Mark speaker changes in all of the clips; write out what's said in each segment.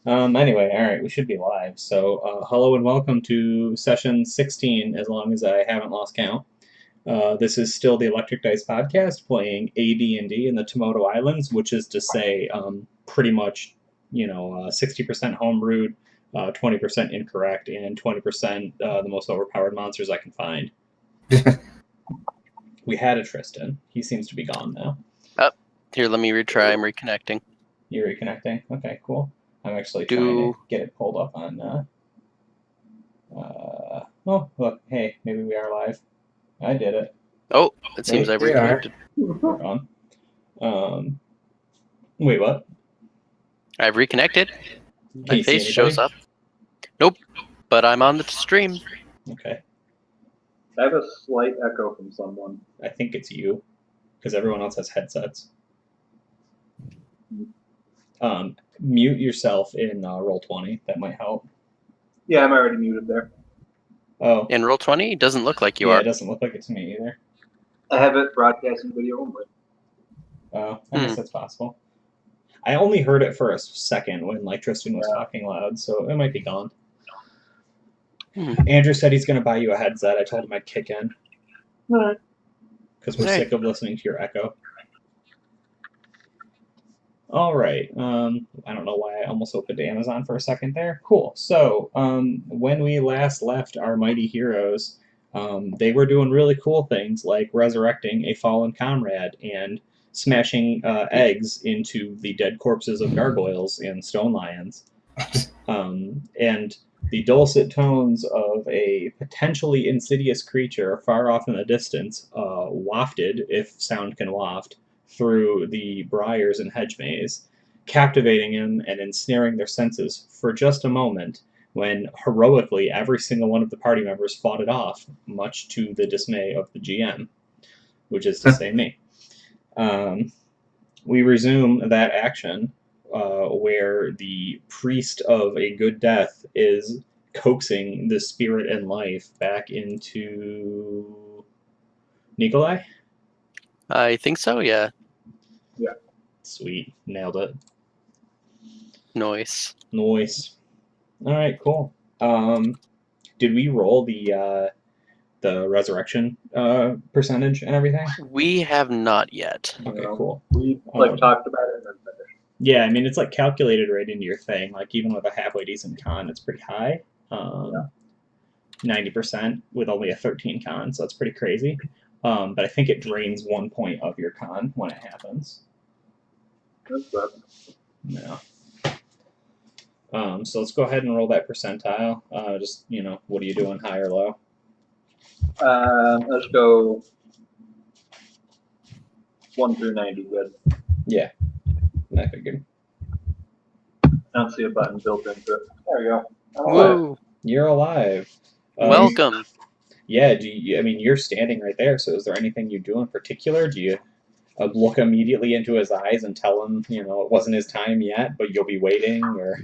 Speaker 1: Anyway, all right, we should be live. So, hello and welcome to session 16, as long as I haven't lost count. This is still the Electric Dice podcast playing AD&D in the Tomoto Islands, which is to say, pretty much, 60% homebrewed, 20% incorrect, and 20% the most overpowered monsters I can find. We had a Tristan. He seems to be gone now.
Speaker 2: Oh, here, let me retry. I'm reconnecting.
Speaker 1: You're reconnecting? Okay, cool. I'm actually trying to get it pulled up on... oh, look, hey, maybe we are live. I did it.
Speaker 2: Oh, it seems I've reconnected.
Speaker 1: We're on. Wait, what?
Speaker 2: I've reconnected. My face shows up. Nope, but I'm on the stream.
Speaker 1: Okay.
Speaker 3: I have a slight echo from someone.
Speaker 1: I think it's you, because everyone else has headsets. Mute yourself in Roll20. That might help.
Speaker 3: Yeah, I'm already muted there.
Speaker 1: Oh.
Speaker 2: In Roll20? It doesn't look like you are.
Speaker 1: Yeah, it doesn't look like it's me either.
Speaker 3: I have it broadcasting video only.
Speaker 1: Oh, I guess that's possible. I only heard it for a second when Tristan was talking loud, so it might be gone. Andrew said he's going to buy you a headset. I told him I'd kick in.
Speaker 3: Alright.
Speaker 1: Because we're sick of listening to your echo. All right. I don't know why I almost opened Amazon for a second there. Cool. So when we last left our mighty heroes, they were doing really cool things like resurrecting a fallen comrade and smashing eggs into the dead corpses of gargoyles and stone lions. And the dulcet tones of a potentially insidious creature far off in the distance, wafted, if sound can waft, through the briars and hedge maze, captivating him and ensnaring their senses for just a moment, when heroically every single one of the party members fought it off, much to the dismay of the GM, which is to say me. We resume that action where the priest of a good death is coaxing the spirit and life back into Nikolai?
Speaker 2: I think so, yeah.
Speaker 3: Yeah.
Speaker 1: Sweet. Nailed it.
Speaker 2: Nice.
Speaker 1: All right, cool. Did we roll the resurrection percentage and everything?
Speaker 2: We have not yet.
Speaker 1: Okay, cool.
Speaker 3: We talked about it and then finished.
Speaker 1: Yeah, I mean, it's calculated right into your thing. Even with a halfway decent con, it's pretty high. 90% with only a 13 con, so it's pretty crazy. But I think it drains 1 point of your con when it happens.
Speaker 3: That's good.
Speaker 1: No. So let's go ahead and roll that percentile. Just, what are you doing, high or low?
Speaker 3: Let's go 1 through 90, good.
Speaker 1: Yeah. I figured.
Speaker 3: I don't see a button built into it. There we go.
Speaker 2: Woo!
Speaker 1: You're alive.
Speaker 2: Welcome.
Speaker 1: Yeah, you're standing right there, so is there anything you do in particular? Do you look immediately into his eyes and tell him, it wasn't his time yet, but you'll be waiting, or...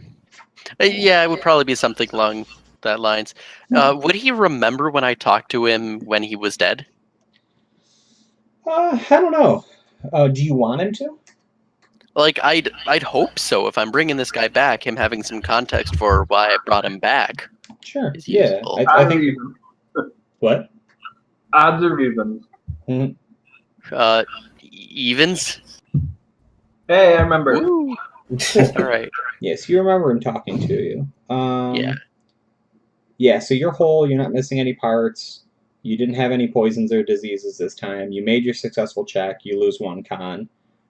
Speaker 2: Yeah, it would probably be something along that lines. Would he remember when I talked to him when he was dead?
Speaker 1: I don't know. Do you want him to?
Speaker 2: I'd hope so. If I'm bringing this guy back, him having some context for why I brought him back.
Speaker 1: Sure. Yeah. I think. What?
Speaker 3: Odds or evens?
Speaker 2: Evens.
Speaker 3: Hey, I remember.
Speaker 2: Woo. All right.
Speaker 1: Yes, you remember him talking to you.
Speaker 2: Yeah.
Speaker 1: Yeah. So you're whole. You're not missing any parts. You didn't have any poisons or diseases this time. You made your successful check. You lose 1 con.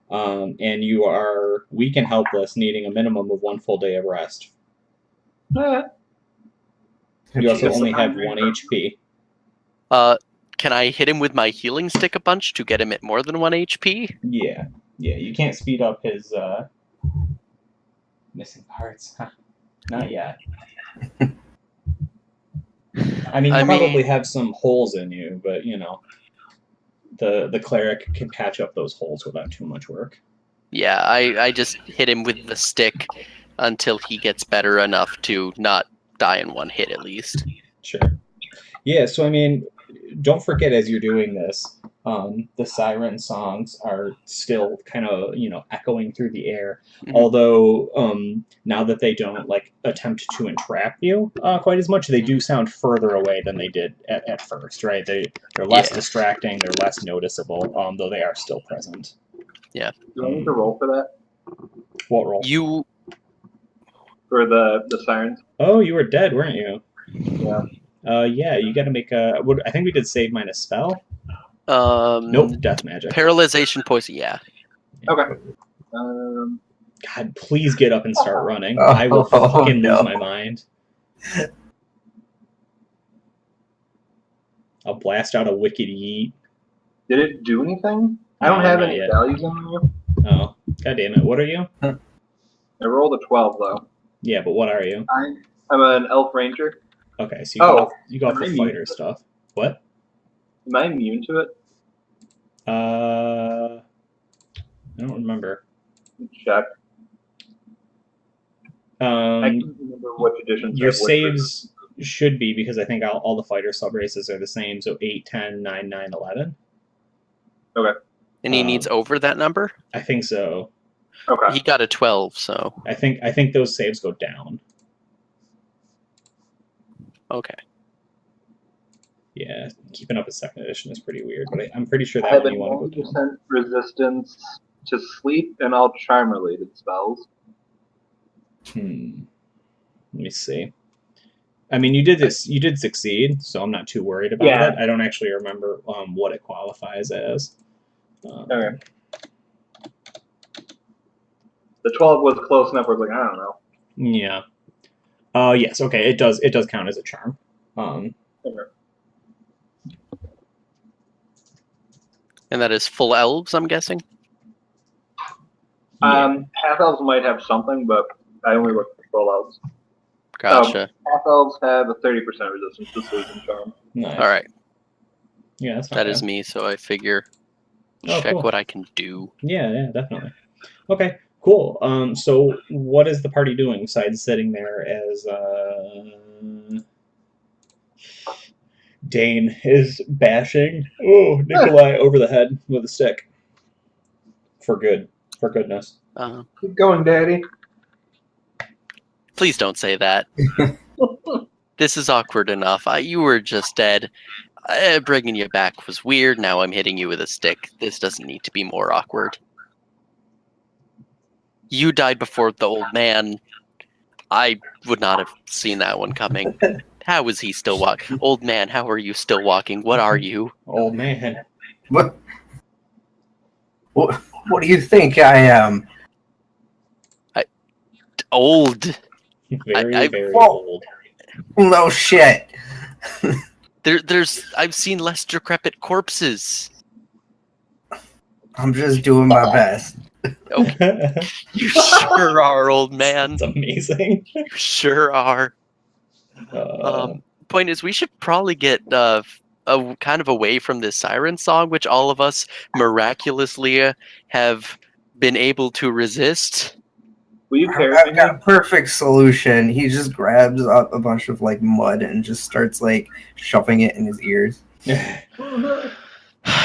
Speaker 1: And you are weak and helpless, needing a minimum of 1 full day of rest. You also only have 1 HP.
Speaker 2: Can I hit him with my healing stick a bunch to get him at more than 1 HP?
Speaker 1: Yeah. You can't speed up his missing parts. Not yet. I mean, you probably have some holes in you, but the cleric can patch up those holes without too much work.
Speaker 2: Yeah, I just hit him with the stick until he gets better enough to not die in 1 hit at least.
Speaker 1: Sure. Yeah, so don't forget as you're doing this, the siren songs are still kind of echoing through the air.
Speaker 2: Mhm.
Speaker 1: Although now that they don't like attempt to entrap you quite as much, they do sound further away than they did at first, right? They're less
Speaker 2: Yeah.
Speaker 1: distracting, they're less noticeable, though they are still present.
Speaker 3: Do I need to roll for that?
Speaker 1: What roll?
Speaker 2: You
Speaker 3: For the sirens?
Speaker 1: Oh, you were dead, weren't you?
Speaker 3: Yeah.
Speaker 1: Yeah, you got to make a. I think we did save minus spell.
Speaker 2: um
Speaker 1: Nope, death magic.
Speaker 2: paralyzation poison. Yeah.
Speaker 3: Okay.
Speaker 1: God, please get up and start running.
Speaker 4: Oh,
Speaker 1: I will fucking
Speaker 4: no.
Speaker 1: lose my mind. I'll blast out a wicked yeet.
Speaker 3: Did it do anything? I don't
Speaker 1: No,
Speaker 3: have
Speaker 1: not
Speaker 3: any
Speaker 1: yet.
Speaker 3: values in there.
Speaker 1: Oh, god damn it. What are you?
Speaker 3: I rolled a 12 though.
Speaker 1: Yeah, but what are you?
Speaker 3: I'm an elf ranger.
Speaker 1: Okay, so
Speaker 3: Oh,
Speaker 1: you go off
Speaker 3: am
Speaker 1: the
Speaker 3: I
Speaker 1: fighter
Speaker 3: immune?
Speaker 1: stuff. What?
Speaker 3: Am I immune to it?
Speaker 1: I don't remember.
Speaker 3: Check. I
Speaker 1: Um,
Speaker 3: can't remember what editions.
Speaker 1: your
Speaker 3: have what
Speaker 1: saves should be, because I think all the fighter sub races are the same, so 8, 10, 9, 9, 11.
Speaker 2: And he needs over that number.
Speaker 1: I think so.
Speaker 3: Okay.
Speaker 2: He got a 12, so
Speaker 1: I think those saves go down.
Speaker 2: okay.
Speaker 1: Yeah, keeping up with second edition is pretty weird, but I'm pretty sure
Speaker 3: I
Speaker 1: that
Speaker 3: have
Speaker 1: one
Speaker 3: a
Speaker 1: you want to go down.
Speaker 3: 90% resistance to sleep and all charm related spells.
Speaker 1: Let me see. I mean, you did succeed, so I'm not too worried about
Speaker 3: Yeah.
Speaker 1: it. I don't actually remember what it qualifies as.
Speaker 3: Okay. The 12 was close enough where I was like, I don't know.
Speaker 1: Yeah. Yes. Okay. It does count as a charm.
Speaker 3: Okay.
Speaker 2: And that is full elves, I'm guessing.
Speaker 1: Yeah.
Speaker 3: Half elves might have something, but I only look for full elves.
Speaker 2: Gotcha.
Speaker 3: Half elves have a 30% resistance to sleep and charm.
Speaker 1: Nice.
Speaker 2: All right.
Speaker 1: Yeah, that's not
Speaker 2: That
Speaker 1: bad.
Speaker 2: is me, so I figure
Speaker 1: Oh,
Speaker 2: check
Speaker 1: cool.
Speaker 2: what I can do.
Speaker 1: Yeah, definitely. Okay, cool. So what is the party doing besides sitting there as Dane is bashing Nikolai over the head with a stick? For goodness.
Speaker 3: Keep going, Daddy.
Speaker 2: Please don't say that. This is awkward enough. You were just dead. Bringing you back was weird. Now I'm hitting you with a stick. This doesn't need to be more awkward. You died before the old man. I would not have seen that one coming. How is he still walking? Old man, how are you still walking? What are you?
Speaker 1: Oh man.
Speaker 4: What do you think I am?
Speaker 2: Old.
Speaker 1: Very
Speaker 4: Whoa.
Speaker 1: old.
Speaker 4: No shit.
Speaker 2: I've seen less decrepit corpses.
Speaker 4: I'm just doing my best.
Speaker 2: Okay. You sure are, old man.
Speaker 1: It's amazing.
Speaker 2: You sure are. Point is, we should probably get kind of away from this siren song, which all of us miraculously have been able to resist.
Speaker 3: Will you carry
Speaker 4: I've
Speaker 3: me?
Speaker 4: got a perfect solution. He just grabs up a bunch of like mud and just starts like shoving it in his ears.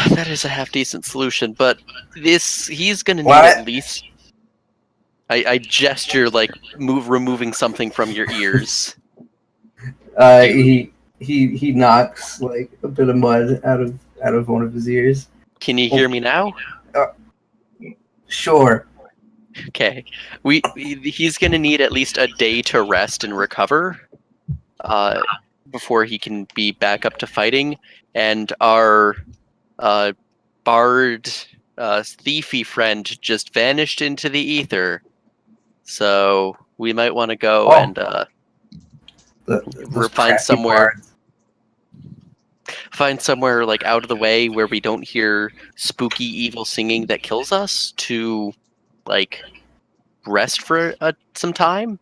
Speaker 2: That is a half decent solution, but he's gonna need
Speaker 4: What?
Speaker 2: at least. I gesture like removing something from your ears.
Speaker 4: He knocks like a bit of mud out of one of his ears.
Speaker 2: Can you hear me now?
Speaker 4: Sure.
Speaker 2: Okay. He's gonna need at least a day to rest and recover, before he can be back up to fighting. And our bard thiefy friend just vanished into the ether, so we might want to go and
Speaker 4: Those
Speaker 2: find
Speaker 4: crappy
Speaker 2: somewhere.
Speaker 4: bards.
Speaker 2: Find somewhere like out of the way where we don't hear spooky evil singing that kills us to like rest for some time.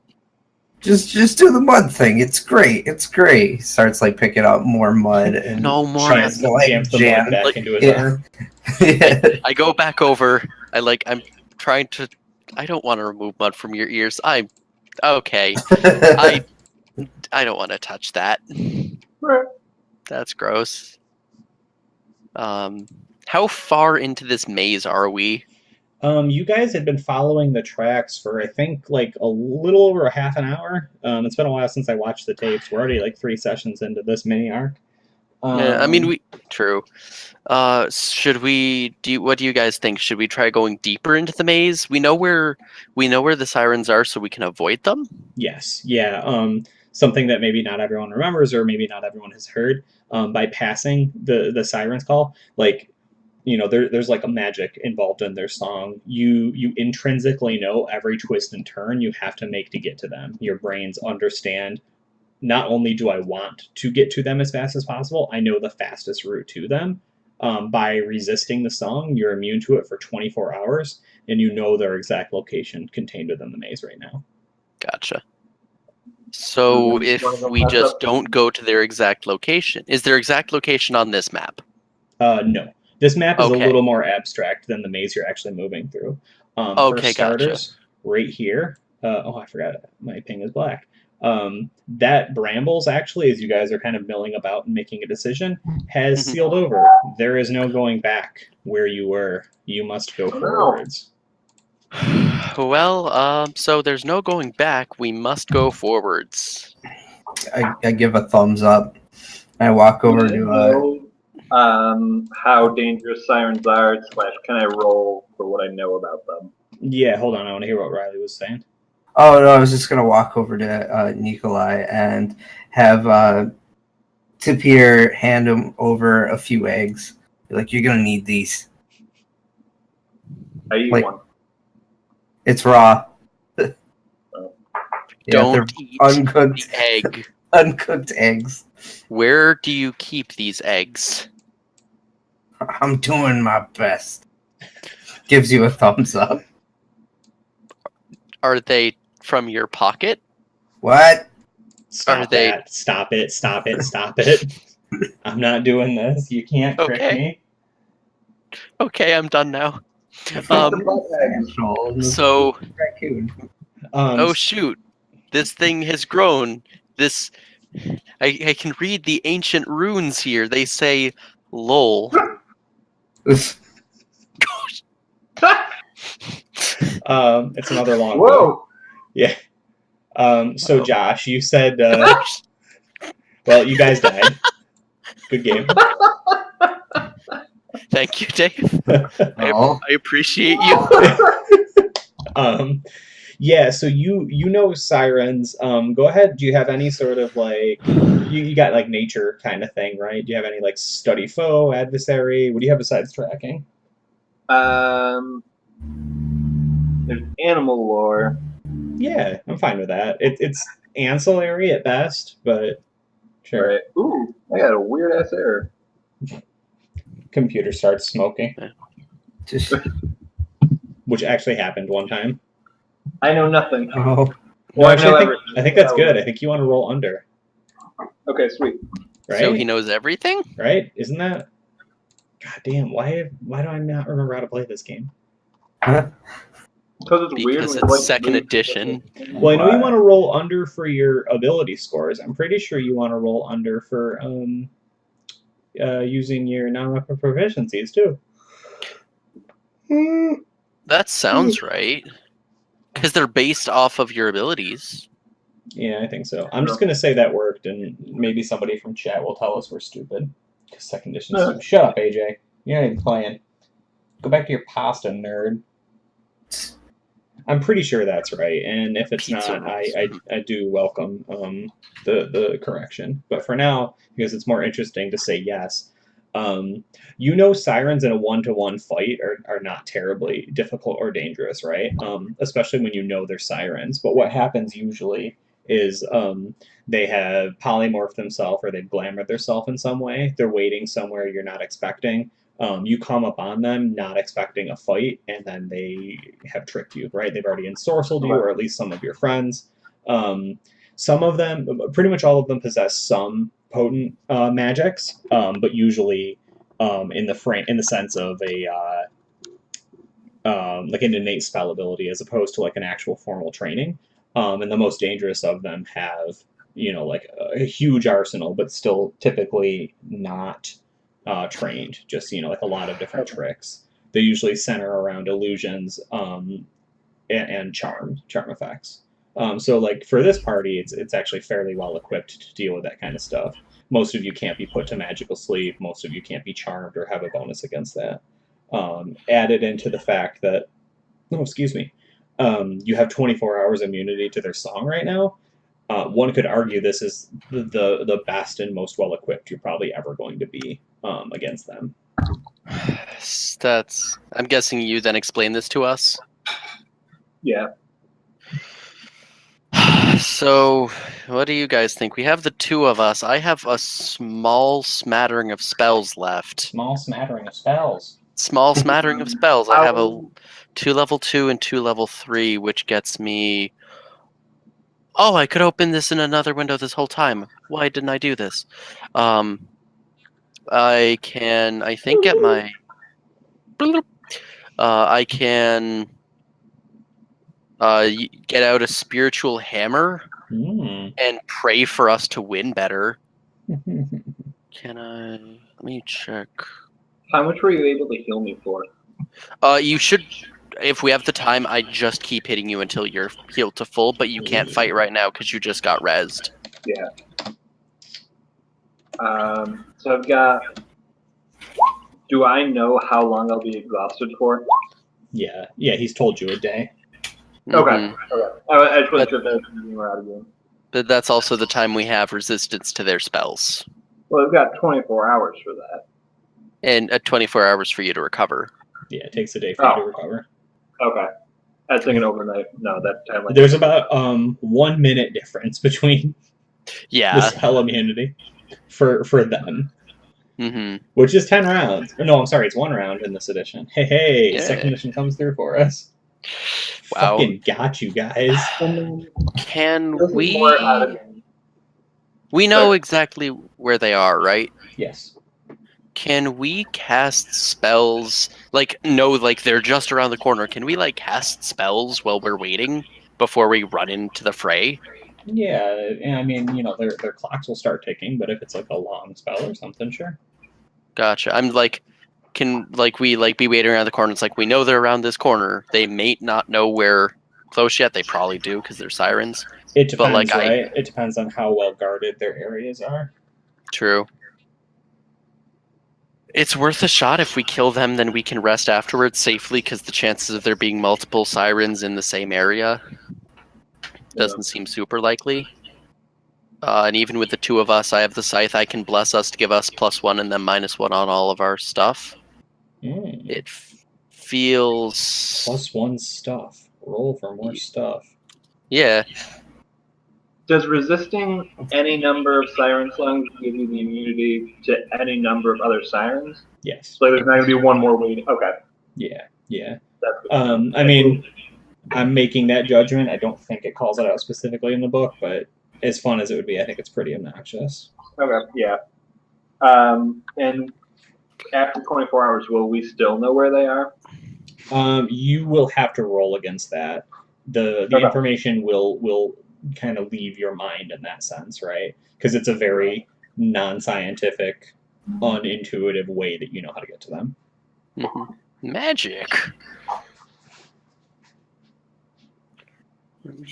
Speaker 4: Just do the mud thing. It's great. It's great. He starts like picking up more mud and
Speaker 2: No more
Speaker 4: tries
Speaker 2: mud.
Speaker 4: to like
Speaker 1: Jams the
Speaker 4: jam.
Speaker 1: mud back
Speaker 2: like-
Speaker 1: into his
Speaker 4: Yeah.
Speaker 1: arm.
Speaker 4: Yeah.
Speaker 2: I go back over. I'm trying to. I don't want to remove mud from your ears. I'm okay. I don't want to touch that. That's gross. How How far into this maze are we?
Speaker 1: You guys had been following the tracks for I think like a little over a half an hour. It's been a while since I watched the tapes. We're already like 3 sessions into this mini arc.
Speaker 2: Yeah, I mean,
Speaker 1: Um,
Speaker 2: true. Should we what do you guys think? Should we try going deeper into the maze? We know where the sirens are, so we can avoid them.
Speaker 1: yes, yeah. Something that maybe not everyone remembers or maybe not everyone has heard. By passing the sirens call, like there's like a magic involved in their song. You intrinsically know every twist and turn you have to make to get to them. Your brains understand. Not only do I want to get to them as fast as possible, I know the fastest route to them. By resisting the song, you're immune to it for 24 hours, and you know their exact location contained within the maze right now.
Speaker 2: Gotcha. So
Speaker 3: You
Speaker 2: if
Speaker 3: wanna go
Speaker 2: we
Speaker 3: mess
Speaker 2: just
Speaker 3: up?
Speaker 2: don't go to their exact location, is their exact location on this map?
Speaker 1: No. This map is a
Speaker 2: Okay.
Speaker 1: little more abstract than the maze you're actually moving through. For
Speaker 2: Okay,
Speaker 1: starters, right here, I forgot my ping is black. That brambles, actually, as you guys are kind of milling about and making a decision, has
Speaker 2: Mhm.
Speaker 1: sealed over. There is no going back where you were. You must go
Speaker 3: Oh, no.
Speaker 1: forwards.
Speaker 2: Well, so there's no going back. We must go forwards.
Speaker 4: I give a thumbs up. I walk
Speaker 3: Do
Speaker 4: over
Speaker 3: I
Speaker 4: to
Speaker 3: know how dangerous sirens are? / can I roll for what I know about them?
Speaker 1: Yeah, hold on. I want to hear what Riley was saying.
Speaker 4: Oh no, I was just gonna walk over to Nikolai and have Tapir hand him over a few eggs. Be like, you're gonna need these.
Speaker 3: I eat
Speaker 4: Like-
Speaker 3: one.
Speaker 4: It's raw. Yeah,
Speaker 2: Don't
Speaker 4: they're
Speaker 2: eat
Speaker 4: uncooked,
Speaker 2: the egg.
Speaker 4: uncooked eggs.
Speaker 2: Where do you keep these eggs?
Speaker 4: I'm doing my best. Gives you a thumbs up.
Speaker 2: Are they from your pocket?
Speaker 4: What?
Speaker 1: Stop
Speaker 2: they-
Speaker 1: that. Stop it. Stop it. Stop it. I'm not doing this. You can't trick
Speaker 2: Okay.
Speaker 1: me.
Speaker 2: Okay, I'm done now.
Speaker 3: Keep
Speaker 2: Um,
Speaker 3: the butt eggs.
Speaker 2: So,
Speaker 4: Raccoon.
Speaker 2: oh shoot, this thing has grown. I can read the ancient runes here. They say, "Lol."
Speaker 1: It's another long one.
Speaker 3: Whoa!
Speaker 1: Yeah. So
Speaker 2: Wow.
Speaker 1: Josh, you said, well, you guys died. Good game.
Speaker 2: Thank you, Dave.
Speaker 4: Oh.
Speaker 2: I appreciate you.
Speaker 1: Yeah. So you know sirens. Go ahead. Do you have any sort of like you got like nature kind of thing, right? Do you have any like study foe, adversary? What do you have besides tracking?
Speaker 3: There's animal lore.
Speaker 1: Yeah, I'm fine with that. It's ancillary at best, but sure.
Speaker 3: Right. Ooh, I got a weird ass error.
Speaker 1: Computer starts smoking,
Speaker 4: Just
Speaker 1: which actually happened one time.
Speaker 3: I know nothing.
Speaker 4: oh.
Speaker 1: No,
Speaker 3: Well, I
Speaker 1: actually,
Speaker 3: know
Speaker 1: I think,
Speaker 3: everything.
Speaker 1: I think that's good. I think you want to roll under,
Speaker 3: Okay, sweet.
Speaker 1: right?
Speaker 2: So he knows everything?
Speaker 1: Right? Isn't that? God damn! Why do I not remember how to play this game?
Speaker 3: Because it's weird.
Speaker 2: Because
Speaker 3: when
Speaker 2: it's
Speaker 3: like
Speaker 2: second
Speaker 3: move-
Speaker 2: edition.
Speaker 1: Well, I know you
Speaker 4: Why?
Speaker 1: want to roll under for your ability scores. I'm pretty sure you want to roll under for using your non-weapon proficiencies too.
Speaker 2: That sounds right. Because they're based off of your abilities.
Speaker 1: Yeah, I think so. I'm just gonna say that worked, and maybe somebody from chat will tell us we're stupid. Because second edition is stupid. Shut up, AJ. You're not even playing. Go back to your pasta, nerd. I'm pretty sure that's right, and if it's
Speaker 2: Pizza
Speaker 1: not,
Speaker 2: rolls.
Speaker 1: I do welcome the correction. But for now, because it's more interesting to say yes, sirens in a one-to-one fight are not terribly difficult or dangerous, right? Especially when you know they're sirens. But what happens usually is they have polymorphed themselves or they've glamored themselves in some way. They're waiting somewhere you're not expecting. You come up on them not expecting a fight, and then they have tricked you, right? They've already ensorcelled you, or at least some of your friends. Some of them, pretty much all of them, possess some potent magics, but usually in the sense of a like an innate spell ability as opposed to like an actual formal training. And the most dangerous of them have like a huge arsenal, but still typically not trained. Just like a lot of different tricks. They usually center around illusions and charm effects. So like for this party, it's actually fairly well equipped to deal with that kind of stuff. Most of you can't be put to magical sleep. Most of you can't be charmed or have a bonus against that. Added into the fact that, oh, excuse me, you have 24 hours immunity to their song right now. One could argue this is the best and most well equipped you're probably ever going to be against them.
Speaker 2: I'm guessing you then explain this to us.
Speaker 3: Yeah.
Speaker 2: So, what do you guys think? We have the two of us. I have a small smattering of spells left.
Speaker 1: Small smattering of spells.
Speaker 2: Small smattering of spells. I have a 2 level 2 and 2 level 3, which gets me... Oh, I could open this in another window this whole time. Why didn't I do this? I can, I think, get my... I can get out a spiritual hammer and pray for us to win better. Can I... Let me check.
Speaker 3: How much were you able to heal me for?
Speaker 2: You should... If we have the time, I just keep hitting you until you're healed to full, but you can't fight right now because you just got rezzed.
Speaker 3: Yeah. So I've got... Do I know how long I'll be exhausted for?
Speaker 1: Yeah, he's told you a day.
Speaker 3: Okay. I just wasn't sure if that was something we're out of game.
Speaker 2: But that's also the time we have resistance to their spells.
Speaker 3: Well, I've got 24 hours for that.
Speaker 2: And 24 hours for you to recover.
Speaker 1: Yeah, it takes a day for you to recover.
Speaker 3: Okay. I was thinking overnight. No, that time.
Speaker 1: There's about 1 minute difference between the spell immunity for them. Which is 10 rounds. No, I'm sorry, it's 1 round in this edition. Hey, second edition comes through for us.
Speaker 2: Wow.
Speaker 1: Fucking got you guys.
Speaker 2: Can we... We know exactly where they are, right?
Speaker 1: Yes.
Speaker 2: Can we cast spells, like they're just around the corner. Can we cast spells while we're waiting before we run into the fray?
Speaker 1: Yeah, I mean, their clocks will start ticking, but if it's a long spell or something, sure.
Speaker 2: Gotcha. I'm can we be waiting around the corner? It's we know they're around this corner. They may not know we're close yet. They probably do because they're sirens.
Speaker 1: It depends, right? It depends on how well guarded their areas are.
Speaker 2: True. It's worth a shot. If we kill them, then we can rest afterwards safely, because the chances of there being multiple sirens in the same area doesn't seem super likely. And even with the 2 of us, I have the scythe. I can bless us to give us +1 and then -1 on all of our stuff. It feels...
Speaker 1: +1 stuff. Roll for more stuff.
Speaker 2: Yeah.
Speaker 3: Does resisting any number of siren songs give you the immunity to any number of other sirens?
Speaker 1: Yes.
Speaker 3: So there's not going to be one more waiting. Okay.
Speaker 1: Yeah.
Speaker 3: That's
Speaker 1: I mean, I'm making that judgment. I don't think it calls it out specifically in the book, but as fun as it would be, I think it's pretty obnoxious.
Speaker 3: Okay, yeah. And after 24 hours, will we still know where they are?
Speaker 1: You will have to roll against that. The information will kind of leave your mind in that sense, right? Because it's a very non-scientific, unintuitive way that you know how to get to them.
Speaker 2: Magic.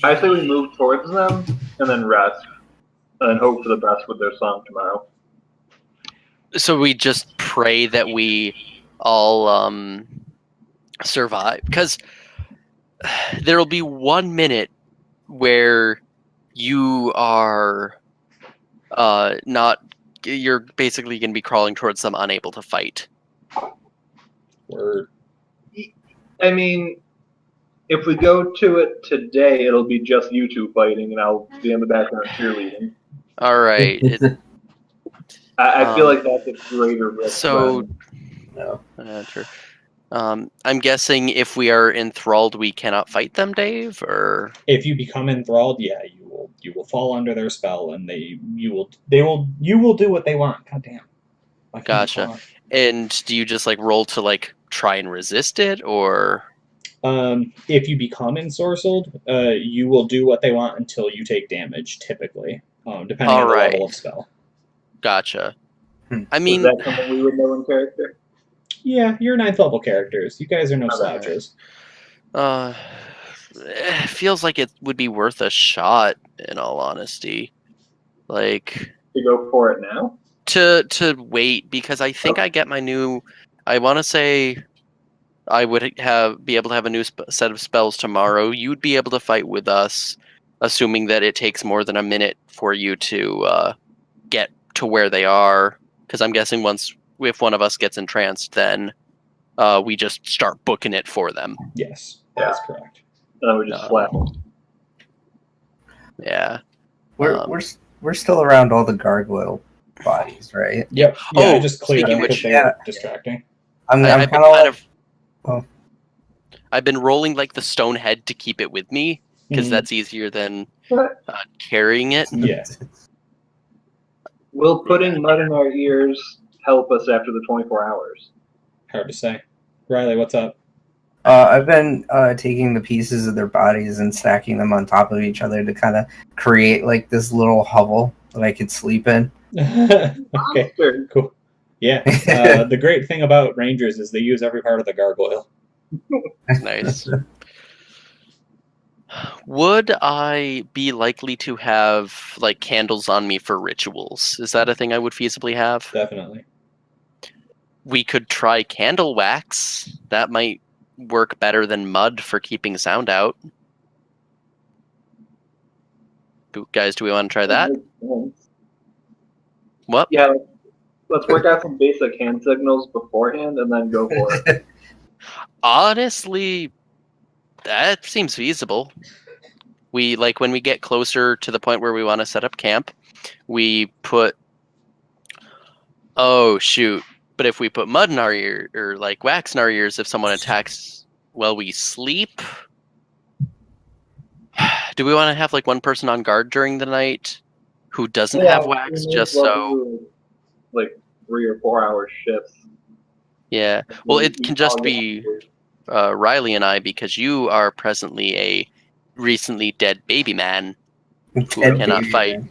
Speaker 3: I say we move towards them and then rest, and then hope for the best with their song tomorrow.
Speaker 2: So we just pray that we all survive, because there'll be 1 minute where you are you're basically going to be crawling towards them unable to fight.
Speaker 1: Word.
Speaker 3: I mean, if we go to it today, it'll be just you 2 fighting, and I'll be in the background cheerleading.
Speaker 2: All right.
Speaker 3: I feel like that's a greater risk.
Speaker 2: So,
Speaker 3: no.
Speaker 2: Sure. I'm guessing if we are enthralled, we cannot fight them, Dave. Or
Speaker 1: if you become enthralled, yeah, you will fall under their spell, and you will do what they want. God damn.
Speaker 2: Gotcha. And do you just roll to try and resist it, or?
Speaker 1: If you become ensorcelled, you will do what they want until you take damage, typically, depending on the level of spell.
Speaker 2: Gotcha. I
Speaker 3: Is
Speaker 2: mean,
Speaker 3: that something we would know in character?
Speaker 1: Yeah, you're 9th level characters. You guys are no
Speaker 3: Okay.
Speaker 1: slouches.
Speaker 2: it feels like it would be worth a shot. In all honesty, like
Speaker 3: To go for it now?
Speaker 2: to wait because I think I get my new. I want to say I would be able to have a new set of spells tomorrow. You'd be able to fight with us, assuming that it takes more than a minute for you to get to where they are. Because I'm guessing if one of us gets entranced, then we just start booking it for them.
Speaker 1: Yes, that's correct.
Speaker 3: And we just slap them.
Speaker 2: Yeah.
Speaker 4: We're still around all the gargoyle bodies, right?
Speaker 1: Yep. Yeah, I
Speaker 2: Oh,
Speaker 1: just cleared
Speaker 2: speaking
Speaker 1: them
Speaker 2: of
Speaker 1: because
Speaker 2: which,
Speaker 1: they're distracting.
Speaker 4: I'm
Speaker 2: I've
Speaker 4: kind
Speaker 2: been
Speaker 4: of
Speaker 2: kind
Speaker 4: like,
Speaker 2: of.
Speaker 4: oh.
Speaker 2: I've been rolling like the stone head to keep it with me because
Speaker 1: Mhm.
Speaker 2: that's easier than carrying it.
Speaker 1: Yeah.
Speaker 3: Will putting mud in our ears help us after the 24 hours?
Speaker 1: Hard to say. Riley, what's up?
Speaker 4: I've been taking the pieces of their bodies and stacking them on top of each other to kind of create like this little hovel that I could sleep in.
Speaker 1: Okay,
Speaker 3: Monster.
Speaker 1: cool. Yeah. The great thing about Rangers is they use every part of the gargoyle.
Speaker 2: Nice. Would I be likely to have like candles on me for rituals? Is that a thing I would feasibly have?
Speaker 1: Definitely.
Speaker 2: We could try candle wax. That might work better than mud for keeping sound out. Guys, do we want to try that? What?
Speaker 3: Yeah, let's work out some basic hand signals beforehand and then go for it.
Speaker 2: Honestly, that seems feasible. We like when we get closer to the point where we want to set up camp, we put oh shoot. But if we put mud in our ear or like wax in our ears if someone attacks while we sleep, do we want to have like one person on guard during the night who doesn't have wax
Speaker 3: we may
Speaker 2: just
Speaker 3: as well
Speaker 2: so
Speaker 3: do, like 3 or 4 hour shifts.
Speaker 2: yeah. Well, it
Speaker 3: We
Speaker 2: can just
Speaker 3: all
Speaker 2: be
Speaker 3: get-
Speaker 2: Riley and I because you are presently a recently dead baby man who
Speaker 4: Dead
Speaker 2: cannot
Speaker 4: baby
Speaker 2: fight.
Speaker 4: man.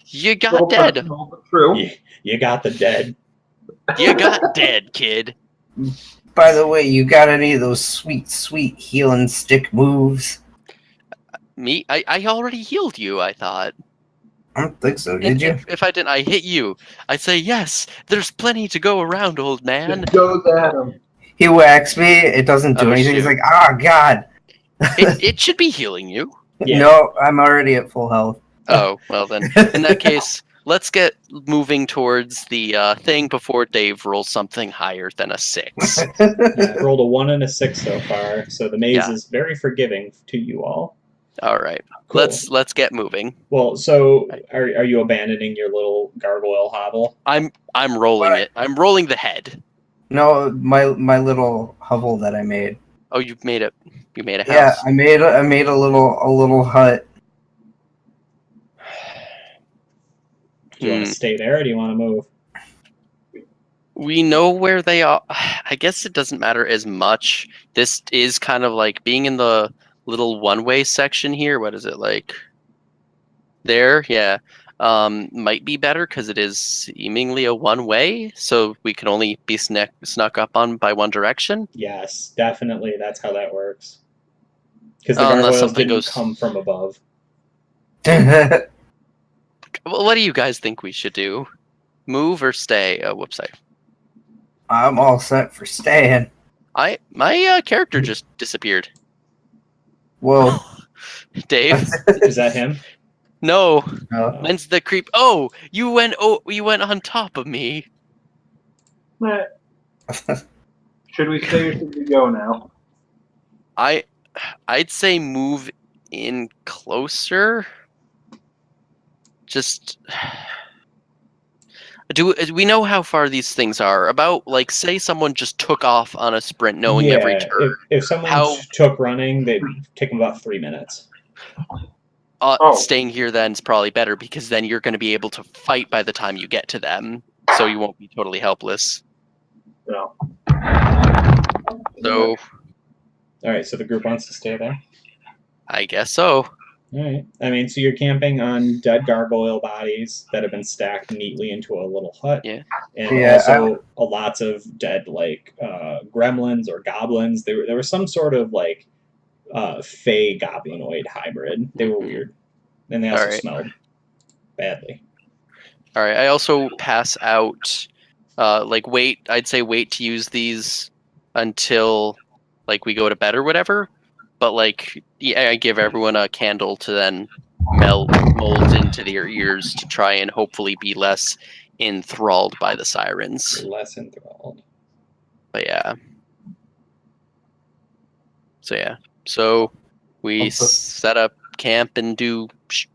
Speaker 2: You got
Speaker 3: Well,
Speaker 2: dead.
Speaker 3: personal, but true.
Speaker 1: You got the dead.
Speaker 2: You got dead, kid.
Speaker 4: By the way, you got any of those sweet, sweet healing stick moves?
Speaker 2: Me? I already healed you, I thought.
Speaker 4: I don't think so. Did you?
Speaker 2: If I didn't, I hit you. I'd say, yes, there's plenty to go around, old man.
Speaker 3: Just goes at him.
Speaker 4: He whacks me. It doesn't do
Speaker 2: Oh,
Speaker 4: anything. He's
Speaker 2: shoot.
Speaker 4: like, ah, God.
Speaker 2: It should be healing you.
Speaker 1: Yeah.
Speaker 4: No, I'm already at full health.
Speaker 2: Oh, well then. In that case, let's get moving towards the thing before Dave rolls something higher than a 6.
Speaker 1: I've rolled a 1 and a 6 so far, so the maze
Speaker 2: Yeah.
Speaker 1: is very forgiving to you all.
Speaker 2: All right.
Speaker 1: Cool.
Speaker 2: Let's get moving.
Speaker 1: Well, so are you abandoning your little gargoyle hovel?
Speaker 2: I'm rolling it. I'm rolling the head.
Speaker 4: No, my little hovel that I made.
Speaker 2: Oh, you made it. You made a house.
Speaker 4: Yeah, I made a little hut.
Speaker 1: Do you want to stay there or do you want to move?
Speaker 2: We know where they are. I guess it doesn't matter as much. This is kind of like being in the little one-way section here. What is it like? There, yeah. Might be better because it is seemingly a one-way, so we can only be snuck up on by one direction.
Speaker 1: Yes, definitely. That's how that works. Because the
Speaker 2: Unless
Speaker 1: gargoyles
Speaker 2: something
Speaker 1: didn't
Speaker 2: goes-
Speaker 1: come from above.
Speaker 2: Well, what do you guys think we should do? Move or stay? Whoops!
Speaker 4: I'm all set for staying.
Speaker 2: My character just disappeared.
Speaker 4: Whoa.
Speaker 2: Dave?
Speaker 1: Is that him?
Speaker 2: No,
Speaker 4: No.
Speaker 2: mine's the creep. Oh, you went on top of me.
Speaker 3: Meh. Should we stay or should we go now?
Speaker 2: I'd say move in closer. Just do we know how far these things are? About like say someone just took off on a sprint knowing every turn.
Speaker 1: If someone
Speaker 2: How-
Speaker 1: took running, they'd take them about 3 minutes.
Speaker 2: Staying here then is probably better because then you're going to be able to fight by the time you get to them, so you won't be totally helpless.
Speaker 3: No.
Speaker 2: So
Speaker 1: All right, so the group wants to stay there.
Speaker 2: I guess so.
Speaker 1: All right. I mean, so you're camping on dead gargoyle bodies that have been stacked neatly into a little hut,
Speaker 2: Yeah.
Speaker 1: and
Speaker 4: Yeah,
Speaker 1: also lots of dead like gremlins or goblins. There was some sort of like fey goblinoid hybrid. They were weird, and they
Speaker 2: All
Speaker 1: also
Speaker 2: right.
Speaker 1: smelled badly.
Speaker 2: All right. I also pass out. I'd say wait to use these until like we go to bed or whatever. But like, yeah, I give everyone a candle to then mold into their ears to try and hopefully be less enthralled by the sirens.
Speaker 1: Less enthralled.
Speaker 2: But yeah. So yeah. So we
Speaker 4: Also-
Speaker 2: set up camp and do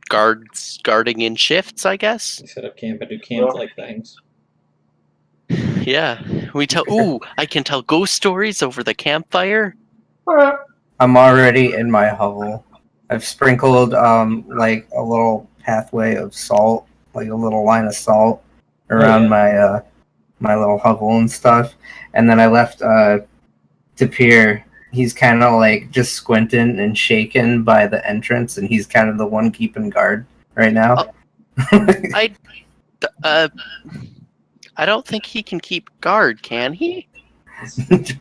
Speaker 2: guarding in shifts, I guess.
Speaker 1: We set up camp and do camp-like things.
Speaker 2: Yeah. We tell. Ooh, I can tell ghost stories over the campfire.
Speaker 4: I'm already in my hovel. I've sprinkled like a little pathway of salt, like a little line of salt around
Speaker 1: yeah.
Speaker 4: my little hovel and stuff. And then I left Tapir. He's kind of like just squinting and shaken by the entrance, and he's kind of the one keeping guard right now.
Speaker 2: I don't think he can keep guard, can he?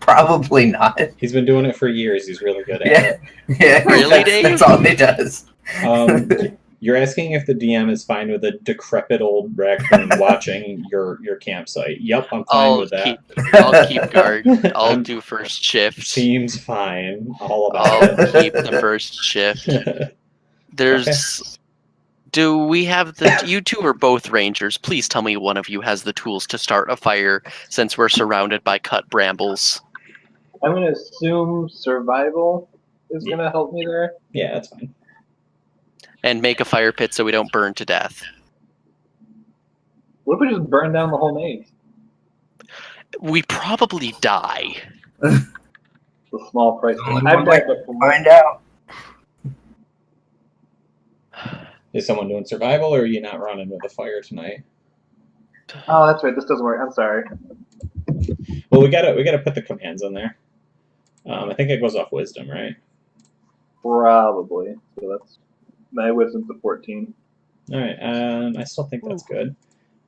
Speaker 4: Probably not.
Speaker 1: He's been doing it for years. He's really good at
Speaker 4: Yeah, yeah.
Speaker 2: Really, Dave?
Speaker 4: That's all he does.
Speaker 1: it. You're asking if the DM is fine with a decrepit old raccoon watching your campsite. Yep, I'm fine with that.
Speaker 2: I'll keep guard. I'll
Speaker 1: I'm-
Speaker 2: do first shift.
Speaker 1: Seems fine. All about
Speaker 2: I'll
Speaker 1: it.
Speaker 2: keep the first shift. There's. Do we have the? You two are both rangers. Please tell me one of you has the tools to start a fire, since we're surrounded by cut brambles.
Speaker 3: I'm going to assume survival is going to help me there.
Speaker 1: Yeah, that's fine.
Speaker 2: And make a fire pit so we don't burn to death.
Speaker 3: What if we just burn down the whole maze?
Speaker 2: We probably die.
Speaker 3: The small price.
Speaker 4: Only
Speaker 3: I've
Speaker 4: one way
Speaker 3: died before.
Speaker 4: Find out.
Speaker 1: Is someone doing survival, or are you not running with a fire tonight?
Speaker 3: Oh, that's right. This doesn't work. I'm sorry.
Speaker 1: Well, we gotta put the commands in there. I think it goes off wisdom, right?
Speaker 3: Probably. So that's my wisdom's a 14.
Speaker 1: All right. I still think that's good.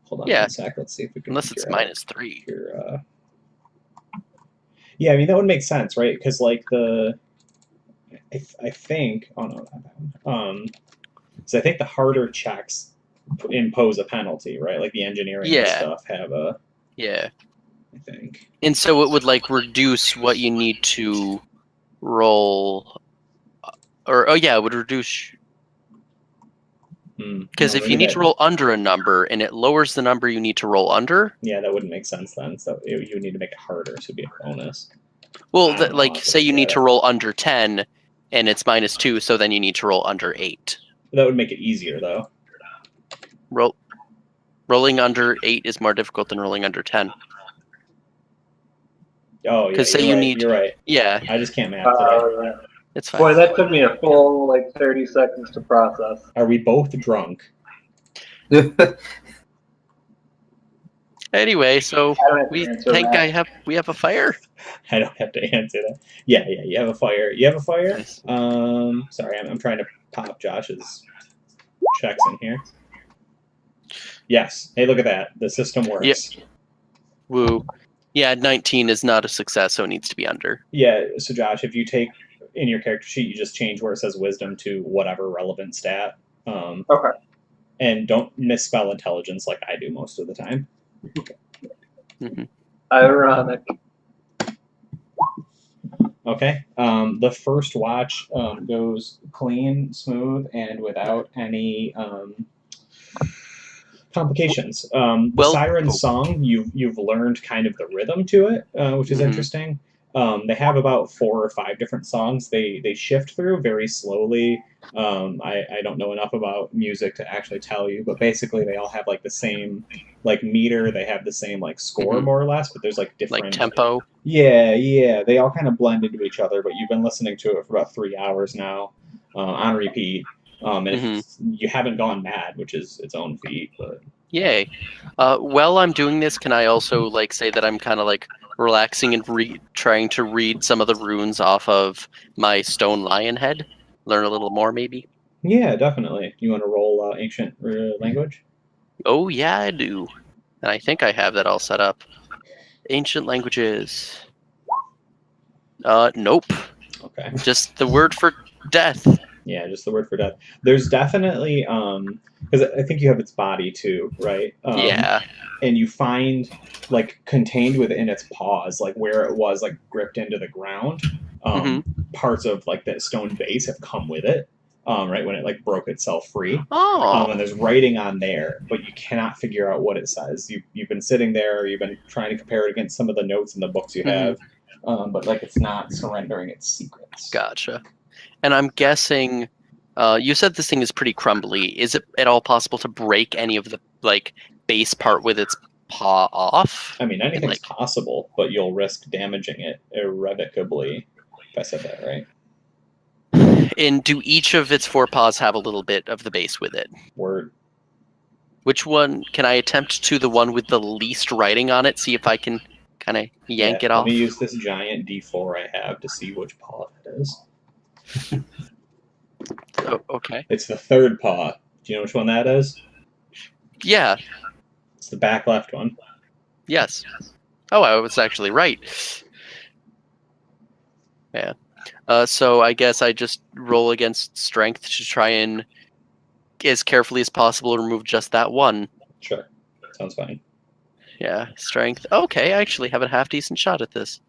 Speaker 1: Hold on
Speaker 2: Yeah.
Speaker 1: one sec. Let's see if we can.
Speaker 2: Unless it's
Speaker 1: figure out
Speaker 2: -3.
Speaker 1: Your, yeah, I mean that would make sense, right? Because like I think. Oh no, not that one. So I think the harder checks impose a penalty, right? Like the engineering and
Speaker 2: Yeah.
Speaker 1: stuff have a.
Speaker 2: Yeah.
Speaker 1: I think.
Speaker 2: And so it would like reduce what you need to roll, or it would reduce because
Speaker 1: No,
Speaker 2: if you need to roll under a number and it lowers the number you need to roll under.
Speaker 1: Yeah, that wouldn't make sense then. So you would need to make it harder, so it'd be a bonus.
Speaker 2: Well,
Speaker 1: I don't know,
Speaker 2: like
Speaker 1: I'll
Speaker 2: say you
Speaker 1: look
Speaker 2: need
Speaker 1: at
Speaker 2: to
Speaker 1: it.
Speaker 2: roll under 10, and it's -2, so then you need to roll under 8.
Speaker 1: That would make it easier, though.
Speaker 2: Rolling under 8 is more difficult than rolling under 10.
Speaker 1: Oh yeah,
Speaker 2: 'Cause say
Speaker 1: you're
Speaker 2: you
Speaker 1: right.
Speaker 2: need-
Speaker 1: You're right.
Speaker 2: Yeah,
Speaker 1: I just can't math today.
Speaker 2: it's fine.
Speaker 3: Boy, that took me a full 30 seconds to process.
Speaker 1: Are we both drunk?
Speaker 2: Anyway, so
Speaker 3: I don't have to
Speaker 2: we
Speaker 3: answer
Speaker 2: think
Speaker 3: that.
Speaker 2: we have a fire.
Speaker 1: I don't have to answer that. Yeah, you have a fire. You have a fire?
Speaker 2: Nice.
Speaker 1: Sorry, I'm trying to pop Josh's checks in here. Yes. Hey, look at that. The system works.
Speaker 2: Yep. Woo. Yeah, 19 is not a success, so it needs to be under.
Speaker 1: Yeah, so Josh, if you take in your character sheet, you just change where it says wisdom to whatever relevant stat.
Speaker 3: Okay.
Speaker 1: And don't misspell intelligence like I do most of the time.
Speaker 2: Mm-hmm.
Speaker 3: Ironic.
Speaker 1: Okay. The first watch goes clean, smooth, and without any complications. The siren song, you've learned kind of the rhythm to it, which is interesting. They have about 4 or 5 different songs they shift through very slowly. I don't know enough about music to actually tell you, but basically they all have like the same like meter. They have the same like score more or less, but there's like different
Speaker 2: like tempo.
Speaker 1: Yeah. They all kind of blend into each other, but you've been listening to it for about 3 hours now on repeat. And if you haven't gone mad, which is its own feat, but
Speaker 2: Yay. While I'm doing this, can I also like say that I'm kind of like relaxing and trying to read some of the runes off of my stone lion head? Learn a little more, maybe?
Speaker 1: Yeah, definitely. You want to roll ancient language?
Speaker 2: Oh yeah, I do. And I think I have that all set up. Ancient languages. Nope.
Speaker 1: Okay.
Speaker 2: Just the word for death.
Speaker 1: Yeah, just the word for death. There's definitely because I think you have its body too, right?
Speaker 2: Yeah.
Speaker 1: And you find like contained within its paws, like where it was like gripped into the ground,
Speaker 2: hmm
Speaker 1: parts of like that stone base have come with it, right when it like broke itself free.
Speaker 2: Oh.
Speaker 1: And there's writing on there, but you cannot figure out what it says. You've been sitting there, you've been trying to compare it against some of the notes in the books you have, but like it's not surrendering its secrets.
Speaker 2: Gotcha. And I'm guessing, you said this thing is pretty crumbly. Is it at all possible to break any of the like base part with its paw off?
Speaker 1: I mean,
Speaker 2: And
Speaker 1: anything's
Speaker 2: like,
Speaker 1: possible, but you'll risk damaging it irrevocably. If I said that right.
Speaker 2: and do each of its four paws have a little bit of the base with it?
Speaker 1: Word.
Speaker 2: Which one can I attempt to the one with the least writing on it? See if I can kind of yank it
Speaker 1: Let
Speaker 2: off.
Speaker 1: me use this giant D4 I have to see which paw it is.
Speaker 2: Oh, okay.
Speaker 1: It's the third paw. Do you know which one that is?
Speaker 2: Yeah.
Speaker 1: It's the back left one.
Speaker 2: Yes. Oh, I was actually right. Yeah. So I guess I just roll against strength to try and, as carefully as possible, remove just that one.
Speaker 1: Sure. Sounds fine.
Speaker 2: Yeah, strength. Okay, I actually have a half decent shot at this.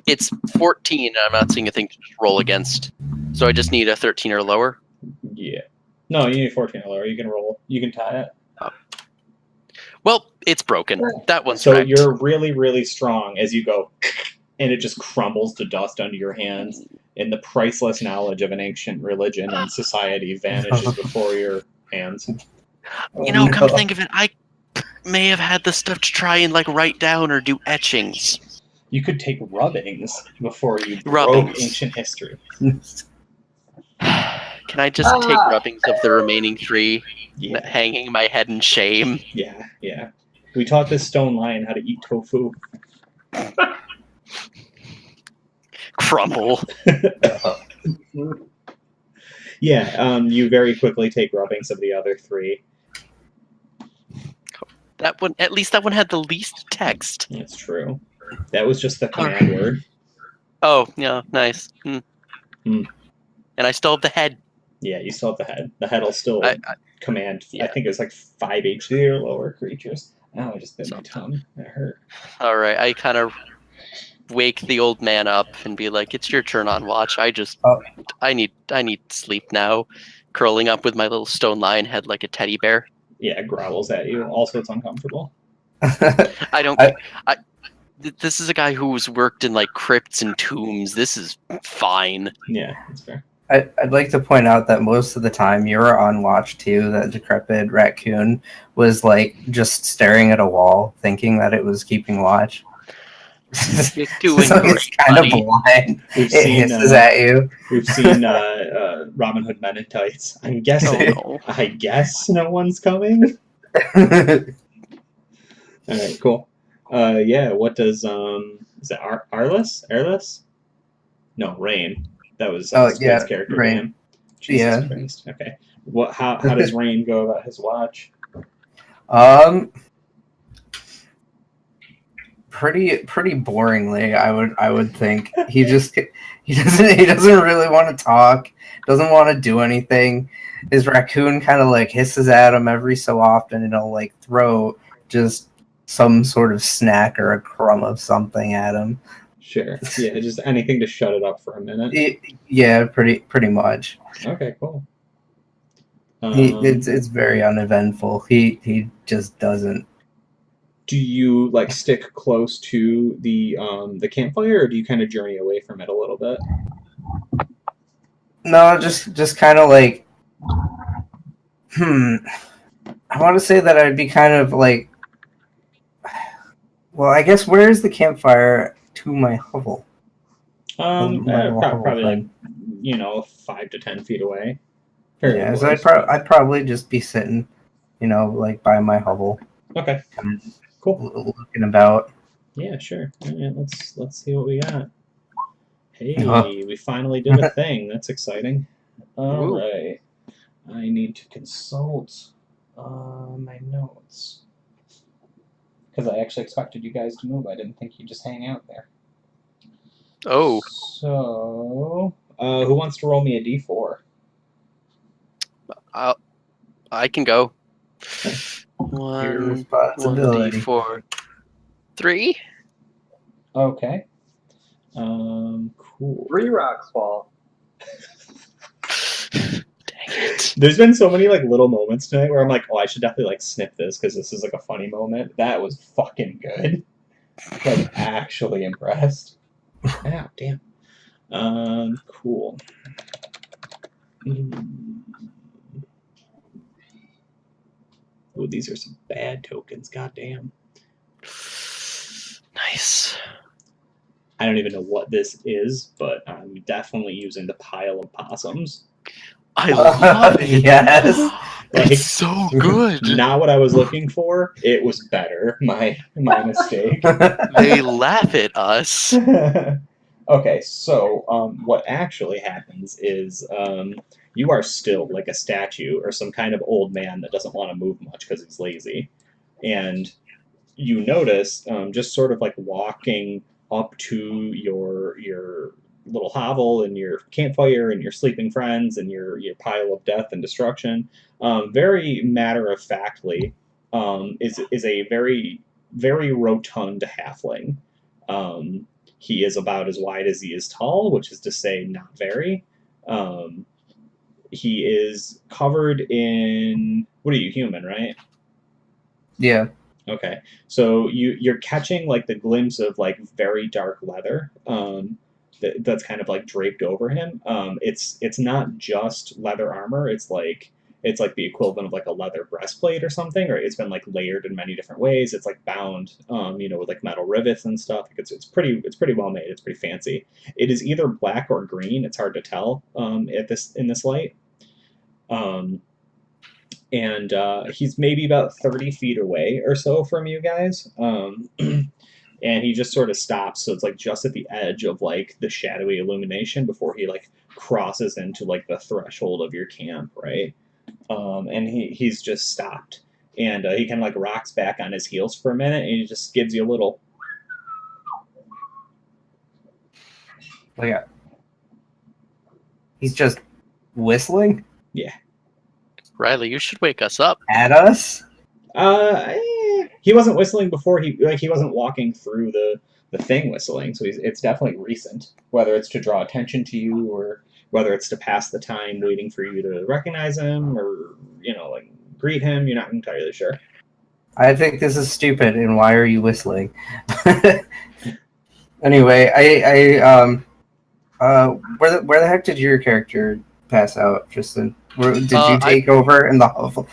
Speaker 2: It's 14. I'm not seeing a thing to just roll against, so I just need a 13 or lower.
Speaker 1: Yeah. No, you need 14 or lower. You can roll. You can tie it.
Speaker 2: Well, it's broken. That one's
Speaker 1: So
Speaker 2: wrecked.
Speaker 1: you're really, really strong as you go, and it just crumbles to dust under your hands, and the priceless knowledge of an ancient religion and society vanishes before your hands.
Speaker 2: You know, come to think of it, I may have had the stuff to try and like write down or do etchings.
Speaker 1: You could take rubbings before you broke
Speaker 2: Rubbings.
Speaker 1: ancient history.
Speaker 2: Can I just take rubbings of the remaining 3,
Speaker 1: Yeah,
Speaker 2: hanging my head in shame?
Speaker 1: yeah. We taught this stone lion how to eat tofu.
Speaker 2: Crumble.
Speaker 1: Yeah, you very quickly take rubbings of the other 3.
Speaker 2: That one, at least that one had the least text.
Speaker 1: That's true. That was just the command word.
Speaker 2: Oh, yeah, nice.
Speaker 1: Hmm.
Speaker 2: And I still have the head.
Speaker 1: Yeah, you still have the head. The head will still command,
Speaker 2: yeah.
Speaker 1: I think it was like 5 HP or lower creatures. Oh, I just bit my tongue. That hurt.
Speaker 2: All right, I kind of wake the old man up and be like, "It's your turn on watch. I need sleep now." Curling up with my little stone lion head like a teddy bear.
Speaker 1: Yeah, it growls at you. Also, it's uncomfortable.
Speaker 2: This is a guy who's worked in like crypts and tombs. This is fine.
Speaker 1: Yeah, that's fair.
Speaker 4: I'd like to point out that most of the time you were on watch too. That decrepit raccoon was like just staring at a wall, thinking that it was keeping watch.
Speaker 2: You're doing
Speaker 4: so
Speaker 2: great,
Speaker 4: it's kind
Speaker 2: buddy.
Speaker 4: of blind.
Speaker 1: We've
Speaker 4: It
Speaker 1: seen,
Speaker 4: hisses at you.
Speaker 1: We've seen Robin Hood Men in Tights. I'm guessing.
Speaker 2: Oh, no.
Speaker 1: I guess no one's coming. All right, cool. Yeah, what does is it Arliss? Airless? No, Rain. That was Squid's character
Speaker 4: Rain.
Speaker 1: name. Jesus
Speaker 4: Yeah.
Speaker 1: Christ. Okay. What? How does Rain go about his watch?
Speaker 4: Pretty boringly, I would think. He doesn't really want to talk. Doesn't want to do anything. His raccoon kind of like hisses at him every so often, and he'll like throw just some sort of snack or a crumb of something at him.
Speaker 1: Sure. Yeah, just anything to shut it up for a minute.
Speaker 4: Yeah, pretty much.
Speaker 1: Okay, cool.
Speaker 4: It's very uneventful. He just doesn't.
Speaker 1: Do you like stick close to the campfire, or do you kind of journey away from it a little bit?
Speaker 4: No, just kind of like. I want to say that I'd be kind of like. Well, I guess where is the campfire to my hovel?
Speaker 1: Probably like 5 to 10 feet away.
Speaker 4: Yeah, so I'd probably just be sitting, like by my hovel.
Speaker 1: Okay. Cool.
Speaker 4: Looking about.
Speaker 1: Yeah, sure. Yeah, let's see what we got. Hey, we finally did a thing. That's exciting. All
Speaker 2: Woo.
Speaker 1: right. I need to consult my notes. Because I actually expected you guys to move. I didn't think you'd just hang out there.
Speaker 2: Oh,
Speaker 1: So, who wants to roll me a d4?
Speaker 2: I can go.
Speaker 4: Your
Speaker 2: One
Speaker 4: responsibility.
Speaker 2: d4. 3?
Speaker 1: Okay. Cool.
Speaker 3: 3 rocks fall.
Speaker 2: Dang it.
Speaker 1: There's been so many like little moments tonight where I'm like, oh, I should definitely like snip this because this is like a funny moment. That was fucking good. Like actually impressed. Ah, damn. Cool. Oh, these are some bad tokens. Goddamn.
Speaker 2: Nice.
Speaker 1: I don't even know what this is, but I'm definitely using the pile of possums.
Speaker 2: I love it.
Speaker 4: Yes.
Speaker 1: Like,
Speaker 2: It's so good.
Speaker 1: Not what I was looking for. It was better. My mistake.
Speaker 2: They laugh at us.
Speaker 1: Okay, so what actually happens is you are still like a statue or some kind of old man that doesn't want to move much because he's lazy, and you notice just sort of like walking up to your little hovel and your campfire and your sleeping friends and your pile of death and destruction, very matter of factly, is a very rotund halfling. He is about as wide as he is tall, which is to say, not very. Um, he is covered in, what are you, human, right?
Speaker 4: Yeah.
Speaker 1: Okay, so you're catching like the glimpse of like very dark leather that's kind of like draped over him. It's not just leather armor. It's like the equivalent of like a leather breastplate or something, or it's been like layered in many different ways. It's like bound, with like metal rivets and stuff. It's pretty well made. It's pretty fancy. It is either black or green. It's hard to tell in this light. And he's maybe about 30 feet away or so from you guys. And he just sort of stops, so it's like just at the edge of like the shadowy illumination before he like crosses into like the threshold of your camp, right? And he's just stopped, and he kind of like rocks back on his heels for a minute, and he just gives you a little.
Speaker 4: Oh, yeah. He's just whistling
Speaker 1: Yeah.
Speaker 2: Riley, you should wake us up.
Speaker 4: at us.
Speaker 1: He wasn't whistling before he wasn't walking through the thing whistling, so it's definitely recent. Whether it's to draw attention to you or whether it's to pass the time waiting for you to recognize him or like greet him, you're not entirely sure.
Speaker 4: I think this is stupid, and why are you whistling? Anyway, where the heck did your character pass out, Tristan? Did you take over in the hovel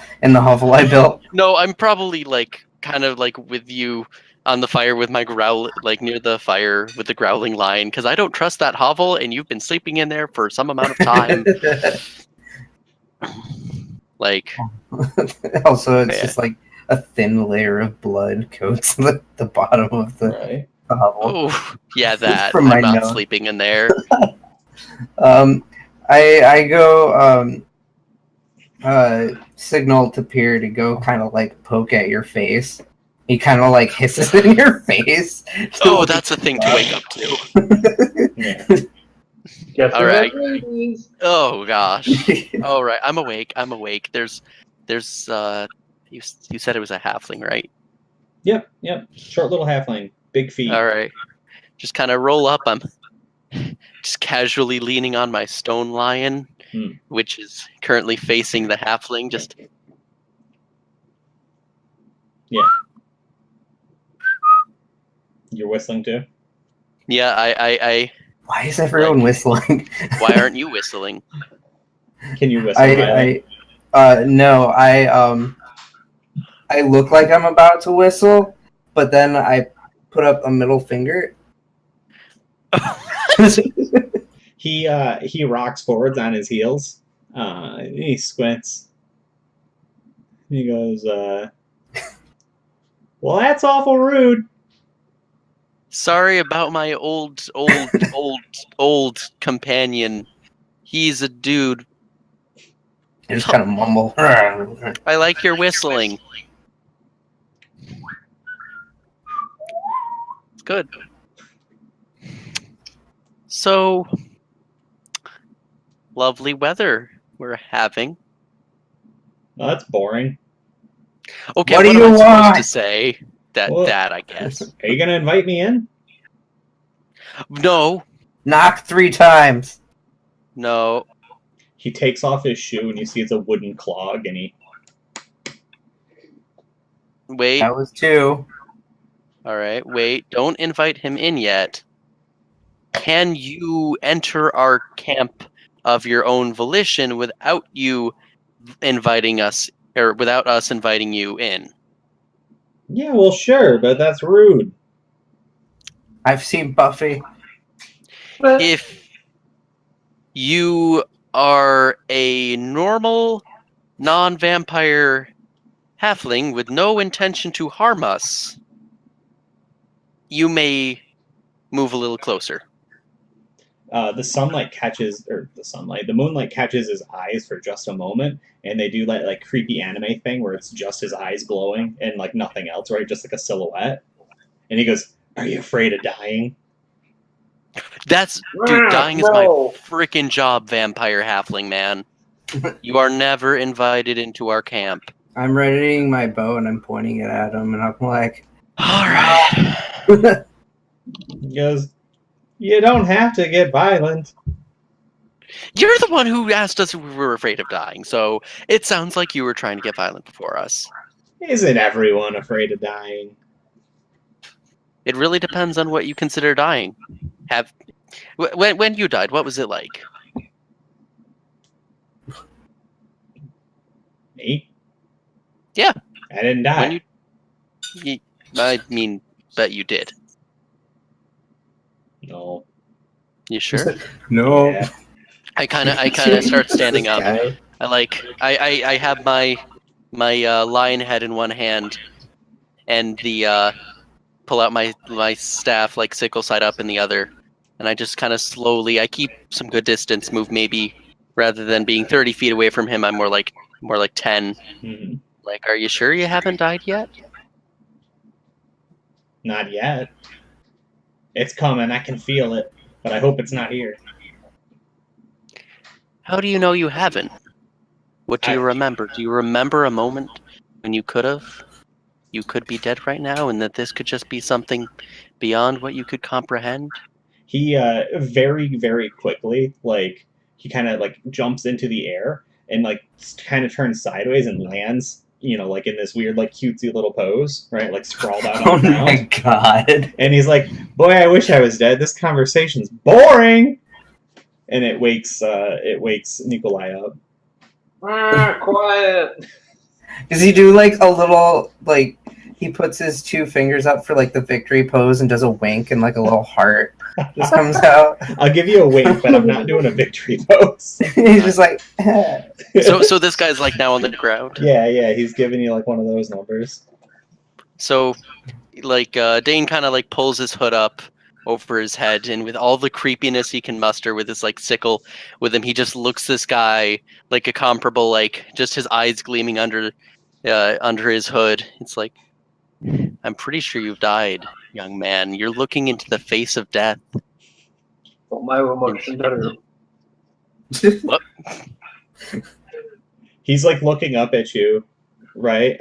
Speaker 4: I built?
Speaker 2: No, I'm probably like kind of like with you on the fire with my growl, like near the fire with the growling lion, because I don't trust that hovel, and you've been sleeping in there for some amount of time. Like,
Speaker 4: also, it's just like a thin layer of blood coats the bottom of the hovel.
Speaker 2: Oh, yeah, that.
Speaker 4: From
Speaker 2: I'm
Speaker 4: my
Speaker 2: not
Speaker 4: note.
Speaker 2: sleeping in there.
Speaker 4: I go signal to Pier to go kind of like poke at your face. He kind of like hisses in your face.
Speaker 2: Oh, that's a thing to wake up to.
Speaker 3: Guess
Speaker 2: All right.
Speaker 3: rabies.
Speaker 2: Oh gosh. All right, I'm awake. There's you said it was a halfling, right?
Speaker 1: Yep. Short little halfling, big feet.
Speaker 2: All right. Just kind of roll up. I'm just casually leaning on my stone lion, which is currently facing the halfling. Just
Speaker 1: yeah. You're whistling too?
Speaker 2: Yeah, I
Speaker 4: Why is everyone whistling?
Speaker 2: Why aren't you whistling?
Speaker 1: Can you whistle?
Speaker 4: No, I look like I'm about to whistle, but then I put up a middle finger.
Speaker 1: He rocks forwards on his heels. He squints. He goes, well, that's awful rude.
Speaker 2: Sorry about my old companion. He's a dude.
Speaker 4: You just kind of mumble.
Speaker 2: I like your whistling. It's good. So, lovely weather we're having.
Speaker 1: Well, that's boring.
Speaker 2: Okay,
Speaker 4: What
Speaker 2: what
Speaker 4: do
Speaker 2: am I
Speaker 4: you
Speaker 2: supposed
Speaker 4: want?
Speaker 2: to say? That I guess.
Speaker 1: Are you gonna invite me in?
Speaker 2: No.
Speaker 4: Knock 3 times.
Speaker 2: No.
Speaker 1: He takes off his shoe and you see it's a wooden clog, and he.
Speaker 2: Wait.
Speaker 4: That was 2.
Speaker 2: All right. Wait. Don't invite him in yet. Can you enter our camp of your own volition without you inviting us, or without us inviting you in?
Speaker 1: Yeah, well, sure, but that's rude.
Speaker 4: I've seen Buffy.
Speaker 2: If you are a normal, non-vampire halfling with no intention to harm us, you may move a little closer.
Speaker 1: The moonlight catches his eyes for just a moment, and they do like creepy anime thing where it's just his eyes glowing and like nothing else, right? Just like a silhouette. And he goes, "Are you afraid of dying?"
Speaker 2: Dude, dying is my
Speaker 3: No.
Speaker 2: freaking job, vampire halfling man. You are never invited into our camp.
Speaker 4: I'm readying my bow and I'm pointing it at him, and I'm like,
Speaker 2: All right.
Speaker 1: He goes, "You don't have to get violent."
Speaker 2: You're the one who asked us if we were afraid of dying, so it sounds like you were trying to get violent before us.
Speaker 1: Isn't everyone afraid of dying?
Speaker 2: It really depends on what you consider dying. When you died, what was it like?
Speaker 1: Me?
Speaker 2: Yeah.
Speaker 1: I didn't die.
Speaker 2: I mean, bet you did.
Speaker 1: No.
Speaker 2: You sure?
Speaker 4: no.
Speaker 1: Yeah.
Speaker 2: I kind of start standing
Speaker 4: This
Speaker 2: up.
Speaker 4: guy.
Speaker 2: I have my lion head in one hand, and pull out my staff like sickle side up in the other, and I just kind of slowly. I keep some good distance, move maybe rather than being 30 feet away from him. I'm more like 10.
Speaker 1: Hmm.
Speaker 2: Like, are you sure you haven't died yet?
Speaker 1: Not yet. It's coming. I can feel it, but I hope it's not here.
Speaker 2: How do you know you haven't? What do you remember? Do you remember a moment when you could have? You could be dead right now, and that this could just be something beyond what you could comprehend?
Speaker 1: He very, very quickly, like, he kind of like jumps into the air and like kind of turns sideways and lands, like in this weird like cutesy little pose, right? Like sprawled out
Speaker 4: Oh
Speaker 1: on the ground.
Speaker 4: my god.
Speaker 1: And he's like, "Boy, I wish I was dead. This conversation's boring." And it wakes Nikolai up.
Speaker 3: Quiet.
Speaker 4: Does he do like a little, like, he puts his 2 fingers up for like the victory pose and does a wink, and like a little heart just comes out?
Speaker 1: I'll give you a wink, but I'm not doing a victory pose.
Speaker 4: He's just like,
Speaker 2: So this guy's like now on the ground.
Speaker 1: Yeah, he's giving you like one of those numbers.
Speaker 2: So, like, Dane kind of like pulls his hood up over his head, and with all the creepiness he can muster with his like sickle with him, he just looks this guy like a comparable, like just his eyes gleaming under his hood. It's like, I'm pretty sure you've died, young man. You're looking into the face of death.
Speaker 3: Oh, my emotion better.
Speaker 2: What?
Speaker 1: He's like looking up at you, right?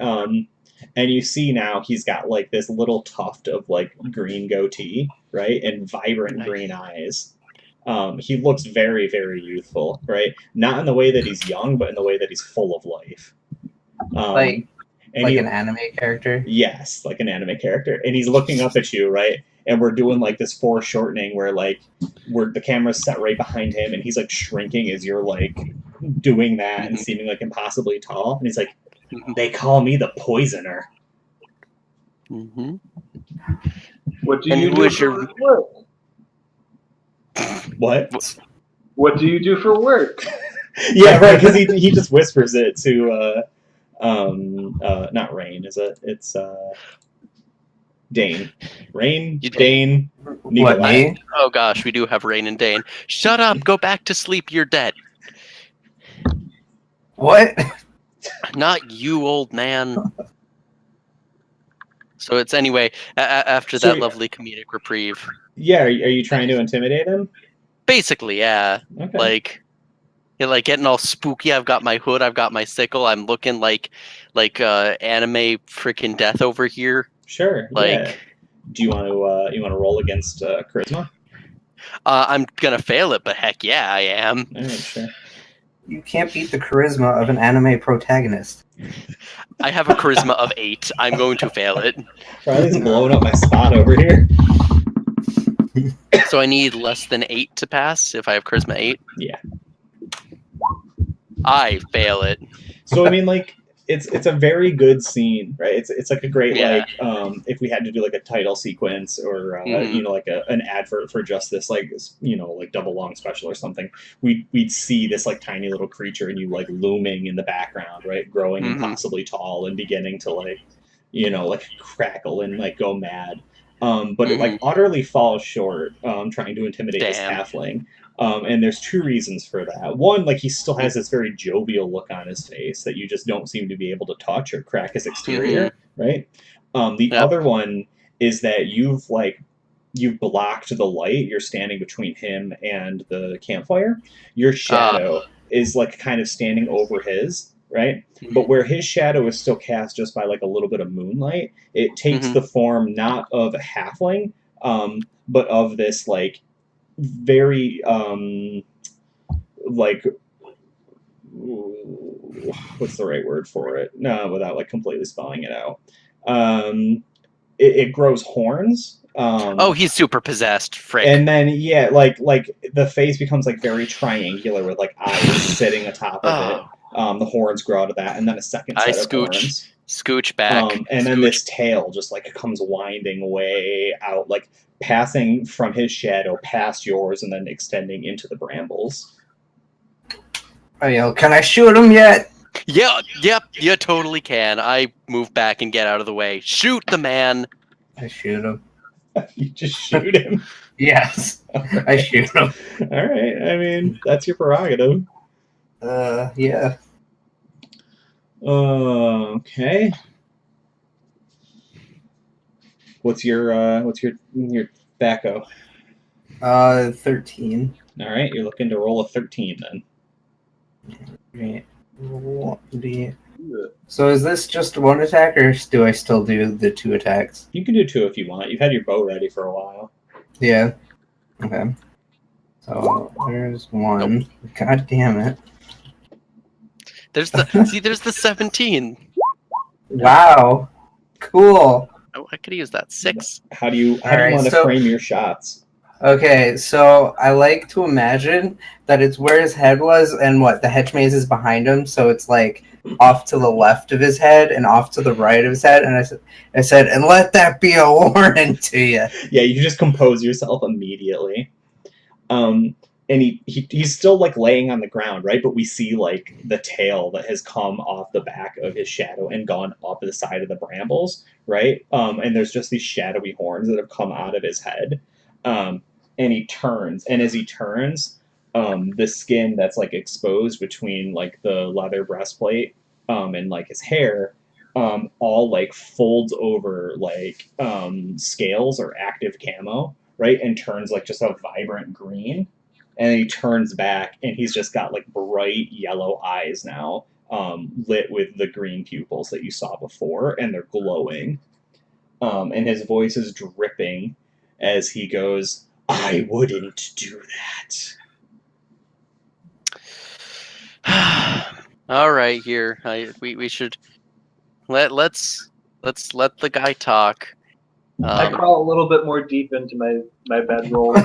Speaker 1: And you see now he's got like this little tuft of like green goatee, right? And vibrant green eyes. He looks very, very youthful, right? Not in the way that he's young, but in the way that he's full of life.
Speaker 4: like an anime character?
Speaker 1: Yes, like an anime character. And he's looking up at you, right? And we're doing like this foreshortening where the camera's set right behind him, and he's like shrinking as you're like doing that and seeming like impossibly tall. And he's like, "They call me the Poisoner."
Speaker 2: Mm-hmm.
Speaker 3: What do you do for work?
Speaker 1: What?
Speaker 3: What do you do for work?
Speaker 1: Yeah, right. Because he just whispers it to not Rain, is it? It's Dane. Rain,
Speaker 2: You did.
Speaker 1: Dane,
Speaker 4: What,
Speaker 1: Nikolai.
Speaker 4: me?
Speaker 2: Oh gosh, we do have Rain and Dane. Shut up! Go back to sleep. You're dead.
Speaker 4: What?
Speaker 2: Not you, old man. So it's anyway after
Speaker 1: So-
Speaker 2: that lovely comedic reprieve.
Speaker 1: Yeah, are you trying to intimidate him?
Speaker 2: Basically, yeah.
Speaker 1: Okay.
Speaker 2: Like, yeah, like getting all spooky. I've got my hood. I've got my sickle. I'm looking like anime freaking death over here.
Speaker 1: Sure.
Speaker 2: Like,
Speaker 1: Yeah. Do you want to roll against charisma?
Speaker 2: I'm gonna fail it, but heck yeah, I am.
Speaker 1: All right, sure.
Speaker 4: You can't beat the charisma of an anime protagonist.
Speaker 2: I have a charisma of 8. I'm going to fail it.
Speaker 1: Riley's blowing up my spot over here.
Speaker 2: So I need less than 8 to pass if I have charisma 8.
Speaker 1: Yeah.
Speaker 2: I fail it.
Speaker 1: So I mean, like, it's a very good scene, right? It's like a great
Speaker 2: Yeah.
Speaker 1: like if we had to do like a title sequence or
Speaker 2: Mhm.
Speaker 1: like an advert for just this like like double long special or something, we'd see this like tiny little creature and you like looming in the background, right, growing
Speaker 2: Mhm.
Speaker 1: impossibly tall and beginning to like like crackle and like go mad. But it like utterly falls short trying to intimidate this
Speaker 2: Damn.
Speaker 1: halfling. And there's two reasons for that. One, like he still has this very jovial look on his face that you just don't seem to be able to touch or crack his exterior, right? The
Speaker 2: Yep.
Speaker 1: other one is that you've blocked the light. You're standing between him and the campfire. Your shadow is like kind of standing over his, right? But where his shadow is still cast just by like a little bit of moonlight, it takes the form not of a halfling, but of this like very like what's the right word for it? No, without like completely spelling it out. It grows horns.
Speaker 2: Oh, he's super possessed, frick.
Speaker 1: And then yeah, like the face becomes like very triangular with like eyes sitting atop of it. The horns grow out of that, and then a second set of horns.
Speaker 2: Scooch back.
Speaker 1: And then this tail just like comes winding way out, like passing from his shadow past yours and then extending into the brambles.
Speaker 4: I yell, "Can I shoot him yet?"
Speaker 2: Yeah, yep, you totally can. I move back and get out of the way. Shoot the man.
Speaker 4: I shoot him.
Speaker 1: You just shoot him.
Speaker 4: Yes, I shoot him.
Speaker 1: All right. I mean, that's your prerogative.
Speaker 4: Yeah.
Speaker 1: Okay. What's your tobacco?
Speaker 4: 13.
Speaker 1: All right, you're looking to roll a 13 then.
Speaker 4: Right. So is this just one attack, or do I still do the 2 attacks?
Speaker 1: You can do 2 if you want. You've had your bow ready for a while.
Speaker 4: Yeah. Okay. So there's 1.
Speaker 2: Nope.
Speaker 4: God damn it.
Speaker 2: There's the 17.
Speaker 4: Wow. Cool.
Speaker 2: Oh, I could use that 6.
Speaker 1: How do you
Speaker 4: Alright,
Speaker 1: want to
Speaker 4: so-
Speaker 1: frame your shots?
Speaker 4: Okay, so I like to imagine that it's where his head was, and the hedge maze is behind him, so it's like off to the left of his head and off to the right of his head, and I said, and let that be a warning to you.
Speaker 1: Yeah, you just compose yourself immediately. And he's still like laying on the ground, right? But we see like the tail that has come off the back of his shadow and gone up the side of the brambles, right? And there's just these shadowy horns that have come out of his head. And he turns, and as he turns, the skin that's like exposed between like the leather breastplate and like his hair all like folds over like scales or active camo, right? And turns like just a vibrant green. And he turns back and he's just got like bright yellow eyes now, lit with the green pupils that you saw before, and they're glowing. And his voice is dripping as he goes, I wouldn't do that.
Speaker 2: All right, here. We should let's let the guy talk.
Speaker 3: I crawl a little bit more deep into my bedroll.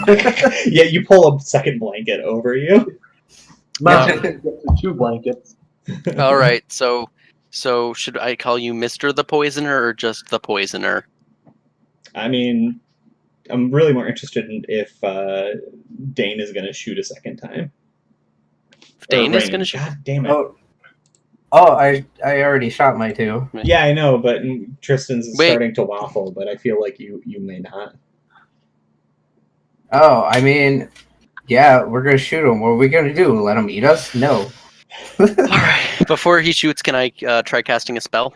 Speaker 1: Yeah, you pull a second blanket over you.
Speaker 3: Get to 2 blankets.
Speaker 2: All right, so should I call you Mr. the Poisoner or just the Poisoner?
Speaker 1: I mean, I'm really more interested in if Dane is going to shoot a second time.
Speaker 2: If Dane is going to shoot.
Speaker 1: God damn it.
Speaker 4: Oh, Oh, I already shot my 2.
Speaker 1: Yeah, I know, but Tristan's is
Speaker 2: Wait.
Speaker 1: starting to waffle, but I feel like you may not.
Speaker 4: Oh, I mean, yeah, we're gonna shoot him. What are we gonna do? Let him eat us? No.
Speaker 2: All right. Before he shoots, can I try casting a spell?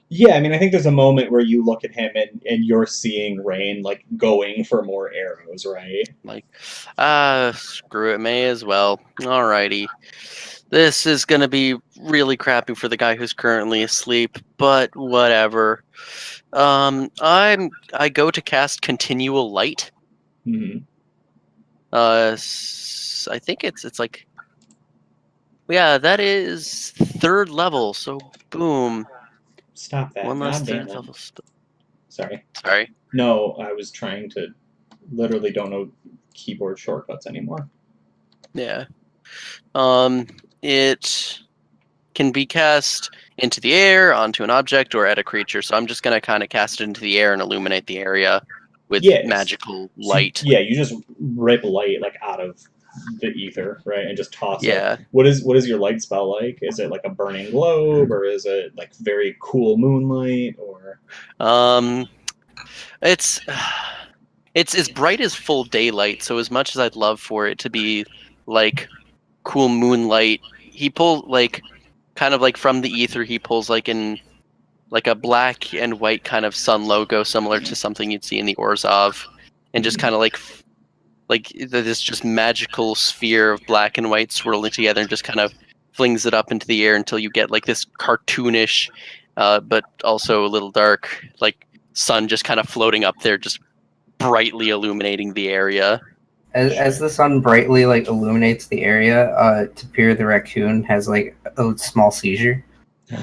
Speaker 1: Yeah, I mean, I think there's a moment where you look at him and you're seeing Rain like going for more arrows, right?
Speaker 2: Like, screw it, may as well. Alrighty. This is gonna be really crappy for the guy who's currently asleep, but whatever. I go to cast Continual Light.
Speaker 1: Hmm.
Speaker 2: I think it's like, yeah, that is 3rd level. So boom,
Speaker 1: Stop that!
Speaker 2: one less
Speaker 1: God damn
Speaker 2: 3rd
Speaker 1: it!
Speaker 2: level.
Speaker 1: Sorry.
Speaker 2: Sorry.
Speaker 1: No, I was trying to. Literally, don't know keyboard shortcuts anymore.
Speaker 2: Yeah. It can be cast into the air, onto an object, or at a creature. So I'm just gonna kind of cast it into the air and illuminate the area with
Speaker 1: Yes.
Speaker 2: magical
Speaker 1: So,
Speaker 2: light.
Speaker 1: yeah, you just rip light like out of the ether, right, and just toss
Speaker 2: Yeah.
Speaker 1: it. What is your light spell like? Is it like a burning globe, or is it like very cool moonlight, or?
Speaker 2: It's it's as bright as full daylight. So as much as I'd love for it to be like cool moonlight, he pulls like kind of like from the ether. He pulls like in like a black and white kind of sun logo, similar to something you'd see in the Orzhov, and just kind of like this just magical sphere of black and white swirling together, and just kind of flings it up into the air until you get like this cartoonish, but also a little dark, like sun just kind of floating up there, just brightly illuminating the area.
Speaker 4: As the sun brightly like illuminates the area, Tapir the raccoon has like a small seizure.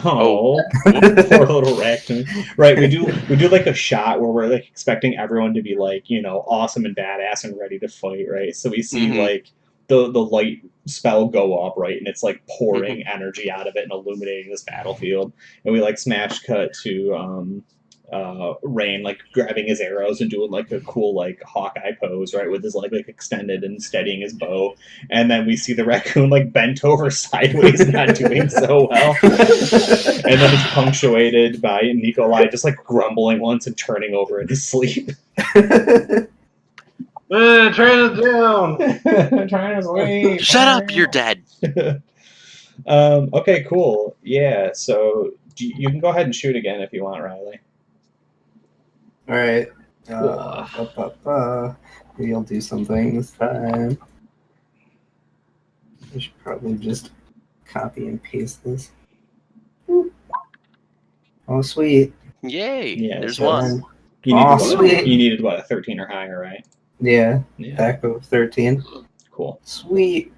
Speaker 1: Oh, poor little raccoon. Right, we do like a shot where we're like expecting everyone to be like, awesome and badass and ready to fight, right? So we see
Speaker 2: Mhm.
Speaker 1: like the light spell go up, right, and it's like pouring
Speaker 2: Mhm.
Speaker 1: energy out of it and illuminating this battlefield. And we like smash cut to Rain like grabbing his arrows and doing like a cool like Hawkeye pose, right, with his leg like extended and steadying his bow. And then we see the raccoon like bent over sideways, not doing so well. And then it's punctuated by Nikolai just like grumbling once and turning over in his sleep.
Speaker 3: Turn it down.
Speaker 1: Trying to sleep.
Speaker 2: Shut up! You're dead.
Speaker 1: Okay, cool. Yeah, so you can go ahead and shoot again if you want, Riley.
Speaker 4: All right.
Speaker 1: Cool.
Speaker 4: Maybe I'll do something this time. I should probably just copy and paste this. Oh, sweet.
Speaker 2: Yay!
Speaker 1: Yeah,
Speaker 2: There's
Speaker 1: so
Speaker 2: one.
Speaker 1: You needed,
Speaker 4: Oh,
Speaker 1: what,
Speaker 4: sweet.
Speaker 1: you needed what, a 13 or higher, right?
Speaker 4: Yeah,
Speaker 1: Yeah.
Speaker 4: back of 13.
Speaker 1: Cool.
Speaker 4: Sweet.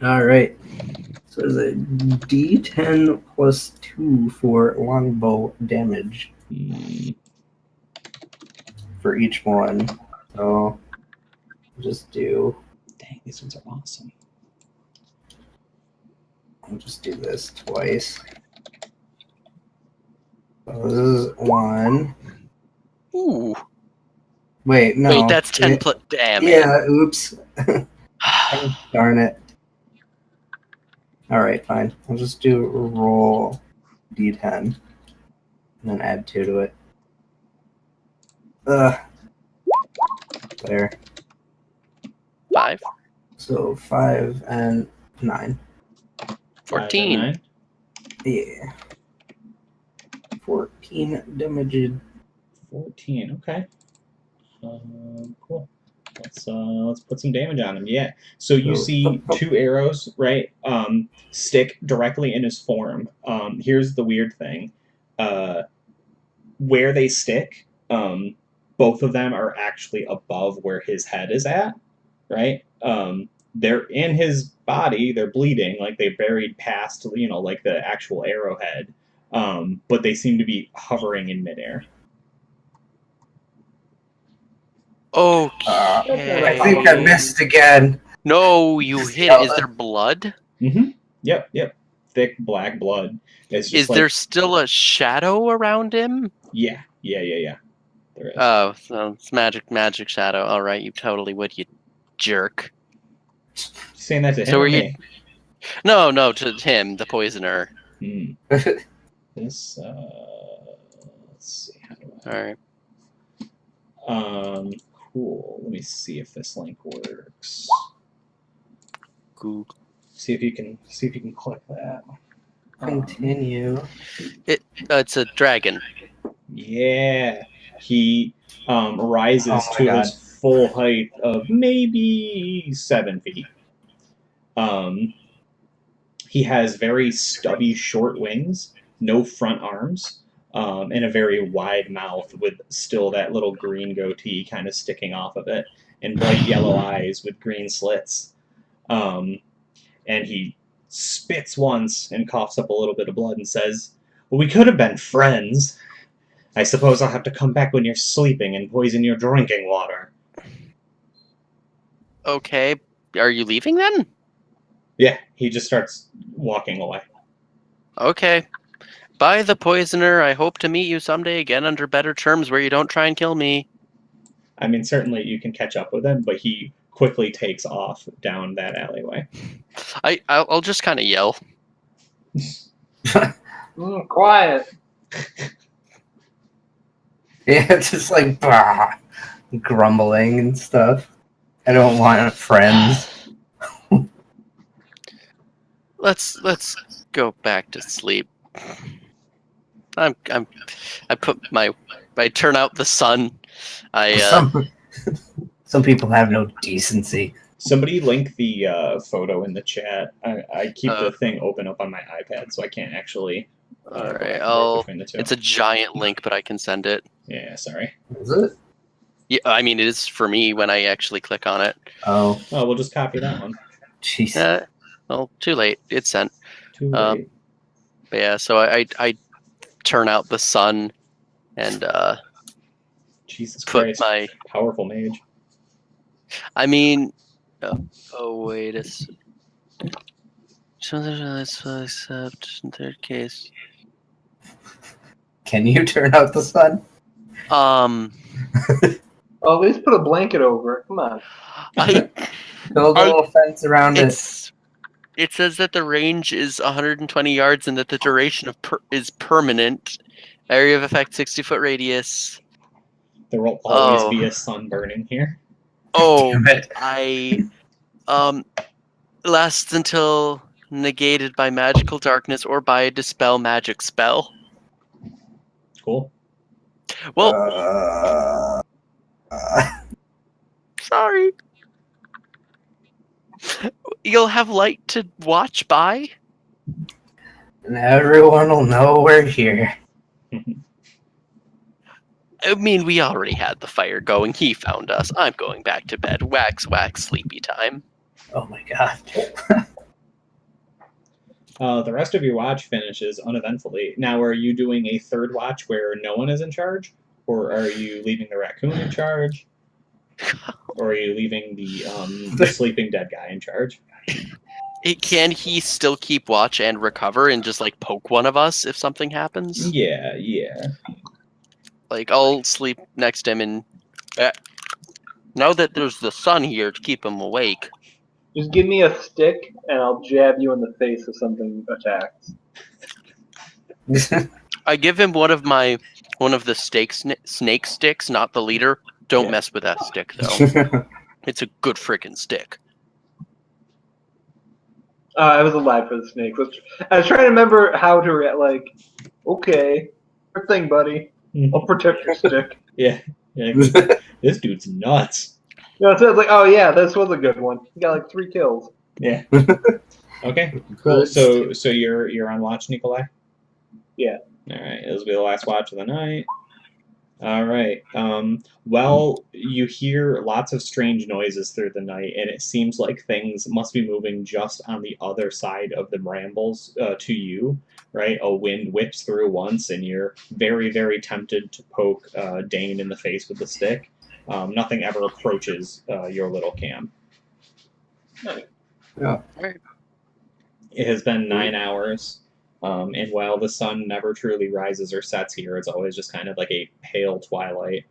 Speaker 4: All right. So it's a D10 plus 2 for longbow damage for each one. So I'll just do.
Speaker 1: Dang, these ones are awesome.
Speaker 4: I'll just do this twice. So this is 1.
Speaker 2: Ooh.
Speaker 4: Wait, no.
Speaker 2: Wait, that's 10 plus. Damn it.
Speaker 4: Yeah, oops. Darn it. Alright, fine. I'll just do a roll D10 and then add 2 to it. There.
Speaker 2: 5.
Speaker 4: So 5 and 9.
Speaker 2: 14.
Speaker 1: 5 and 9.
Speaker 4: Yeah. 14 damage.
Speaker 1: 14. Okay. Cool. Let's put some damage on him. Yeah. So you see 2 arrows, right? Stick directly in his form. Here's the weird thing. Where they stick, both of them are actually above where his head is at, right? They're in his body. They're bleeding, like they buried past, like the actual arrowhead. But they seem to be hovering in midair.
Speaker 2: Okay.
Speaker 4: I think I missed again.
Speaker 2: No, you hit it. Is there blood?
Speaker 1: Mm-hmm. Yep. Thick black blood. It's just
Speaker 2: Is there still a shadow around him?
Speaker 1: Yeah. There is.
Speaker 2: Oh, so it's magic shadow. All right, you totally would, you jerk.
Speaker 1: Saying that to him
Speaker 2: So
Speaker 1: or
Speaker 2: are you?
Speaker 1: me?
Speaker 2: No, to him, the poisoner.
Speaker 1: Hmm. This, let's see. How do
Speaker 2: All right.
Speaker 1: Cool. Let me see if this link works.
Speaker 2: Cool.
Speaker 1: See if you can click that.
Speaker 4: Continue.
Speaker 2: It's a dragon.
Speaker 1: Yeah, he rises
Speaker 4: Oh my
Speaker 1: to
Speaker 4: God.
Speaker 1: his full height of maybe 7 feet. He has very stubby, short wings, no front arms, and a very wide mouth with still that little green goatee kind of sticking off of it, and bright yellow eyes with green slits. Um, and he spits once and coughs up a little bit of blood and says, "Well, we could have been friends. I suppose I'll have to come back when you're sleeping and poison your drinking water."
Speaker 2: Okay. Are you leaving then?
Speaker 1: Yeah, he just starts walking away.
Speaker 2: Okay. Bye, the poisoner. I hope to meet you someday again under better terms where you don't try and kill me.
Speaker 1: I mean, certainly you can catch up with him, but he quickly takes off down that alleyway.
Speaker 2: I'll just kind of yell.
Speaker 3: Quiet.
Speaker 4: Yeah, just like bah, grumbling and stuff. I don't want friends.
Speaker 2: Let's go back to sleep. I turn out the sun.
Speaker 4: Some people have no decency.
Speaker 1: Somebody link the photo in the chat. I keep the thing open up on my iPad, so I can't actually.
Speaker 2: All
Speaker 1: go
Speaker 2: right,
Speaker 1: back and forth between the two.
Speaker 2: it's a giant link, but I can send it.
Speaker 1: Yeah, sorry.
Speaker 4: Is it?
Speaker 2: Yeah, I mean it is for me when I actually click on it.
Speaker 4: Oh,
Speaker 1: we'll just copy that one.
Speaker 4: jeez.
Speaker 2: Well, too late. It's sent.
Speaker 1: Too late.
Speaker 2: But yeah, so I turn out the sun and
Speaker 1: Jesus
Speaker 2: put
Speaker 1: Christ,
Speaker 2: my.
Speaker 1: powerful mage.
Speaker 2: I mean, wait a second. Except in third case.
Speaker 4: Can you turn out the sun?
Speaker 3: Oh, at least put a blanket over it. Come on.
Speaker 4: Build a little fence around it.
Speaker 2: It says that the range is 120 yards and that the duration is permanent. Area of effect 60-foot radius.
Speaker 1: There will always be a sun burning here.
Speaker 2: Oh,
Speaker 4: Damn it.
Speaker 2: I lasts until negated by magical darkness or by a dispel magic spell.
Speaker 1: Cool.
Speaker 2: Well, sorry. You'll have light to watch by.
Speaker 4: And everyone will know we're here.
Speaker 2: I mean, we already had the fire going. He found us. I'm going back to bed. Wax, sleepy time.
Speaker 4: Oh my God.
Speaker 1: The rest of your watch finishes uneventfully. Now, are you doing a third watch where no one is in charge? Or are you leaving the raccoon in charge? Or are you leaving the sleeping dead guy in charge?
Speaker 2: Can he still keep watch and recover and just like poke one of us if something happens?
Speaker 1: Yeah.
Speaker 2: Like I'll sleep next to him and now that there's the sun here to keep him awake.
Speaker 3: Just give me a stick and I'll jab you in the face if something attacks.
Speaker 2: I give him one of the snake sticks, not the leader. Don't mess with that stick though. It's a good freaking stick.
Speaker 3: I was alive for the snake. I was trying to remember how to react. Like, okay, sure thing, buddy. I'll protect your stick.
Speaker 1: Yeah. This dude's nuts.
Speaker 3: So I was like, oh yeah, this was a good one. You got like 3 kills.
Speaker 1: Yeah. Okay. Cool. So you're on watch, Nikolai?
Speaker 3: Yeah.
Speaker 1: All right. This will be the last watch of the night. All right. Well, you hear lots of strange noises through the night, and it seems like things must be moving just on the other side of the brambles to you, right? A wind whips through once, and you're very, very tempted to poke Dane in the face with the stick. Nothing ever approaches your little camp.
Speaker 4: Yeah.
Speaker 1: It has been 9 hours. And while the sun never truly rises or sets here, it's always just kind of like a pale twilight.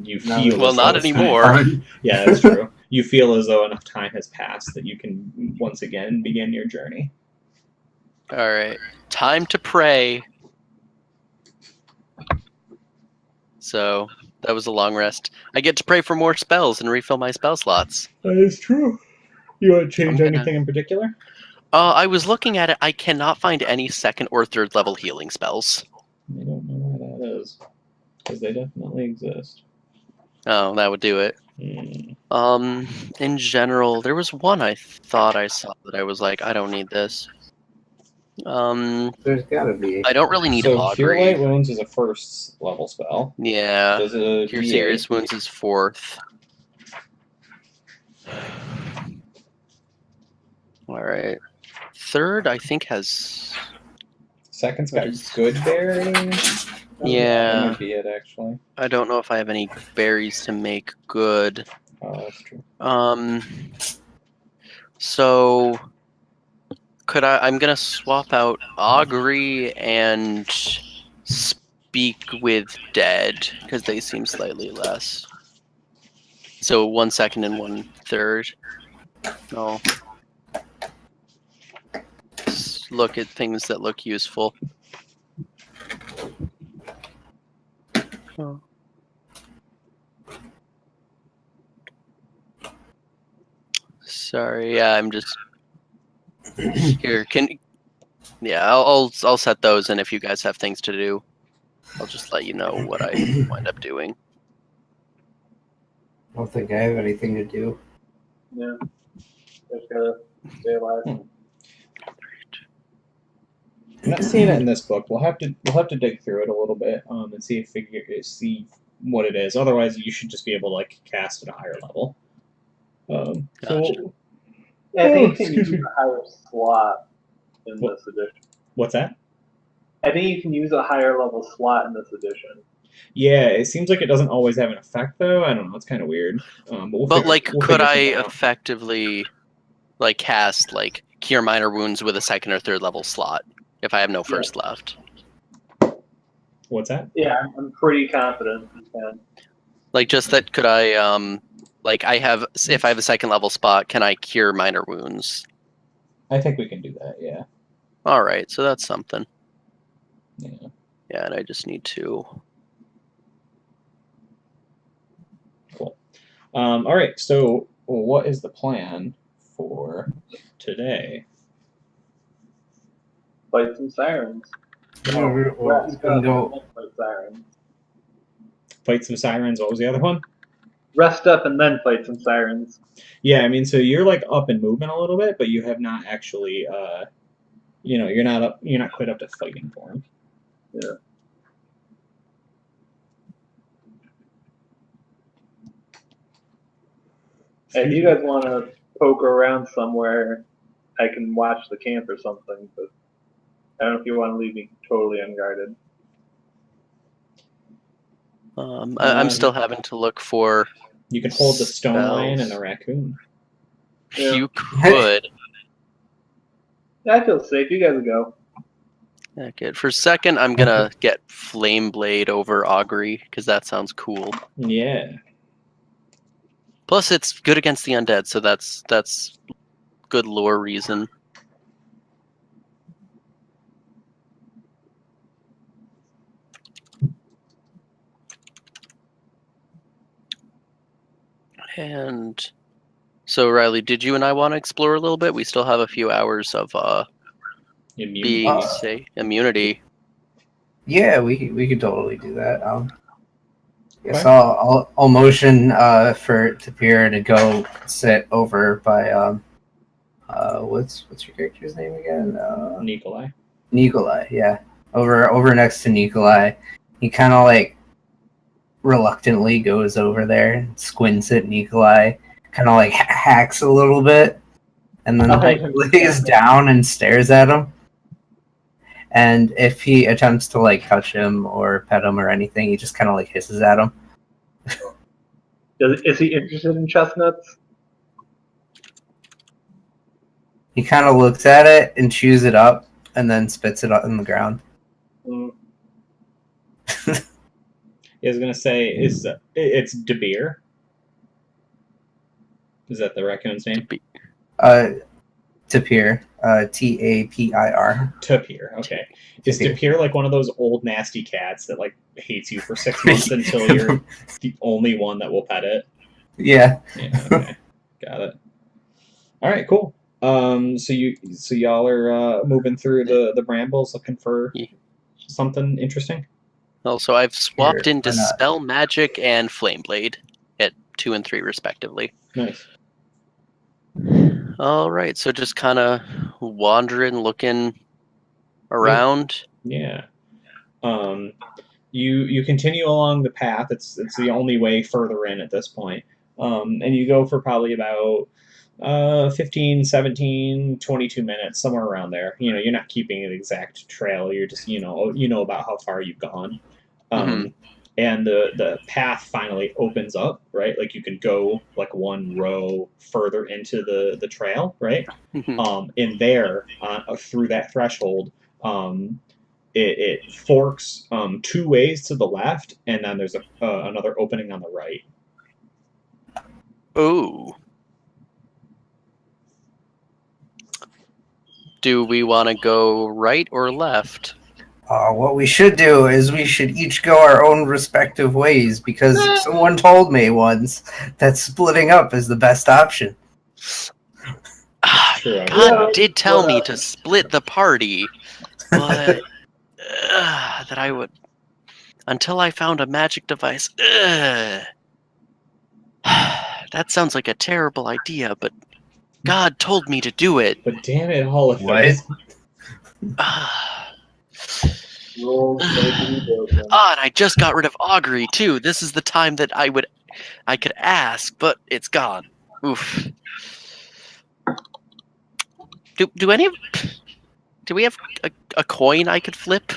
Speaker 1: You feel
Speaker 2: well, not anymore.
Speaker 1: Yeah, that's true. you feel as though enough time has passed that you can once again begin your journey.
Speaker 2: All right, time to pray. So that was a long rest. I get to pray for more spells and refill my spell slots.
Speaker 1: That is true. You want to change
Speaker 2: I'm gonna-
Speaker 1: anything in particular?
Speaker 2: I was looking at it. I cannot find any second or third level healing spells.
Speaker 1: I don't know why that is, because they definitely exist.
Speaker 2: Oh, that would do it. In general, there was one I thought I saw that I was like, I don't need this.
Speaker 4: There's gotta be.
Speaker 2: I don't really need
Speaker 1: So Cure
Speaker 2: Augury.
Speaker 1: Light Wounds is a first level spell.
Speaker 2: Yeah,
Speaker 1: Does a
Speaker 2: Cure
Speaker 1: D8.
Speaker 2: Serious Wounds is 4th. All right, 3rd I think has.
Speaker 1: Second's
Speaker 2: What
Speaker 1: got
Speaker 2: is-
Speaker 1: Good Berry.
Speaker 2: Yeah.
Speaker 1: That might be it, actually.
Speaker 2: I don't know if I have any berries to make good.
Speaker 1: Oh, that's true.
Speaker 2: So I'm gonna swap out Augury and Speak with Dead because they seem slightly less. So 1 second and 1/3. No. Let's look at things that look useful. Oh. Sorry, yeah, I'm just here. I'll set those, and if you guys have things to do, I'll just let you know what I wind up doing.
Speaker 4: I don't think I have anything to do.
Speaker 3: Yeah. Just gotta stay alive.
Speaker 1: I'm not seeing it in this book. We'll have to dig through it a little bit and see what it is. Otherwise, you should just be able to like cast at a higher level.
Speaker 2: Gotcha.
Speaker 3: Yeah, I think you
Speaker 1: excuse
Speaker 3: can use
Speaker 1: me.
Speaker 3: a higher slot in
Speaker 1: What?
Speaker 3: this edition.
Speaker 1: What's that?
Speaker 3: I think you can use a higher level slot in this edition.
Speaker 1: Yeah, it seems like it doesn't always have an effect though. I don't know. It's kind of weird. But
Speaker 2: But could I
Speaker 1: figure something out.
Speaker 2: effectively cast Cure Minor Wounds with a second or third level slot if I have no first left?
Speaker 1: What's that?
Speaker 3: Yeah, I'm pretty confident you can.
Speaker 2: Just that, could I if I have a second level spot, can I Cure Minor Wounds?
Speaker 1: I think we can do that. Yeah.
Speaker 2: All right, so that's something.
Speaker 1: Yeah.
Speaker 2: Yeah, and I just need to.
Speaker 1: Cool. All right. So, what is the plan for today?
Speaker 3: Fight some sirens.
Speaker 4: Well, it's gonna go.
Speaker 3: Fight sirens.
Speaker 1: Fight some sirens. What was the other one?
Speaker 3: Rest up and then fight some sirens.
Speaker 1: Yeah, I mean, so you're like up and moving a little bit, but you have not actually, you're not up. You're not quite up to fighting for him.
Speaker 3: Yeah. If you guys want to poke around somewhere, I can watch the camp or something, but I don't know if you want to leave me totally unguarded.
Speaker 2: I'm still having to look for.
Speaker 1: You can hold the stone
Speaker 2: spells.
Speaker 1: lion and the raccoon.
Speaker 3: Yeah.
Speaker 2: You could.
Speaker 3: Yeah, I feel safe. You guys go.
Speaker 2: Yeah, good. For a second, I'm gonna get Flame Blade over Augury because that sounds cool.
Speaker 1: Yeah.
Speaker 2: Plus, it's good against the undead, so that's good lore reason. And so, Riley, did you and I want to explore a little bit? We still have a few hours of being immunity.
Speaker 4: Yeah, we could totally do that. Guess
Speaker 1: Okay.
Speaker 4: I'll motion for Tapir to go sit over by what's your character's name again?
Speaker 1: Nikolai.
Speaker 4: Nikolai, yeah. Over next to Nikolai. He kind of reluctantly goes over there, squints at Nikolai, kind of hacks a little bit, and then lays down and stares at him. And if he attempts to touch him or pet him or anything, he just kind of hisses at him.
Speaker 3: Is he interested in chestnuts?
Speaker 4: He kind of looks at it and chews it up, and then spits it on the ground.
Speaker 3: Mm.
Speaker 1: I was gonna say it's De Beer. Is that the raccoon's name?
Speaker 4: Tapir. Tapir.
Speaker 1: Tapir. Okay. Is
Speaker 4: Tapir.
Speaker 1: Tapir like one of those old nasty cats that like hates you for 6 months until you're the only one that will pet it?
Speaker 4: Yeah.
Speaker 1: Yeah. Okay. Got it. All right. Cool. So y'all are moving through the brambles looking for something interesting.
Speaker 2: Also, I've swapped
Speaker 4: Here,
Speaker 2: into
Speaker 4: why not?
Speaker 2: Spell Magic and Flame Blade at 2 and 3 respectively.
Speaker 1: Nice.
Speaker 2: All right, so just kind of wandering, looking around.
Speaker 1: Yeah. You continue along the path. It's the only way further in at this point. And you go for probably about 15, 17, 22 minutes, somewhere around there. You know, you're not keeping an exact trail. You're just, you know about how far you've gone. And the path finally opens up, right? Like you can go like one row further into the trail, right? And there, through that threshold, it forks 2 ways to the left, and then there's another opening on the right.
Speaker 2: Ooh. Do we want to go right or left?
Speaker 4: What we should do is we should each go our own respective ways, because someone told me once that splitting up is the best option.
Speaker 1: True,
Speaker 2: God did tell me to split the party, but that I would, until I found a magic device. That sounds like a terrible idea, but God told me to do it.
Speaker 1: But damn it, Hall of
Speaker 4: What?
Speaker 1: Fame.
Speaker 2: And I just got rid of augury too. This is the time that I could ask, but it's gone. Oof. Do we have a coin I could flip?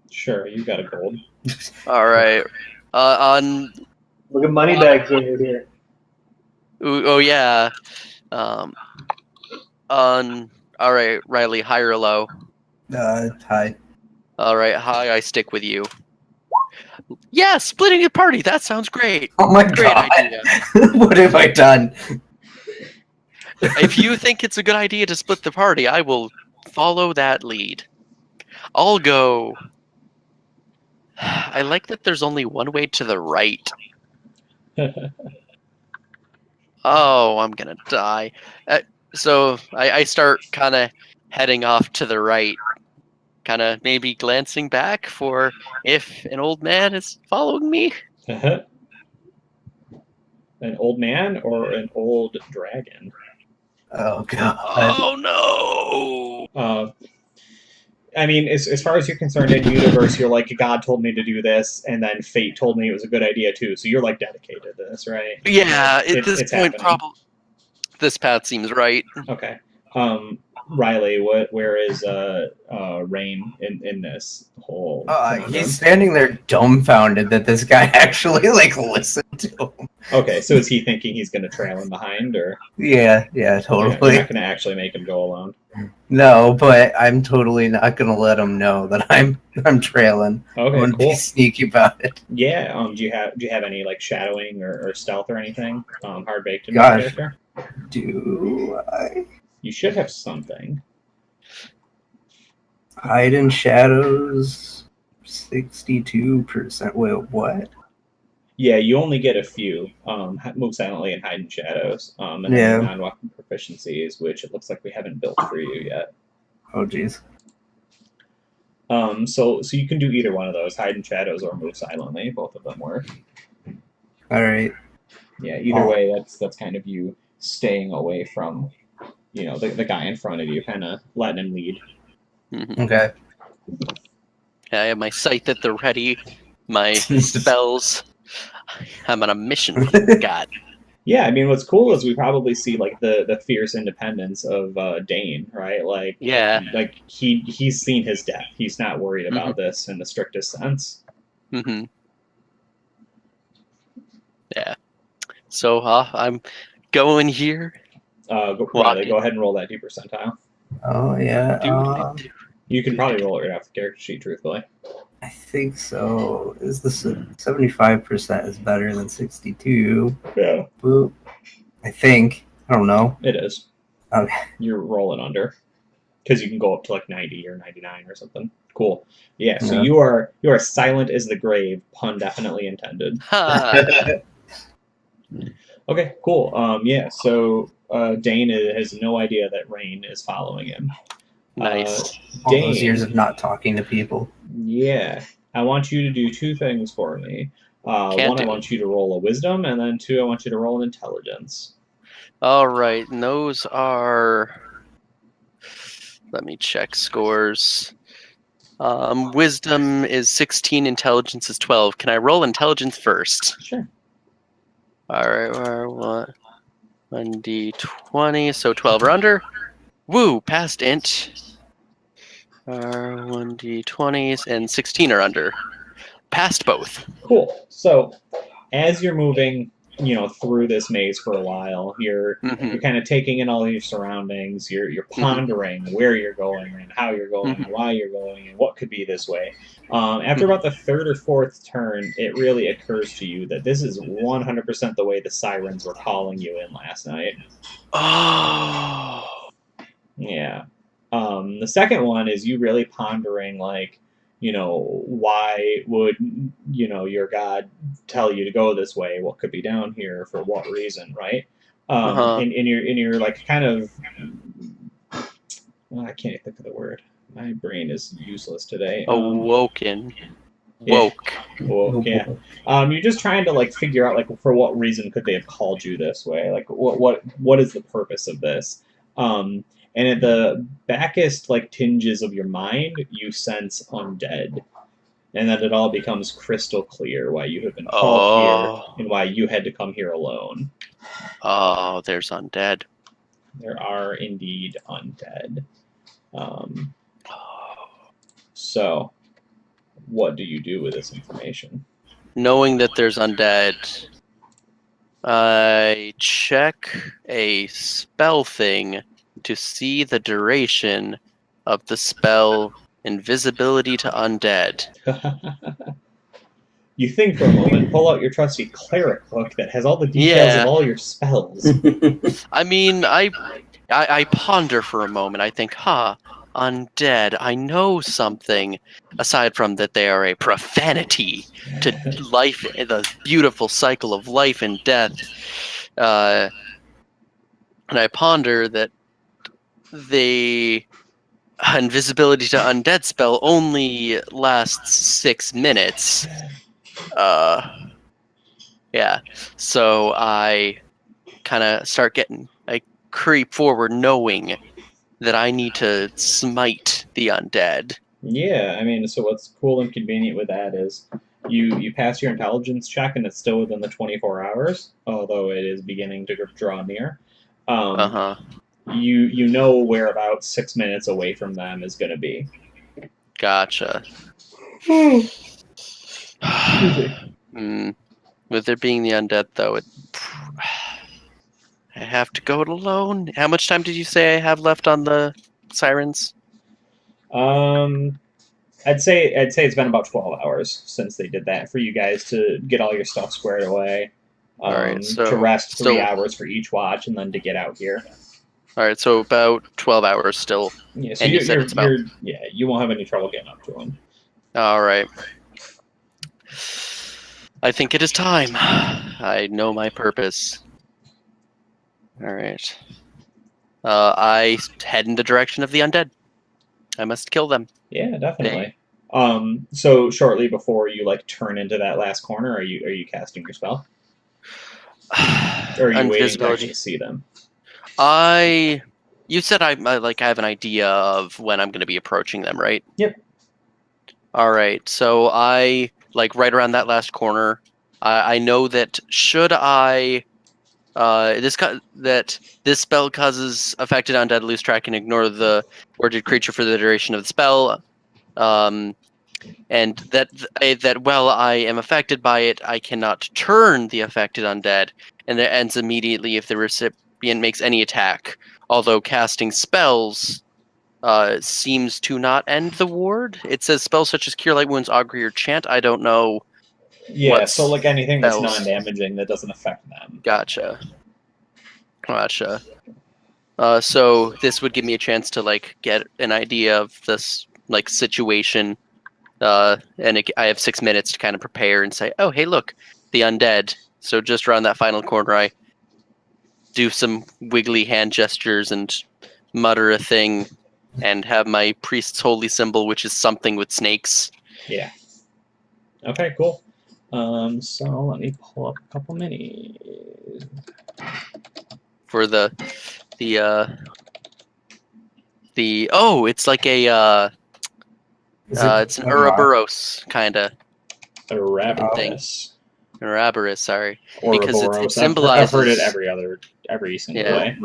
Speaker 1: Sure, you got a gold.
Speaker 2: All right. On.
Speaker 3: Look at money bags over here.
Speaker 2: Oh yeah. On. All right, Riley, high or low?
Speaker 4: Hi.
Speaker 2: All right, high. I stick with you. Yeah, splitting the party. That sounds great.
Speaker 4: Oh my
Speaker 2: Great
Speaker 4: god.
Speaker 2: idea.
Speaker 4: What have I done?
Speaker 2: If you think it's a good idea to split the party, I will follow that lead. I'll go. I like that there's only one way to the right. Oh, I'm gonna die. So I start kind of heading off to the right, kind of maybe glancing back for if an old man is following me.
Speaker 1: An old man or an old dragon?
Speaker 4: Oh god.
Speaker 2: Oh no!
Speaker 1: I mean, as far as you're concerned, in universe, you're like, God told me to do this, and then fate told me it was a good idea too. So you're like dedicated to this, right?
Speaker 2: Yeah, at this
Speaker 1: it's
Speaker 2: point,
Speaker 1: happening.
Speaker 2: probably this path seems right.
Speaker 1: Okay. Riley, where is Rain in this whole?
Speaker 4: He's standing there dumbfounded that this guy actually like listened to him.
Speaker 1: Okay, so is he thinking he's going to trail him behind, or?
Speaker 4: Yeah, totally.
Speaker 1: You're not going to actually make him go alone.
Speaker 4: No, but I'm totally not gonna let him know that I'm trailing.
Speaker 1: Okay,
Speaker 4: I'm gonna
Speaker 1: cool.
Speaker 4: be sneaky about it.
Speaker 1: Yeah. Do you have any like shadowing or stealth or anything hard baked in your
Speaker 4: Gosh.
Speaker 1: character?
Speaker 4: Do I
Speaker 1: You should have something.
Speaker 4: hide in shadows? 62%. Wait, what?
Speaker 1: Yeah, you only get a few. Move silently and hide in shadows. And then non-weapon proficiencies, which it looks like we haven't built for you yet.
Speaker 4: Oh, jeez.
Speaker 1: So you can do either one of those, hide in shadows or move silently. Both of them work.
Speaker 4: All right.
Speaker 1: Yeah, either way, that's kind of you staying away from, the guy in front of you, kind of letting him lead.
Speaker 2: Mm-hmm.
Speaker 4: Okay.
Speaker 2: I have my sight at the ready, my spells. I'm on a mission, God.
Speaker 1: Yeah, I mean, what's cool is we probably see like the fierce independence of Dane, right? Like,
Speaker 2: yeah,
Speaker 1: like he's seen his death. He's not worried about this in the strictest sense.
Speaker 2: Mm-hmm. Yeah. So I'm going here.
Speaker 1: Riley, go ahead and roll that D%.
Speaker 4: Oh yeah.
Speaker 1: You can probably roll it right off the character sheet, truthfully.
Speaker 4: I think so. Is the 75% is better than 62?
Speaker 1: Yeah.
Speaker 4: Boop. I think. I don't know.
Speaker 1: It is.
Speaker 4: Okay.
Speaker 1: You're rolling under because you can go up to like 90 or 99 or something. Cool. Yeah. So
Speaker 4: Yeah.
Speaker 1: you are silent as the grave. Pun definitely intended.
Speaker 2: Ha.
Speaker 1: Okay. Cool. Yeah. So Dane has no idea that Rain is following him.
Speaker 2: Nice.
Speaker 4: All those years
Speaker 1: Dane.
Speaker 4: of not talking to people.
Speaker 1: Yeah. I want you to do two things for me.
Speaker 2: Can't
Speaker 1: One, I
Speaker 2: do.
Speaker 1: want you to roll a wisdom, and then two, I want you to roll an intelligence.
Speaker 2: All right, and those are. Let me check scores. Wisdom is 16, intelligence is 12. Can I roll intelligence first?
Speaker 1: Sure.
Speaker 2: All right, what? 1d20, so 12 or under. Woo, passed int. 1d20s and 16 or under. Passed both.
Speaker 1: Cool. So as you're moving, through this maze for a while, you're kind of taking in all your surroundings. You're pondering where you're going and how you're going and why you're going and what could be this way. After about the third or fourth turn, it really occurs to you that this is 100% the way the sirens were calling you in last night.
Speaker 2: Oh.
Speaker 1: Yeah. The second one is you really pondering, like, why would, your God tell you to go this way? What could be down here? For what reason, right? And you're like kind of, well, I can't think of the word. My brain is useless today.
Speaker 2: Awoken.
Speaker 1: Yeah.
Speaker 2: Woke.
Speaker 1: Yeah. You're just trying to like figure out like for what reason could they have called you this way? Like what is the purpose of this? And at the backest like tinges of your mind, you sense undead, and then it all becomes crystal clear why you have been called here and why you had to come here alone.
Speaker 2: Oh, there's undead.
Speaker 1: There are indeed undead. So, what do you do with this information?
Speaker 2: Knowing that there's undead, I check a spell thing to see the duration of the spell invisibility to undead.
Speaker 1: You think for a moment, pull out your trusty cleric book that has all the details of all your spells.
Speaker 2: I mean, I ponder for a moment. I think, undead. I know something aside from that they are a profanity to life, the beautiful cycle of life and death. And I ponder that the invisibility to undead spell only lasts 6 minutes. Yeah. So I kind of I creep forward knowing that I need to smite the undead.
Speaker 1: Yeah, I mean, so what's cool and convenient with that is you pass your intelligence check and it's still within the 24 hours, although it is beginning to draw near. You know where about 6 minutes away from them is going to be.
Speaker 2: Gotcha. With it being the undead, though, I have to go it alone. How much time did you say I have left on the sirens?
Speaker 1: I'd say it's been about 12 hours since they did that for you guys to get all your stuff squared away.
Speaker 2: All right, so
Speaker 1: to rest 3 hours for each watch and then to get out here.
Speaker 2: All right, so about 12 hours still.
Speaker 1: Yeah, so
Speaker 2: and you said it's about.
Speaker 1: You won't have any trouble getting up to them.
Speaker 2: All right. I think it is time. I know my purpose. All right. I head in the direction of the undead. I must kill them.
Speaker 1: Yeah, definitely. So shortly before you like turn into that last corner, are you casting your spell? Or are you waiting to actually see them?
Speaker 2: You said I have an idea of when I'm going to be approaching them, right?
Speaker 1: Yep.
Speaker 2: All right. So I right around that last corner. I know that should I that this spell causes affected undead lose track and ignore the worded creature for the duration of the spell. And that while I am affected by it, I cannot turn the affected undead, and it ends immediately if the recipient makes any attack. Although casting spells seems to not end the ward. It says spells such as Cure Light Wounds, Augury, or Chant. I don't know.
Speaker 1: Yeah, so like anything that's non-damaging that doesn't affect them.
Speaker 2: Gotcha. Gotcha. So this would give me a chance to like get an idea of this like situation, and I have 6 minutes to kind of prepare and say, "Oh, hey, look, the undead." So just around that final corner, I do some wiggly hand gestures and mutter a thing, and have my priest's holy symbol, which is something with snakes.
Speaker 1: Yeah. Okay, cool. So let me pull up a couple minis.
Speaker 2: For it's like a it's an Ouroboros kind of thing.
Speaker 1: Ouroboros.
Speaker 2: Ouroboros, sorry. Because it
Speaker 1: Ouroboros. I've
Speaker 2: symbolizes.
Speaker 1: heard it every single way.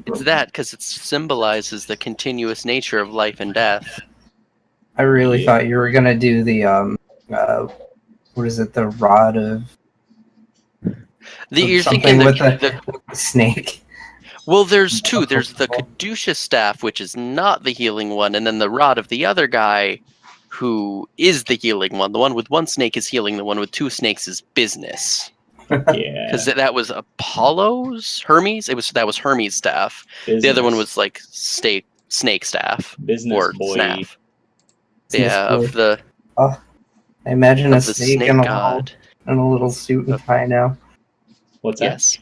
Speaker 2: It's that because it symbolizes the continuous nature of life and death.
Speaker 4: I really thought you were gonna do the what is it? The rod of
Speaker 2: You're
Speaker 4: something
Speaker 2: thinking
Speaker 4: with the snake.
Speaker 2: Well, there's two. There's the Caduceus staff, which is not the healing one, and then the rod of the other guy, who is the healing one. The one with one snake is healing. The one with two snakes is business.
Speaker 1: Yeah.
Speaker 2: Because that was Apollo's Hermes. That was Hermes' staff.
Speaker 1: Business.
Speaker 2: The other one was like snake staff
Speaker 1: Business
Speaker 2: or
Speaker 1: boy.
Speaker 2: staff.
Speaker 4: Business
Speaker 2: Yeah,
Speaker 4: boy.
Speaker 2: of the.
Speaker 4: I imagine a
Speaker 2: of the
Speaker 4: snake,
Speaker 2: snake
Speaker 4: in
Speaker 2: god.
Speaker 4: a little suit and tie now.
Speaker 1: What's that?
Speaker 2: Yes.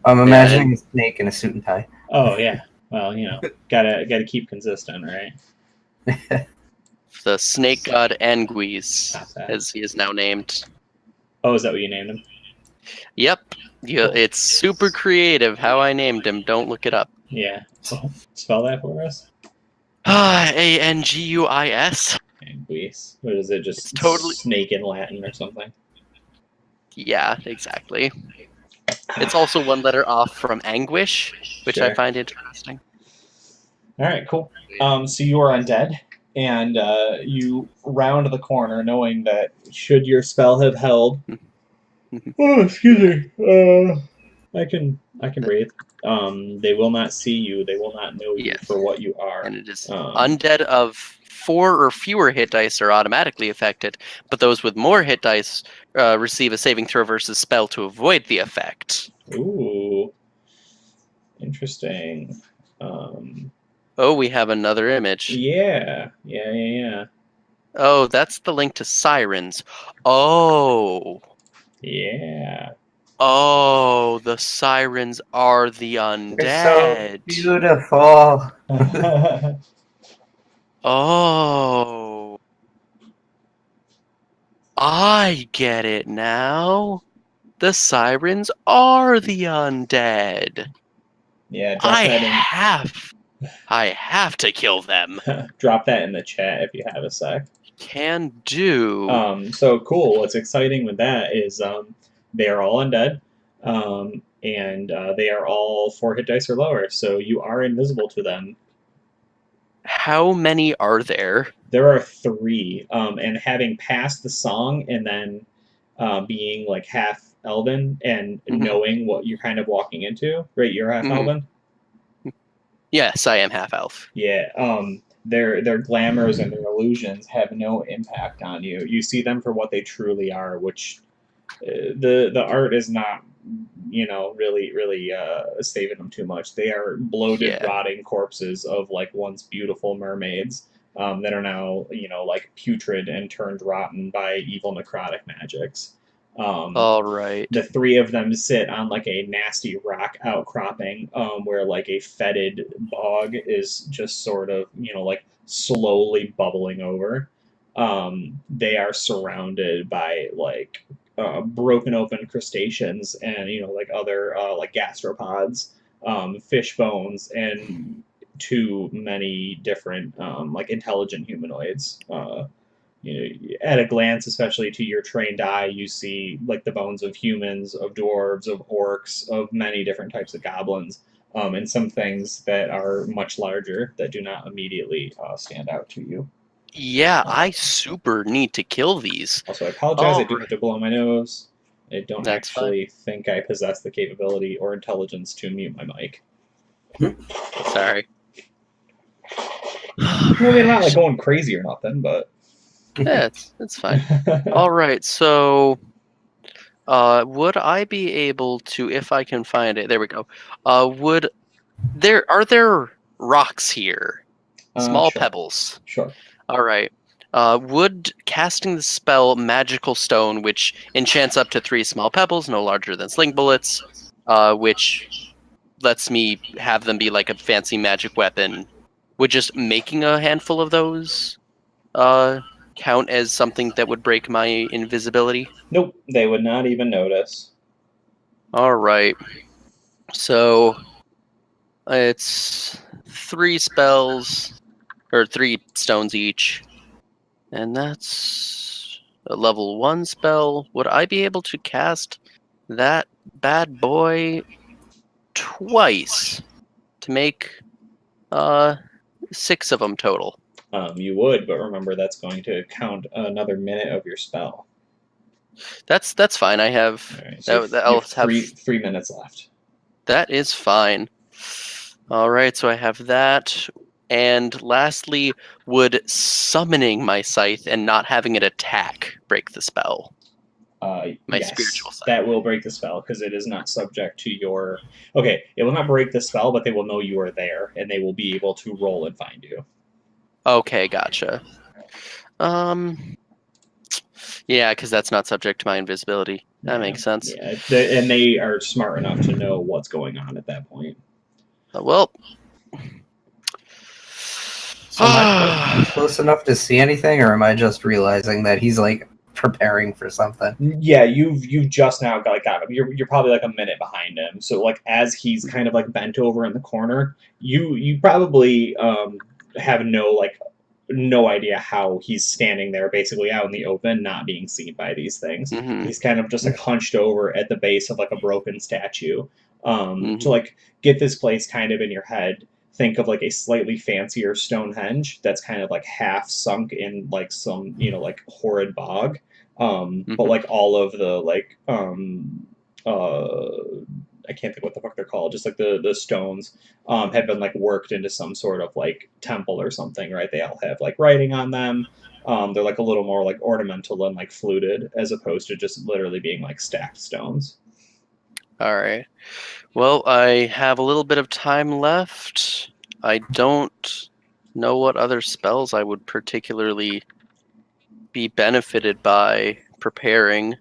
Speaker 4: I'm imagining a snake in a suit and tie.
Speaker 1: Oh yeah. Well, gotta keep consistent, right?
Speaker 2: The snake god Anguis, as he is now named.
Speaker 1: Oh, is that what you named him?
Speaker 2: Yep. Yeah, it's super creative how I named him. Don't look it up.
Speaker 1: Yeah. Spell that for us.
Speaker 2: Anguis.
Speaker 1: Anguis. What is it? Just
Speaker 2: It's totally
Speaker 1: snake in Latin or something?
Speaker 2: Yeah, exactly. It's also one letter off from anguish, which I find interesting.
Speaker 1: All right, cool. So you are undead, and you round the corner, knowing that should your spell have held. Oh, excuse me. I can breathe. They will not see you. They will not know you for what you are.
Speaker 2: And it is undead of 4 or fewer hit dice are automatically affected, but those with more hit dice receive a saving throw versus spell to avoid the effect.
Speaker 1: Ooh, interesting.
Speaker 2: Oh, we have another image.
Speaker 1: Yeah.
Speaker 2: Oh, that's the link to sirens. Oh.
Speaker 1: Yeah.
Speaker 2: Oh, the sirens are the undead.
Speaker 4: They're so beautiful.
Speaker 2: Oh. I get it now. The sirens are the undead.
Speaker 1: Yeah,
Speaker 2: I have to kill them.
Speaker 1: Drop that in the chat if you have a sec.
Speaker 2: Can do.
Speaker 1: So cool. What's exciting with that is they are all undead, and they are all 4 hit dice or lower. So you are invisible to them.
Speaker 2: How many are there?
Speaker 1: There are 3, and having passed the song and then being like half elven and knowing what you're kind of walking into, right? You're half elven.
Speaker 2: Yes, I am half elf.
Speaker 1: Yeah. Their glamours and their illusions have no impact on you. You see them for what they truly are, which the art is not, really saving them too much. They are bloated, rotting corpses of like once beautiful mermaids that are now, like putrid and turned rotten by evil necrotic magics.
Speaker 2: All right.
Speaker 1: The 3 of them sit on like a nasty rock outcropping where like a fetid bog is just sort of, like slowly bubbling over. They are surrounded by like broken open crustaceans and, like other like gastropods, fish bones, and too many different like intelligent humanoids. At a glance, especially to your trained eye, you see like the bones of humans, of dwarves, of orcs, of many different types of goblins, and some things that are much larger that do not immediately stand out to you.
Speaker 2: Yeah, I super need to kill these.
Speaker 1: Also, I apologize. I do have to blow my nose. I don't actually think I possess the capability or intelligence to mute my mic.
Speaker 2: Sorry.
Speaker 1: Maybe not like going crazy or nothing, but
Speaker 2: yeah, it's fine. All right, so Would I be able to, if I can find it? There we go. Are there rocks here? Small
Speaker 1: Sure.
Speaker 2: pebbles.
Speaker 1: Sure.
Speaker 2: All right. Would casting the spell Magical Stone, which enchants up to 3 small pebbles, no larger than sling bullets, which lets me have them be like a fancy magic weapon, would just making a handful of those count as something that would break my invisibility?
Speaker 1: Nope, they would not even notice.
Speaker 2: All right. So it's 3 spells, or 3 stones each. And that's a level 1 spell. Would I be able to cast that bad boy twice to make 6 of them total?
Speaker 1: You would, but remember that's going to count another minute of your spell.
Speaker 2: That's fine. I have
Speaker 1: All right, so
Speaker 2: I'll have
Speaker 1: 3 minutes left.
Speaker 2: that is fine. All right, so I have that. And lastly, would summoning my scythe and not having it attack break the spell? My
Speaker 1: Yes,
Speaker 2: spiritual side.
Speaker 1: that will break the spell because it is not subject to your. Okay, it will not break the spell, but they will know you are there, and they will be able to roll and find you.
Speaker 2: Okay, gotcha. Yeah, because that's not subject to my invisibility. That makes sense.
Speaker 1: Yeah, and they are smart enough to know what's going on at that point.
Speaker 2: Well.
Speaker 4: So am I close enough to see anything, or am I just realizing that he's like preparing for something?
Speaker 1: Yeah, you've just now got him. You're probably like a minute behind him. So like as he's kind of like bent over in the corner, you probably have no idea how he's standing there basically out in the open, not being seen by these things.
Speaker 2: Mm-hmm.
Speaker 1: He's kind of just like hunched over at the base of like a broken statue.
Speaker 2: Mm-hmm.
Speaker 1: To like get this place kind of in your head, think of like a slightly fancier Stonehenge that's kind of like half sunk in like some, like horrid bog. But like all of the like I can't think what the fuck they're called, just like the stones have been like worked into some sort of like temple or something, right? They all have like writing on them. They're like a little more like ornamental and like fluted as opposed to just literally being like stacked stones.
Speaker 2: All right. Well, I have a little bit of time left. I don't know what other spells I would particularly be benefited by preparing.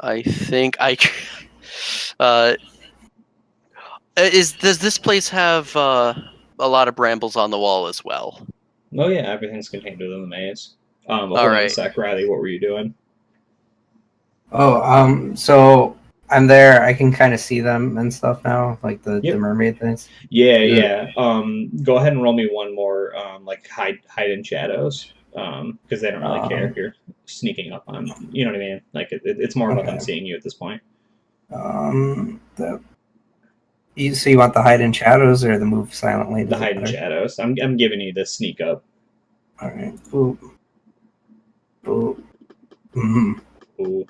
Speaker 2: I think I. Does this place have a lot of brambles on the wall as well?
Speaker 1: Oh yeah, everything's contained within the maze. Hold
Speaker 2: All
Speaker 1: on
Speaker 2: right.
Speaker 1: a sec, Riley. What were you doing?
Speaker 4: Oh, so I'm there. I can kind of see them and stuff now, like the mermaid things.
Speaker 1: Yeah. Go ahead and roll me one more, like hide in shadows, because they don't really care if you're sneaking up on. You know what I mean? Like it's more about them seeing you at this point.
Speaker 4: So you want the hide in shadows or the move silently?
Speaker 1: The hide in shadows. I'm giving you the sneak up.
Speaker 4: All right. Boop. Boop. Mm-hmm.
Speaker 1: Ooh.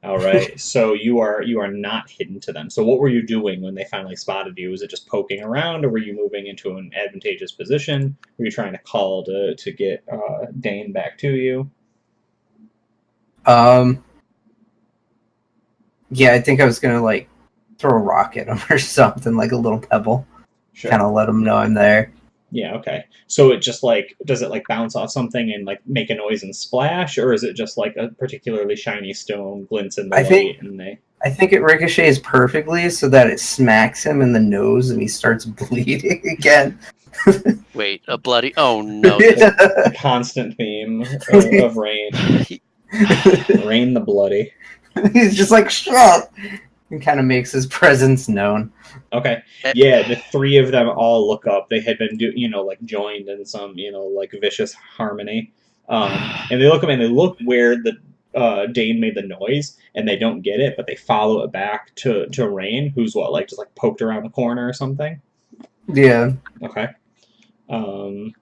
Speaker 1: All right. So you are not hidden to them. So what were you doing when they finally spotted you? Was it just poking around, or were you moving into an advantageous position? Were you trying to call to get Dane back to you?
Speaker 4: Yeah, I think I was gonna like throw a rock at him or something, like a little pebble.
Speaker 1: Sure.
Speaker 4: Kind of let him know I'm there.
Speaker 1: Yeah, okay. So it just like, does it like bounce off something and like make a noise and splash, or is it just like a particularly shiny stone glints in the light and they...
Speaker 4: I think it ricochets perfectly so that it smacks him in the nose and he starts bleeding again.
Speaker 2: Wait, a bloody... Oh no.
Speaker 1: A constant theme of Rain. Rain the Bloody.
Speaker 4: He's just like, shut! And kind of makes his presence known.
Speaker 1: Okay. Yeah, the 3 of them all look up. They had been, like joined in some, like vicious harmony. And they look up and they look where the Dane made the noise, and they don't get it, but they follow it back to Rain, who's just like poked around the corner or something.
Speaker 4: Yeah.
Speaker 1: Okay.
Speaker 4: And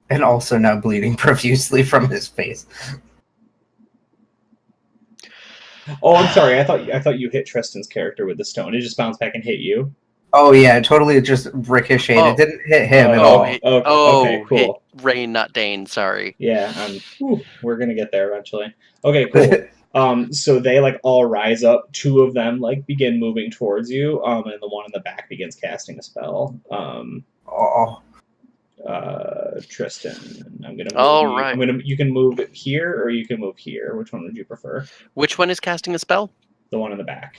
Speaker 4: also now bleeding profusely from his face.
Speaker 1: Oh, I'm sorry. I thought you hit Tristan's character with the stone. It just bounced back and hit you.
Speaker 4: Oh yeah, totally just ricocheted.
Speaker 2: Oh.
Speaker 4: It didn't hit him at all.
Speaker 1: Okay, cool.
Speaker 2: Hit Rain, not Dane. Sorry.
Speaker 1: Yeah, we're gonna get there eventually. Okay, cool. So they like all rise up. Two of them like begin moving towards you, and the one in the back begins casting a spell.
Speaker 4: Oh,
Speaker 1: Tristan, I'm gonna move
Speaker 2: All
Speaker 1: you.
Speaker 2: right.
Speaker 1: You can move here or you can move here. Which one would you prefer?
Speaker 2: Which one is casting a spell?
Speaker 1: The one in the back.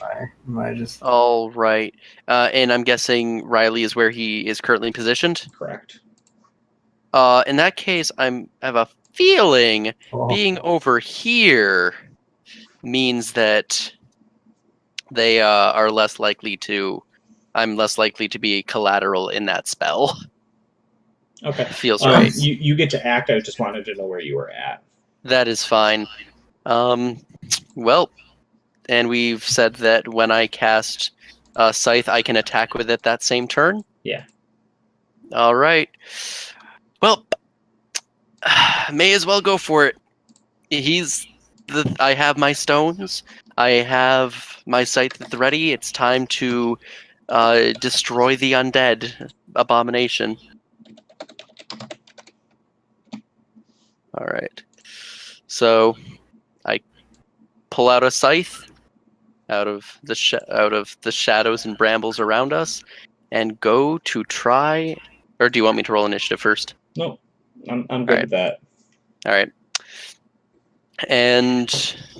Speaker 4: I just
Speaker 2: All right. And I'm guessing Riley is where he is currently positioned.
Speaker 1: Correct.
Speaker 2: In that case, I have a feeling being over here means that they are less likely to. I'm less likely to be collateral in that spell.
Speaker 1: Okay.
Speaker 2: Feels right.
Speaker 1: You get to act. I just wanted to know where you were at.
Speaker 2: That is fine. Well, and we've said that when I cast Scythe, I can attack with it that same turn?
Speaker 1: Yeah.
Speaker 2: All right. Well, may as well go for it. I have my stones. I have my scythe at the ready. It's time to destroy the undead abomination. All right. So I pull out a scythe out of the shadows and brambles around us, and go to try. Or do you want me to roll initiative first?
Speaker 1: No, I'm good with that.
Speaker 2: All right. And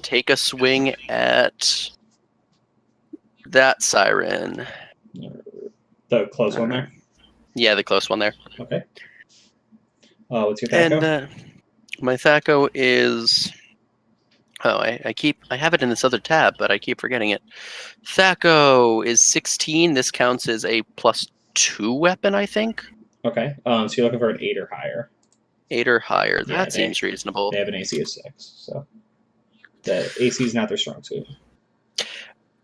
Speaker 2: take a swing at that siren.
Speaker 1: The close one there.
Speaker 2: Yeah, the close one there.
Speaker 1: Okay. What's your THAC0?
Speaker 2: And my THAC0 is. Oh, I have it in this other tab, but I keep forgetting it. THAC0 is 16. This counts as a +2 weapon, I think.
Speaker 1: Okay. So you're looking for an 8 or higher.
Speaker 2: 8 or higher.
Speaker 1: Yeah,
Speaker 2: That seems reasonable.
Speaker 1: They have an AC of 6, so the AC is not their strong suit.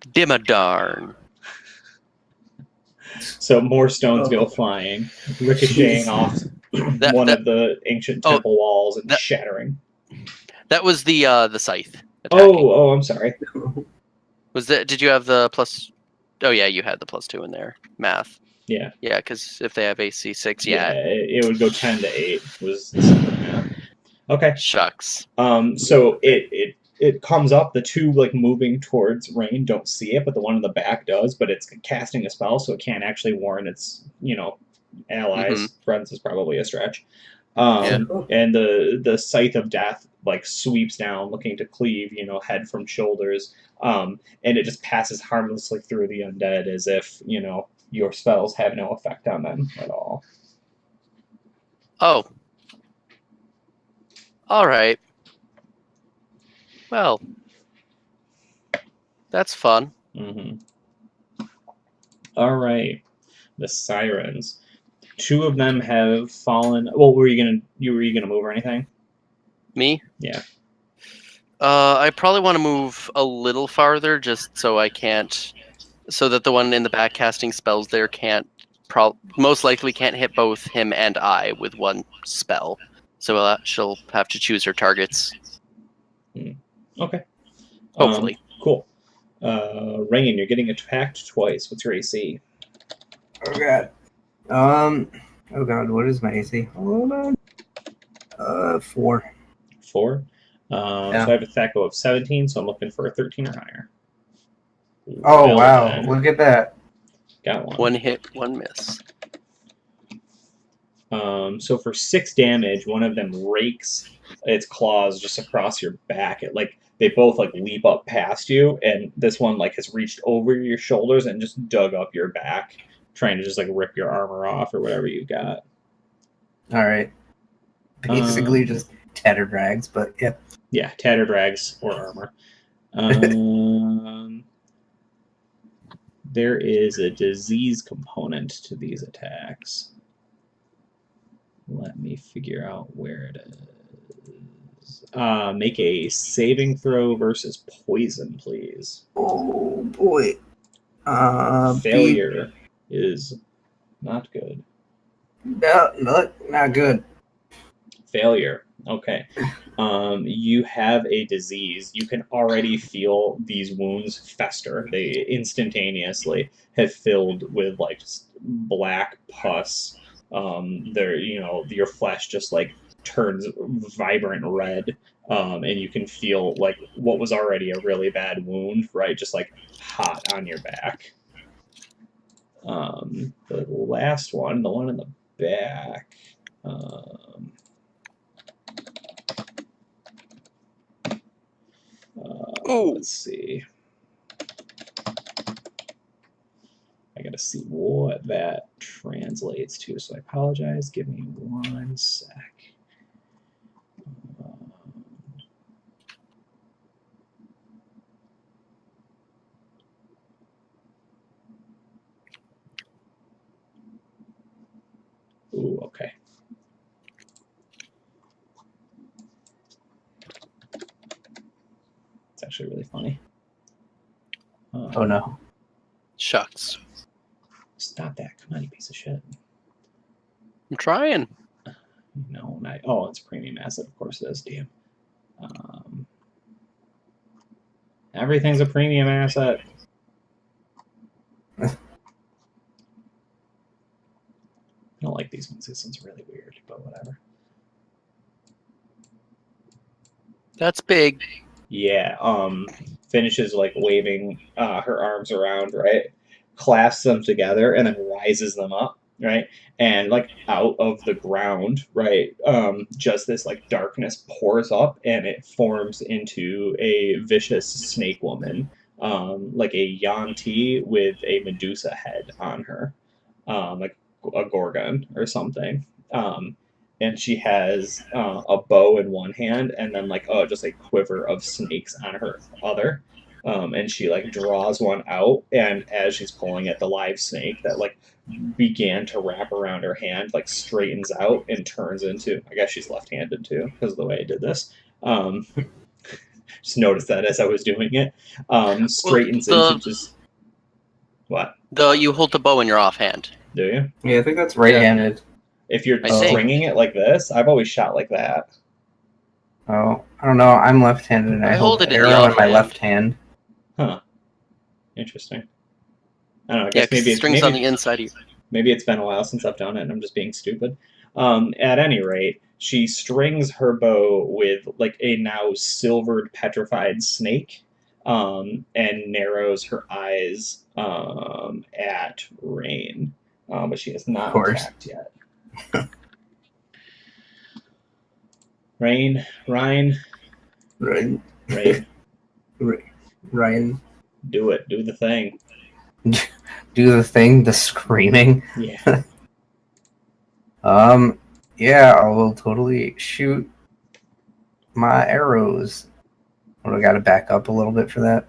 Speaker 2: Dimmadarn.
Speaker 1: So more stones go flying, ricocheting off one of the ancient temple walls and shattering.
Speaker 2: That was the scythe attacking.
Speaker 1: Oh, I'm sorry.
Speaker 2: Was that? Did you have the plus? Oh yeah, you had the +2 in there. Math.
Speaker 1: Yeah.
Speaker 2: Yeah, because if they have AC 6,
Speaker 1: it would go 10 to 8 was the simple math. Okay.
Speaker 2: Shucks.
Speaker 1: So it comes up. The two like moving towards Rain don't see it, but the one in the back does. But it's casting a spell, so it can't actually warn its allies. Friends is probably a stretch. And the scythe of death like sweeps down, looking to cleave, head from shoulders. And it just passes harmlessly through the undead as if your spells have no effect on them at all.
Speaker 2: Oh. All right. Well, that's fun.
Speaker 1: Mm-hmm. All right. The sirens. Two of them have fallen. Well, were you gonna move or anything?
Speaker 2: Me?
Speaker 1: Yeah.
Speaker 2: I probably want to move a little farther, just so so that the one in the back casting spells there most likely can't hit both him and I with one spell. So she'll have to choose her targets.
Speaker 1: Okay.
Speaker 2: Hopefully.
Speaker 1: Cool. Rain, you're getting attacked twice. What's your AC?
Speaker 4: Oh god. Oh god, what is my AC? Hold on. 4.
Speaker 1: 4. So I have a THAC0 of 17, so I'm looking for a 13 or higher.
Speaker 4: Oh wow, look at that.
Speaker 1: Got one.
Speaker 2: One hit, one miss.
Speaker 1: So for 6 damage, one of them rakes its claws just across your back. They both leap up past you, and this one has reached over your shoulders and just dug up your back, trying to just rip your armor off or whatever you got.
Speaker 4: All right. Basically just tattered rags, but yeah.
Speaker 1: Yeah, tattered rags or armor. There is a disease component to these attacks. Let me figure out where it is. Make a saving throw versus poison, please.
Speaker 4: Oh boy.
Speaker 1: Failure is not good.
Speaker 4: No, not good.
Speaker 1: Failure. Okay. You have a disease. You can already feel these wounds fester. They instantaneously have filled with just black pus. Your flesh just turns vibrant red. and you can feel like what was already a really bad wound, right, just like hot on your back. The last one, the one in the back. Let's see. I gotta see what that translates to, so I apologize. Give me 1 sec. Ooh, okay. It's actually really funny.
Speaker 4: Oh no.
Speaker 2: Shucks.
Speaker 1: Stop that. Come on, you piece of shit.
Speaker 2: I'm trying.
Speaker 1: No, oh, it's a premium asset. Of course it is. Damn. Everything's a premium asset. I don't like these ones. This one's really weird, but whatever.
Speaker 2: That's big.
Speaker 1: Yeah. Finishes like waving her arms around, right? Clasps them together and then rises them up, right? And like out of the ground, right? Just this like darkness pours up and it forms into a vicious snake woman, like a Yanti with a Medusa head on her, like a Gorgon or something. And she has a bow in one hand and then like just a quiver of snakes on her other. And she like draws one out, and as she's pulling it, the live snake that like began to wrap around her hand like straightens out and turns into, I guess she's left-handed too because of the way I did this. Just noticed that as I was doing it. Straightens into just what?
Speaker 2: You hold the bow in your offhand.
Speaker 1: Do you?
Speaker 4: Yeah, I think that's right-handed.
Speaker 1: If you're
Speaker 2: I think.
Speaker 1: stringing it like this, I've always shot like that.
Speaker 4: Oh, I don't know. I'm left-handed and I hold the arrow in my left hand.
Speaker 1: Huh. Interesting. I don't know. I
Speaker 2: Yeah,
Speaker 1: guess
Speaker 2: because
Speaker 1: maybe
Speaker 2: the string's on the inside of you.
Speaker 1: Maybe it's been a while since I've done it and I'm just being stupid. At any rate, she strings her bow with like a now silvered petrified snake, and narrows her eyes at Rain. But she has not attacked yet. Ryan. Do it. Do the thing.
Speaker 4: Do the thing. The screaming.
Speaker 1: Yeah.
Speaker 4: Yeah, I will totally shoot my arrows. But I got to back up a little bit for that.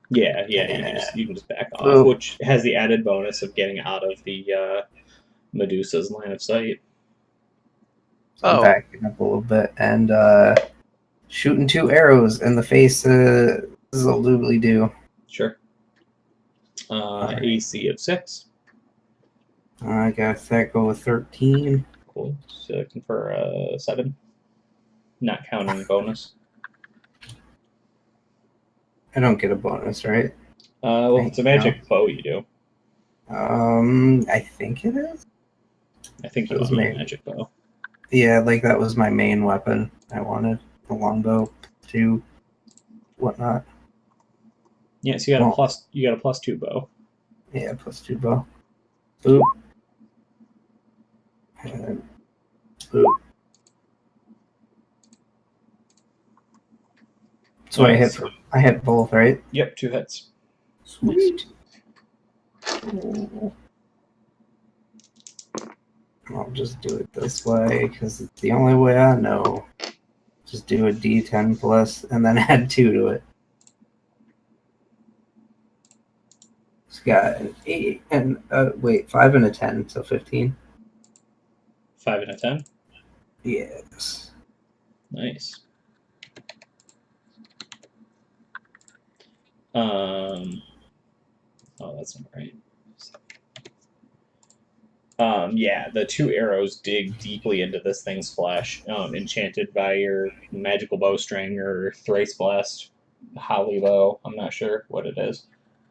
Speaker 1: Yeah. You can just back off, which has the added bonus of getting out of the Medusa's line of sight.
Speaker 4: So backing up a little bit and shooting 2 arrows in the face. This will do.
Speaker 1: Sure. AC of 6.
Speaker 4: I got that. Go with 13.
Speaker 1: Cool. So looking for 7. Not counting bonus.
Speaker 4: I don't get a bonus, right?
Speaker 1: Well, if it's a magic bow, you do.
Speaker 4: I think it is.
Speaker 1: I think it was a magic bow.
Speaker 4: Yeah, like that was my main weapon. I wanted the longbow to whatnot.
Speaker 1: Yeah, so you got a +2 bow.
Speaker 4: Yeah, +2 bow. Boop. And boop. So nice. I hit both, right?
Speaker 1: Yep, 2 hits.
Speaker 4: Sweet. I'll just do it this way because it's the only way I know. Just do a D10 plus and then add 2 to it. It's got an 8 and 5 and a 10, so 15.
Speaker 1: 5 and a 10?
Speaker 4: Yes.
Speaker 1: Nice. Oh, that's not right. Yeah, the 2 arrows dig deeply into this thing's flesh, enchanted by your magical bowstring or thrice blessed holly bow. I'm not sure what it is.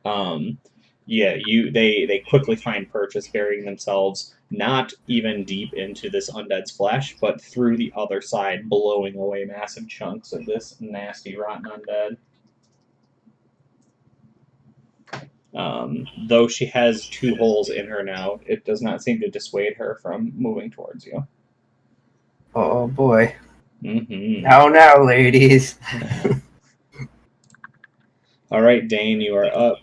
Speaker 1: Yeah, they quickly find purchase, burying themselves not even deep into this undead's flesh, but through the other side, blowing away massive chunks of this nasty, rotten undead. Though she has 2 holes in her now, it does not seem to dissuade her from moving towards you.
Speaker 4: Oh boy.
Speaker 1: Mm-hmm.
Speaker 4: Now, ladies.
Speaker 1: All right, Dane, you are up.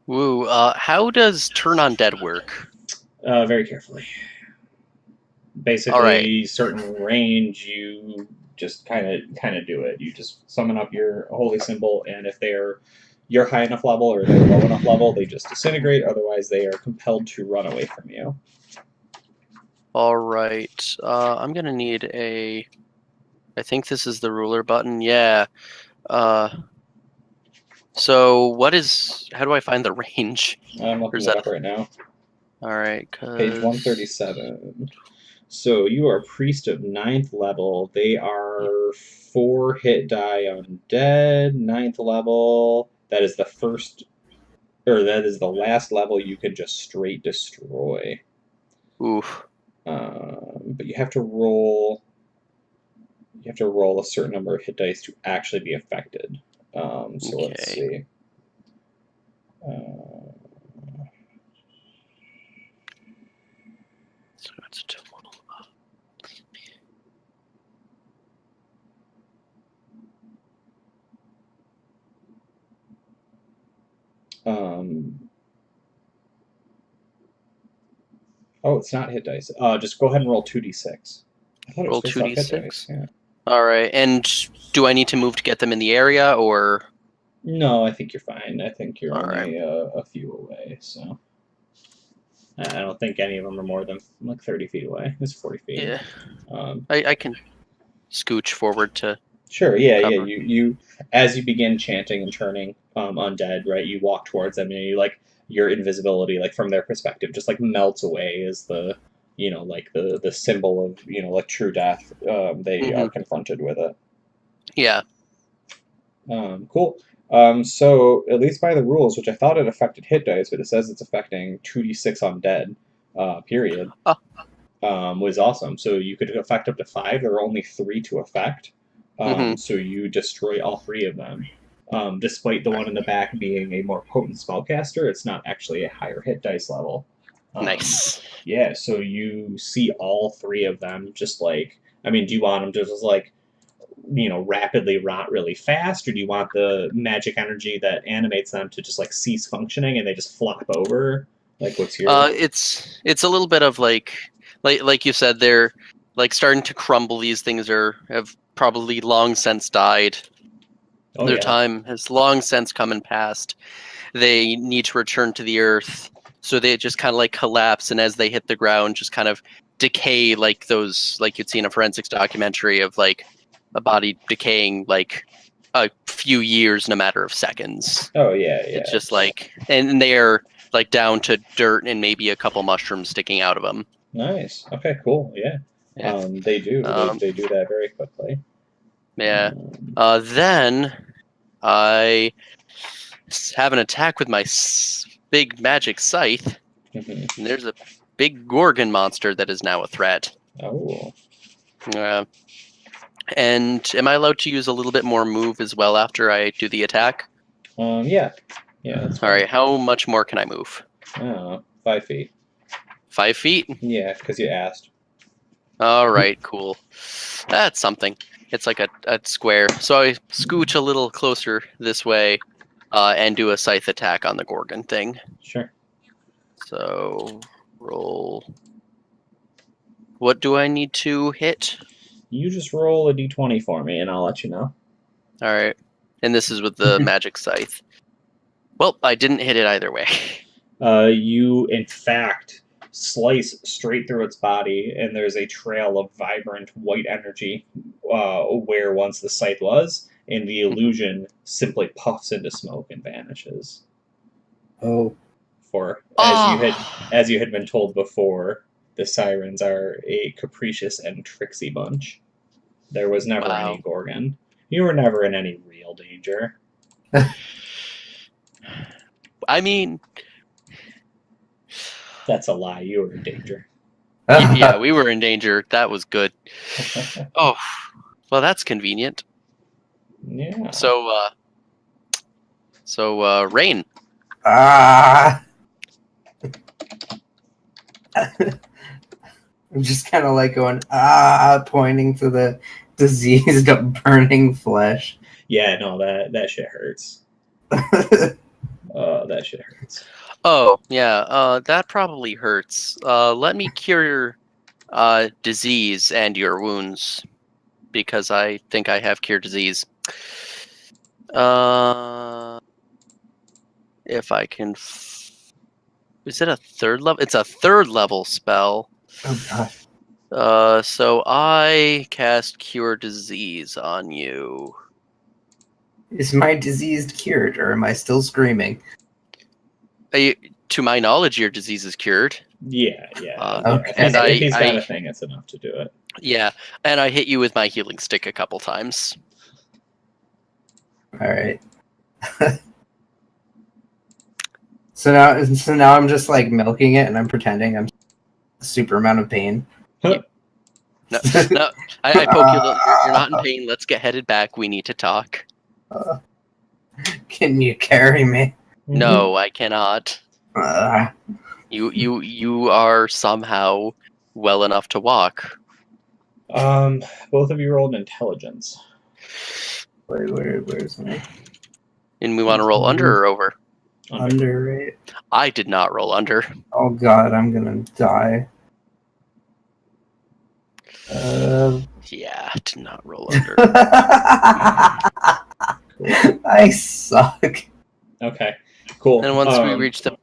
Speaker 2: Woo. How does turn on dead work?
Speaker 1: Very carefully. Basically,
Speaker 2: All right.
Speaker 1: certain range, you just kind of do it. You just summon up your holy symbol, and if you're high enough level or they're low enough level, they just disintegrate. Otherwise, they are compelled to run away from you.
Speaker 2: All right. I'm gonna need a. I think this is the ruler button. Yeah. So how do I find the range?
Speaker 1: I'm
Speaker 2: Or is
Speaker 1: looking it
Speaker 2: that
Speaker 1: up right now.
Speaker 2: all right?
Speaker 1: Page 137. So you are priest of 9th level. They are 4 hit die undead. 9th level. That is the first, or that is the last level you can just straight destroy.
Speaker 2: Oof.
Speaker 1: But you have to roll. You have to roll a certain number of hit dice to actually be affected. So let's
Speaker 2: Okay.
Speaker 1: see.
Speaker 2: So it's total.
Speaker 1: Oh, it's not hit dice. Just go ahead and roll 2d6. I thought it was
Speaker 2: Roll
Speaker 1: based off hit dice.
Speaker 2: 2d6.
Speaker 1: Yeah.
Speaker 2: All right. And do I need to move to get them in the area, or?
Speaker 1: No, I think you're fine. I think you're
Speaker 2: All
Speaker 1: only
Speaker 2: right.
Speaker 1: a few away, so I don't think any of them are more than like 30 feet away. It's 40 feet.
Speaker 2: Yeah.
Speaker 1: Um,
Speaker 2: I can scooch forward to
Speaker 1: sure. Yeah.
Speaker 2: cover.
Speaker 1: You as you begin chanting and turning undead, right? You walk towards them, and you like your invisibility, like from their perspective, just like melts away as the like the symbol of like true death. They are confronted with it.
Speaker 2: Yeah.
Speaker 1: Cool. So at least by the rules, which I thought it affected hit dice, but it says it's affecting 2d6 undead. Period.
Speaker 2: Oh.
Speaker 1: Was awesome. So you could affect up to 5. There are only 3 to affect. So you destroy all 3 of them. Despite the one in the back being a more potent spellcaster, it's not actually a higher hit dice level.
Speaker 2: Nice.
Speaker 1: Yeah. So you see all 3 of them. Just like, I mean, do you want them to just like rapidly rot really fast, or do you want the magic energy that animates them to just like cease functioning and they just flop over? Like, what's your?
Speaker 2: It's a little bit of like you said, they're like starting to crumble. These things have probably long since died.
Speaker 1: Oh
Speaker 2: Their
Speaker 1: yeah.
Speaker 2: time has long since come and passed. They need to return to the earth, so they just kind of like collapse, and as they hit the ground, just kind of decay, like those, like you'd see in a forensics documentary of like a body decaying like a few years in a matter of seconds.
Speaker 1: Oh yeah.
Speaker 2: It's just like, and they're like down to dirt and maybe a couple mushrooms sticking out of them.
Speaker 1: Nice. Okay. Cool. Yeah.
Speaker 2: Yeah.
Speaker 1: They do. They do that very quickly.
Speaker 2: Yeah. Then I have an attack with my big magic scythe,
Speaker 1: Mhm.
Speaker 2: and there's a big Gorgon monster that is now a threat.
Speaker 1: Oh.
Speaker 2: And am I allowed to use a little bit more move as well after I do the attack?
Speaker 1: Yeah. Yeah. That's
Speaker 2: All
Speaker 1: fine.
Speaker 2: right. How much more can I move?
Speaker 1: 5 feet.
Speaker 2: 5 feet?
Speaker 1: Yeah, because you asked.
Speaker 2: All right. Cool. That's something. It's like a square. So I scooch a little closer this way and do a scythe attack on the Gorgon thing.
Speaker 1: Sure.
Speaker 2: So roll. What do I need to hit?
Speaker 1: You just roll a d20 for me, and I'll let you know.
Speaker 2: All right. And this is with the magic scythe. Well, I didn't hit it either way.
Speaker 1: You, in fact, slice straight through its body, and there's a trail of vibrant white energy where once the site was, and the illusion simply puffs into smoke and vanishes.
Speaker 4: Oh.
Speaker 1: For
Speaker 2: Oh.
Speaker 1: as you had been told before, the sirens are a capricious and tricksy bunch. There was never any Gorgon. You were never in any real danger.
Speaker 2: I mean,
Speaker 1: That's a lie. You were in danger.
Speaker 2: Yeah, we were in danger. That was good. Oh, well, that's convenient.
Speaker 1: Yeah.
Speaker 2: So, Rain.
Speaker 4: Ah. I'm just kind of like going, pointing to the diseased, burning flesh.
Speaker 1: Yeah, no, that shit hurts. That shit hurts.
Speaker 2: Oh, yeah, that probably hurts. Let me cure your disease and your wounds, because I think I have cure disease. If I can... Is it a third level? It's a third level spell.
Speaker 4: Oh god.
Speaker 2: So I cast Cure Disease on you.
Speaker 4: Is my disease cured, or am I still screaming?
Speaker 2: To my knowledge, your disease is cured.
Speaker 1: Yeah.
Speaker 4: Okay.
Speaker 1: If he's got a thing, it's enough to do it.
Speaker 2: Yeah, and I hit you with my healing stick a couple times.
Speaker 4: All right. So now I'm just like milking it, and I'm pretending I'm a super amount of pain.
Speaker 2: No, I poke you. You're not in pain. Let's get headed back. We need to talk.
Speaker 4: Can you carry me?
Speaker 2: No, I cannot. You are somehow well enough to walk.
Speaker 1: Both of you rolled intelligence.
Speaker 4: Where's my
Speaker 2: And we want to roll under or over?
Speaker 4: under rate?
Speaker 2: I did not roll under.
Speaker 4: Oh god, I'm gonna die.
Speaker 2: Yeah, I did not roll under.
Speaker 4: I suck.
Speaker 1: Okay, cool.
Speaker 2: And once we reach the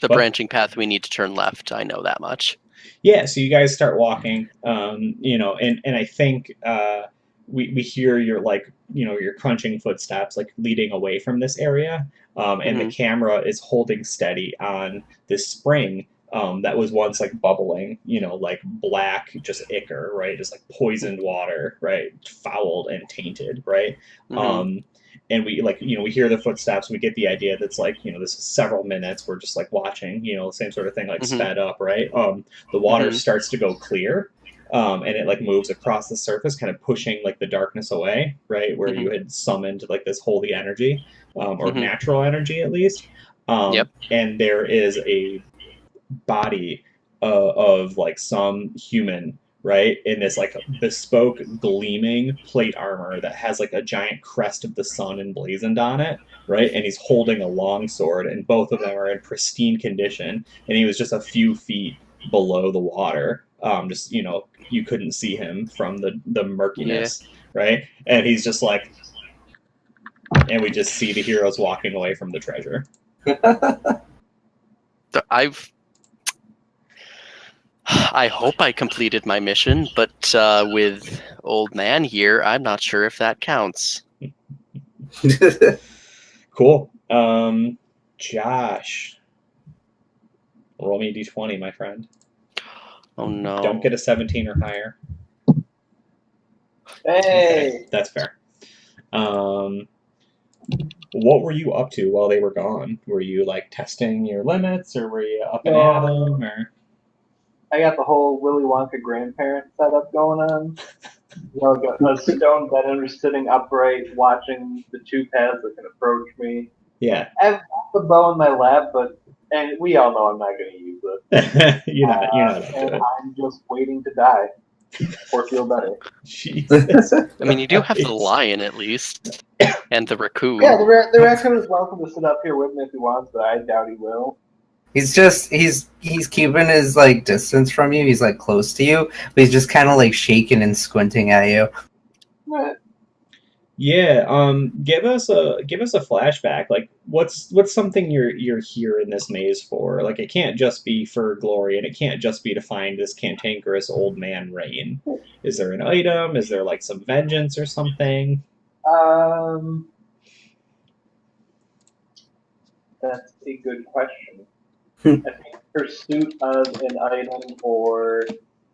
Speaker 2: branching path, we need to turn left. I know that much.
Speaker 1: Yeah, so you guys start walking, and I think we hear your your crunching footsteps like leading away from this area, and the camera is holding steady on this spring that was once like bubbling, like black, just ichor, right, just like poisoned water, right, fouled and tainted, right. And we hear the footsteps. We get the idea that's this is several minutes. We're just like watching, the same sort of thing, like sped up, right? The water starts to go clear, and it like moves across the surface, kind of pushing like the darkness away, right? Where you had summoned like this holy energy, or natural energy at least. And there is a body of like some human, right, in this like bespoke gleaming plate armor that has like a giant crest of the sun emblazoned on it, right, and he's holding a long sword, and both of them are in pristine condition, and he was just a few feet below the water, just you couldn't see him from the murkiness, right, and he's just like, and we just see the heroes walking away from the treasure.
Speaker 2: I hope I completed my mission, but with old man here, I'm not sure if that counts.
Speaker 1: Cool. Josh, roll me a d20, my friend.
Speaker 2: Oh no!
Speaker 1: Don't get a 17 or higher.
Speaker 3: Hey,
Speaker 1: okay, that's fair. What were you up to while they were gone? Were you like testing your limits, or were you up and at them, or?
Speaker 3: I got the whole Willy Wonka grandparent setup going on. Got a stone bedroom sitting upright, watching the two paths that can approach me.
Speaker 1: Yeah.
Speaker 3: I have the bow in my lap, and we all know I'm not going to use it.
Speaker 1: You're not up to
Speaker 3: and
Speaker 1: it.
Speaker 3: I'm just waiting to die or feel better.
Speaker 1: Jesus.
Speaker 2: I mean, you do have the lion at least, and the raccoon.
Speaker 3: Yeah, the raccoon is welcome to sit up here with me if he wants, but I doubt he will.
Speaker 4: He's keeping his like distance from you. He's like close to you, but he's just kind of like shaking and squinting at you.
Speaker 3: What?
Speaker 1: Yeah. Give us a flashback. Like, what's something you're here in this maze for? Like, it can't just be for glory, and it can't just be to find this cantankerous old man Rain. Is there an item? Is there like some vengeance or something?
Speaker 3: That's a good question. I think pursuit of an item or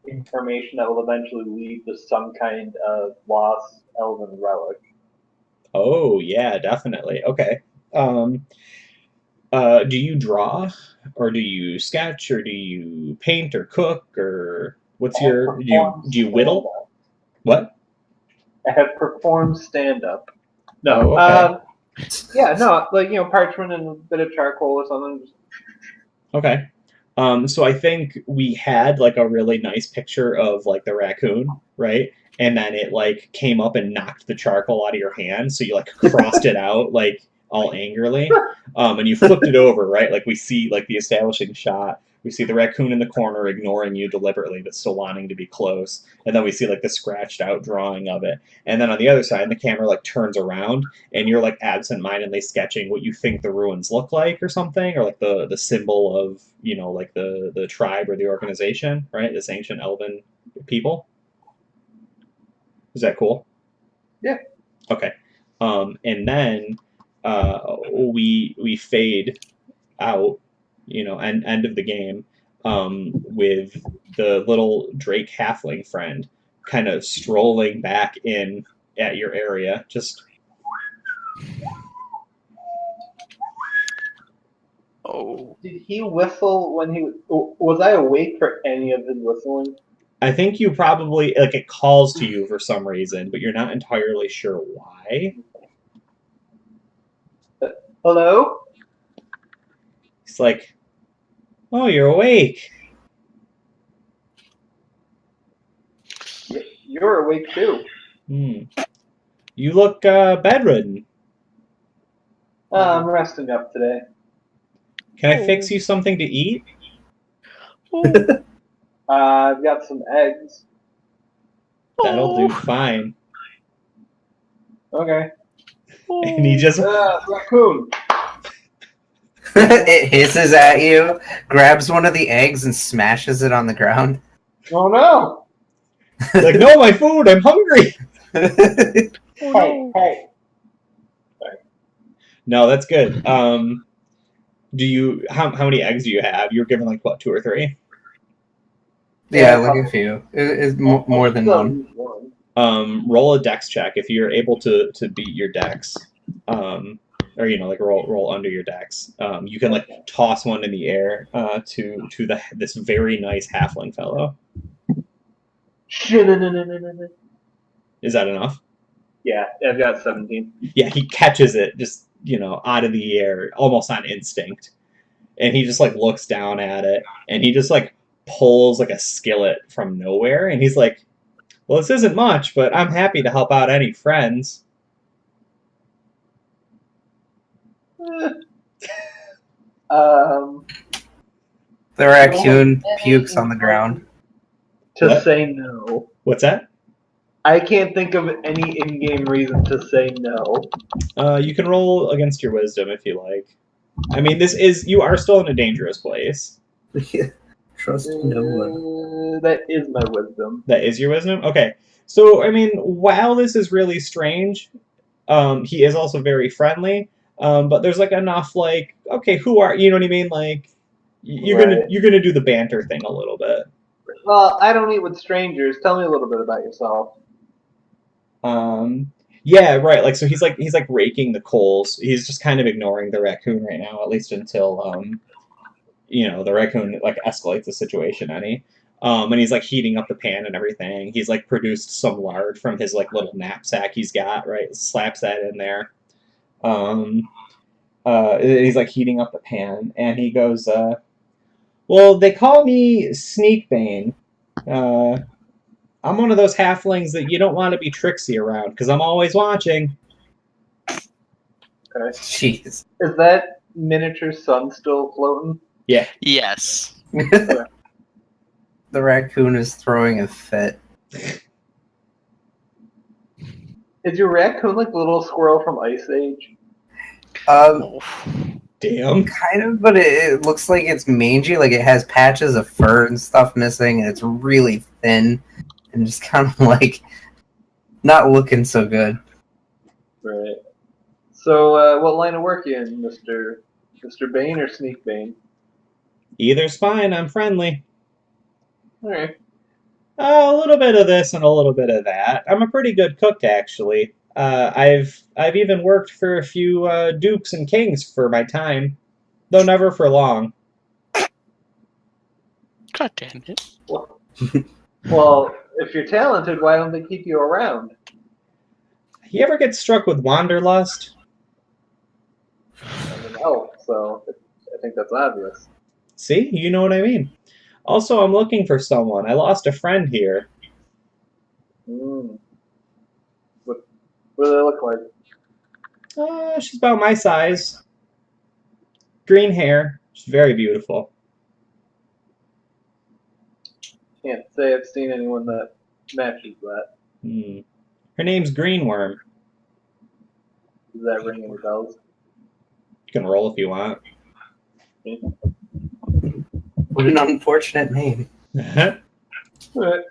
Speaker 3: information that will eventually lead to some kind of lost elven relic.
Speaker 1: Oh yeah, definitely. Okay. Do you draw, or do you sketch, or do you paint, or cook, or what's
Speaker 3: I have
Speaker 1: your
Speaker 3: performed
Speaker 1: do you whittle?
Speaker 3: stand-up.
Speaker 1: What?
Speaker 3: I have performed stand-up. No.
Speaker 1: Oh, okay.
Speaker 3: Yeah, no, like, parchment and a bit of charcoal or something.
Speaker 1: Okay. So I think we had like a really nice picture of like the raccoon, right? And then it like came up and knocked the charcoal out of your hand, so you like crossed it out like all angrily. And you flipped it over, right? Like we see like the establishing shot. We see the raccoon in the corner ignoring you deliberately, but still wanting to be close. And then we see like the scratched out drawing of it. And then on the other side, the camera like turns around and you're like absent-mindedly sketching what you think the ruins look like or something, or like the symbol of, like the tribe or the organization, right? This ancient elven people. Is that cool?
Speaker 3: Yeah.
Speaker 1: Okay. And then we fade out, and end of the game, with the little Drake halfling friend kind of strolling back in at your area. Just
Speaker 2: Oh.
Speaker 3: Did he whistle when he was I awake for any of his whistling?
Speaker 1: I think you probably like it calls to you for some reason, but you're not entirely sure why.
Speaker 3: Hello?
Speaker 1: It's like, oh, you're awake.
Speaker 3: You're awake too.
Speaker 1: You look bedridden.
Speaker 3: I'm resting up today.
Speaker 1: Can I fix you something to eat?
Speaker 3: I've got some eggs.
Speaker 1: That'll do fine.
Speaker 3: Okay.
Speaker 1: And he just
Speaker 3: Raccoon.
Speaker 4: It hisses at you, grabs one of the eggs, and smashes it on the ground.
Speaker 3: Oh no!
Speaker 1: like, no, my food. I'm hungry.
Speaker 3: Hey.
Speaker 1: No, that's good. Do you how many eggs do you have? You were given like what, 2 or 3?
Speaker 4: Yeah, like a few. It's more than one.
Speaker 1: Roll a dex check if you're able to beat your dex. Or like roll under your dex. You can like toss one in the air to this very nice halfling fellow. Is that enough?
Speaker 3: Yeah, I've got 17.
Speaker 1: Yeah, he catches it just out of the air, almost on instinct, and he just like looks down at it, and he just like pulls like a skillet from nowhere, and he's like, "Well, this isn't much, but I'm happy to help out any friends."
Speaker 4: The raccoon pukes on the ground.
Speaker 1: What?
Speaker 3: Say no.
Speaker 1: What's that?
Speaker 3: I can't think of any in-game reason to say no.
Speaker 1: You can roll against your wisdom if you like. I mean, you are still in a dangerous place.
Speaker 4: Trust no one.
Speaker 3: That is my wisdom.
Speaker 1: That is your wisdom? Okay. So, I mean, while this is really strange, he is also very friendly. But there's like enough like, okay, who are you know what I mean? Like you're gonna do the banter thing a little bit.
Speaker 3: Well, I don't eat with strangers. Tell me a little bit about yourself.
Speaker 1: Yeah, right. Like, so he's like raking the coals. He's just kind of ignoring the raccoon right now, at least until the raccoon like escalates the situation any. And he's like heating up the pan and everything. He's like produced some lard from his like little knapsack he's got, right? Slaps that in there. He's like heating up the pan, and he goes, well, they call me Sneakbane. I'm one of those halflings that you don't want to be tricksy around, because I'm always watching.
Speaker 3: Okay.
Speaker 4: Jeez.
Speaker 3: Is that miniature sun still floating?
Speaker 1: Yeah.
Speaker 2: Yes.
Speaker 4: The raccoon is throwing a fit.
Speaker 3: Is your raccoon like the little squirrel from Ice Age?
Speaker 1: Damn.
Speaker 4: Kind of, but it looks like it's mangy. Like it has patches of fur and stuff missing, and it's really thin and just kind of like not looking so good.
Speaker 3: Right. So, what line of work you in, Mr. Bane or Sneak Bane?
Speaker 1: Either's fine. I'm friendly.
Speaker 3: All right.
Speaker 1: A little bit of this and a little bit of that. I'm a pretty good cook, actually. I've even worked for a few dukes and kings for my time. though never for long.
Speaker 2: God damn it.
Speaker 3: Well, if you're talented, why don't they keep you around?
Speaker 1: You ever get struck with wanderlust?
Speaker 3: I'm an elf, so I think that's obvious.
Speaker 1: See, you know what I mean. Also, I'm looking for someone. I lost a friend here.
Speaker 3: Mm. What do they look like?
Speaker 1: She's about my size. Green hair. She's very beautiful.
Speaker 3: Can't say I've seen anyone that matches that.
Speaker 1: Her name's Greenworm.
Speaker 3: Does that ring any bells?
Speaker 1: You can roll if you want.
Speaker 4: What an unfortunate name.
Speaker 1: Did
Speaker 3: Alright.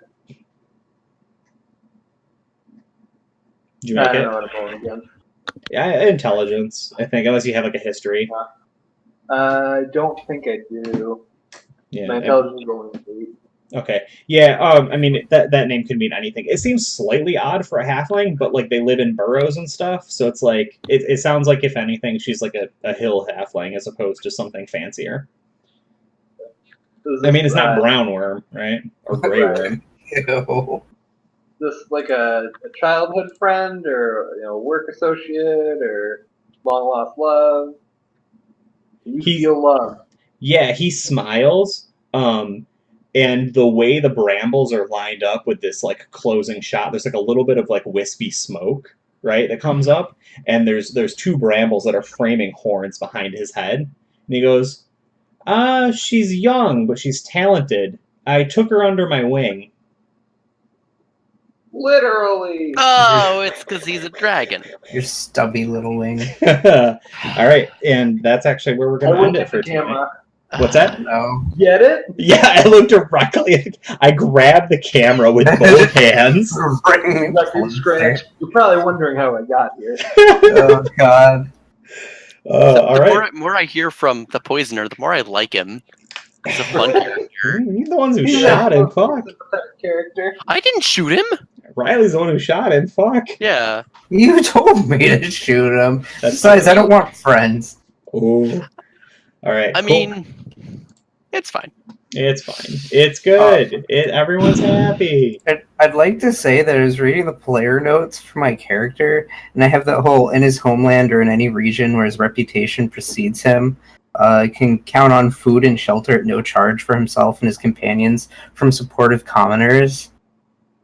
Speaker 1: you make
Speaker 3: I don't
Speaker 1: it?
Speaker 3: know how to roll again.
Speaker 1: Yeah, intelligence, I think, unless you have like a history.
Speaker 3: I don't think I do.
Speaker 1: Yeah.
Speaker 3: My intelligence is only 8.
Speaker 1: Okay. Yeah. I mean, that name could mean anything. It seems slightly odd for a halfling, but like they live in burrows and stuff, so it's like it sounds like if anything, she's like a hill halfling as opposed to something fancier. I mean, it's not brown worm, right? Or gray
Speaker 3: Right.
Speaker 1: worm.
Speaker 4: Ew.
Speaker 3: This like a childhood friend or work associate or long lost love? You feel love.
Speaker 1: Yeah, he smiles. And the way the brambles are lined up with this like closing shot, there's like a little bit of like wispy smoke, right, that comes up, and there's 2 brambles that are framing horns behind his head, and he goes, she's young, but she's talented. I took her under my wing.
Speaker 3: Literally.
Speaker 2: Oh, it's because he's a dragon.
Speaker 4: Your stubby little wing.
Speaker 1: All right, and that's actually where we're
Speaker 3: I
Speaker 1: going to end
Speaker 3: looked
Speaker 1: it
Speaker 3: at
Speaker 1: for
Speaker 3: the
Speaker 1: tonight.
Speaker 3: camera.
Speaker 1: What's that?
Speaker 4: No.
Speaker 3: Get it?
Speaker 1: Yeah, I looked directly. I grabbed the camera with both hands.
Speaker 3: Like, scratch. You're probably wondering how I got here.
Speaker 4: Oh god.
Speaker 1: All
Speaker 2: The
Speaker 1: right.
Speaker 2: more I hear from the poisoner, the more I like him. He's a fun character.
Speaker 1: You're the ones who
Speaker 3: He's
Speaker 1: shot
Speaker 3: a
Speaker 1: him. Fuck.
Speaker 3: sympathetic character.
Speaker 2: I didn't shoot him.
Speaker 1: Riley's the one who shot him. Fuck.
Speaker 2: Yeah.
Speaker 4: You told me to shoot him.
Speaker 1: That's
Speaker 4: Besides, I don't want friends.
Speaker 1: Ooh. All right.
Speaker 2: I
Speaker 1: cool.
Speaker 2: mean, it's fine.
Speaker 1: It's fine. It's good. Everyone's happy.
Speaker 4: I'd like to say that I was reading the player notes for my character, and I have that whole in his homeland or in any region where his reputation precedes him, can count on food and shelter at no charge for himself and his companions from supportive commoners.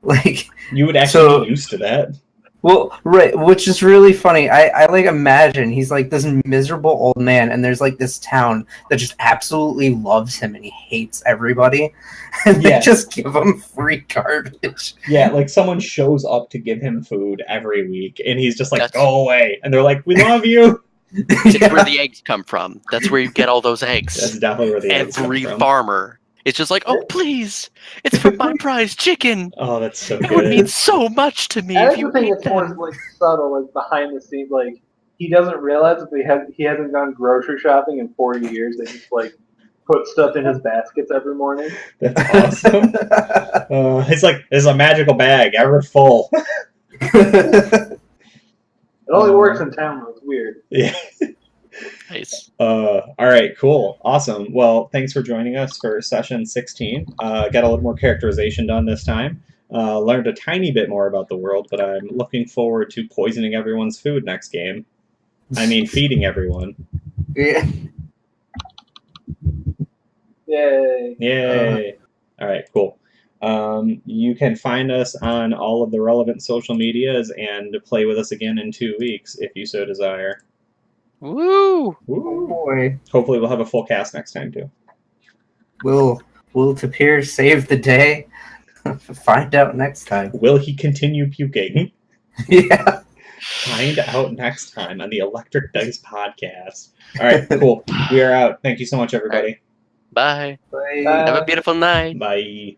Speaker 4: Like,
Speaker 1: You would actually be used to that.
Speaker 4: well, right, which is really funny. I like imagine he's like this miserable old man, and there's like this town that just absolutely loves him, and he hates everybody, and
Speaker 1: Yeah.
Speaker 4: they just give him free garbage.
Speaker 1: Yeah, like someone shows up to give him food every week, and he's just like,
Speaker 2: That's-
Speaker 1: go away. And they're like, we love you.
Speaker 2: It's where the eggs come from. That's where you get all those
Speaker 1: That's
Speaker 2: eggs.
Speaker 1: definitely where the eggs come
Speaker 2: Every
Speaker 1: from.
Speaker 2: farmer. It's just like, oh, please. It's for my prize chicken.
Speaker 1: Oh, that's so
Speaker 2: It would mean
Speaker 1: good.
Speaker 2: so much to me
Speaker 3: I
Speaker 2: if
Speaker 3: like
Speaker 2: you
Speaker 3: to think
Speaker 2: ate
Speaker 3: it's more
Speaker 2: them.
Speaker 3: like subtle, like behind the scenes. Like he doesn't realize that he hasn't gone grocery shopping in 40 years. They just like put stuff in his baskets every morning.
Speaker 1: That's awesome. It's like, there's a magical bag, ever full.
Speaker 3: It only works in town, though. It's weird.
Speaker 1: Yeah.
Speaker 2: Nice.
Speaker 1: All right, cool. Awesome. Well, thanks for joining us for session 16. Got a little more characterization done this time. Learned a tiny bit more about the world, but I'm looking forward to poisoning everyone's food next game. I mean, feeding everyone.
Speaker 4: Yeah.
Speaker 3: Yay.
Speaker 1: Yay. All right, cool. You can find us on all of the relevant social medias and play with us again in 2 weeks if you so desire.
Speaker 2: Woo!
Speaker 4: Oh
Speaker 1: Woo.
Speaker 4: boy.
Speaker 1: Hopefully we'll have a full cast next time too.
Speaker 4: Will Tapir save the day? Find out next time.
Speaker 1: Will he continue puking?
Speaker 4: Yeah.
Speaker 1: Find out next time on the Electric Dice Podcast. All right, cool. We are out. Thank you so much, everybody.
Speaker 2: Bye.
Speaker 4: Bye.
Speaker 3: Bye.
Speaker 2: Have a beautiful night.
Speaker 1: Bye.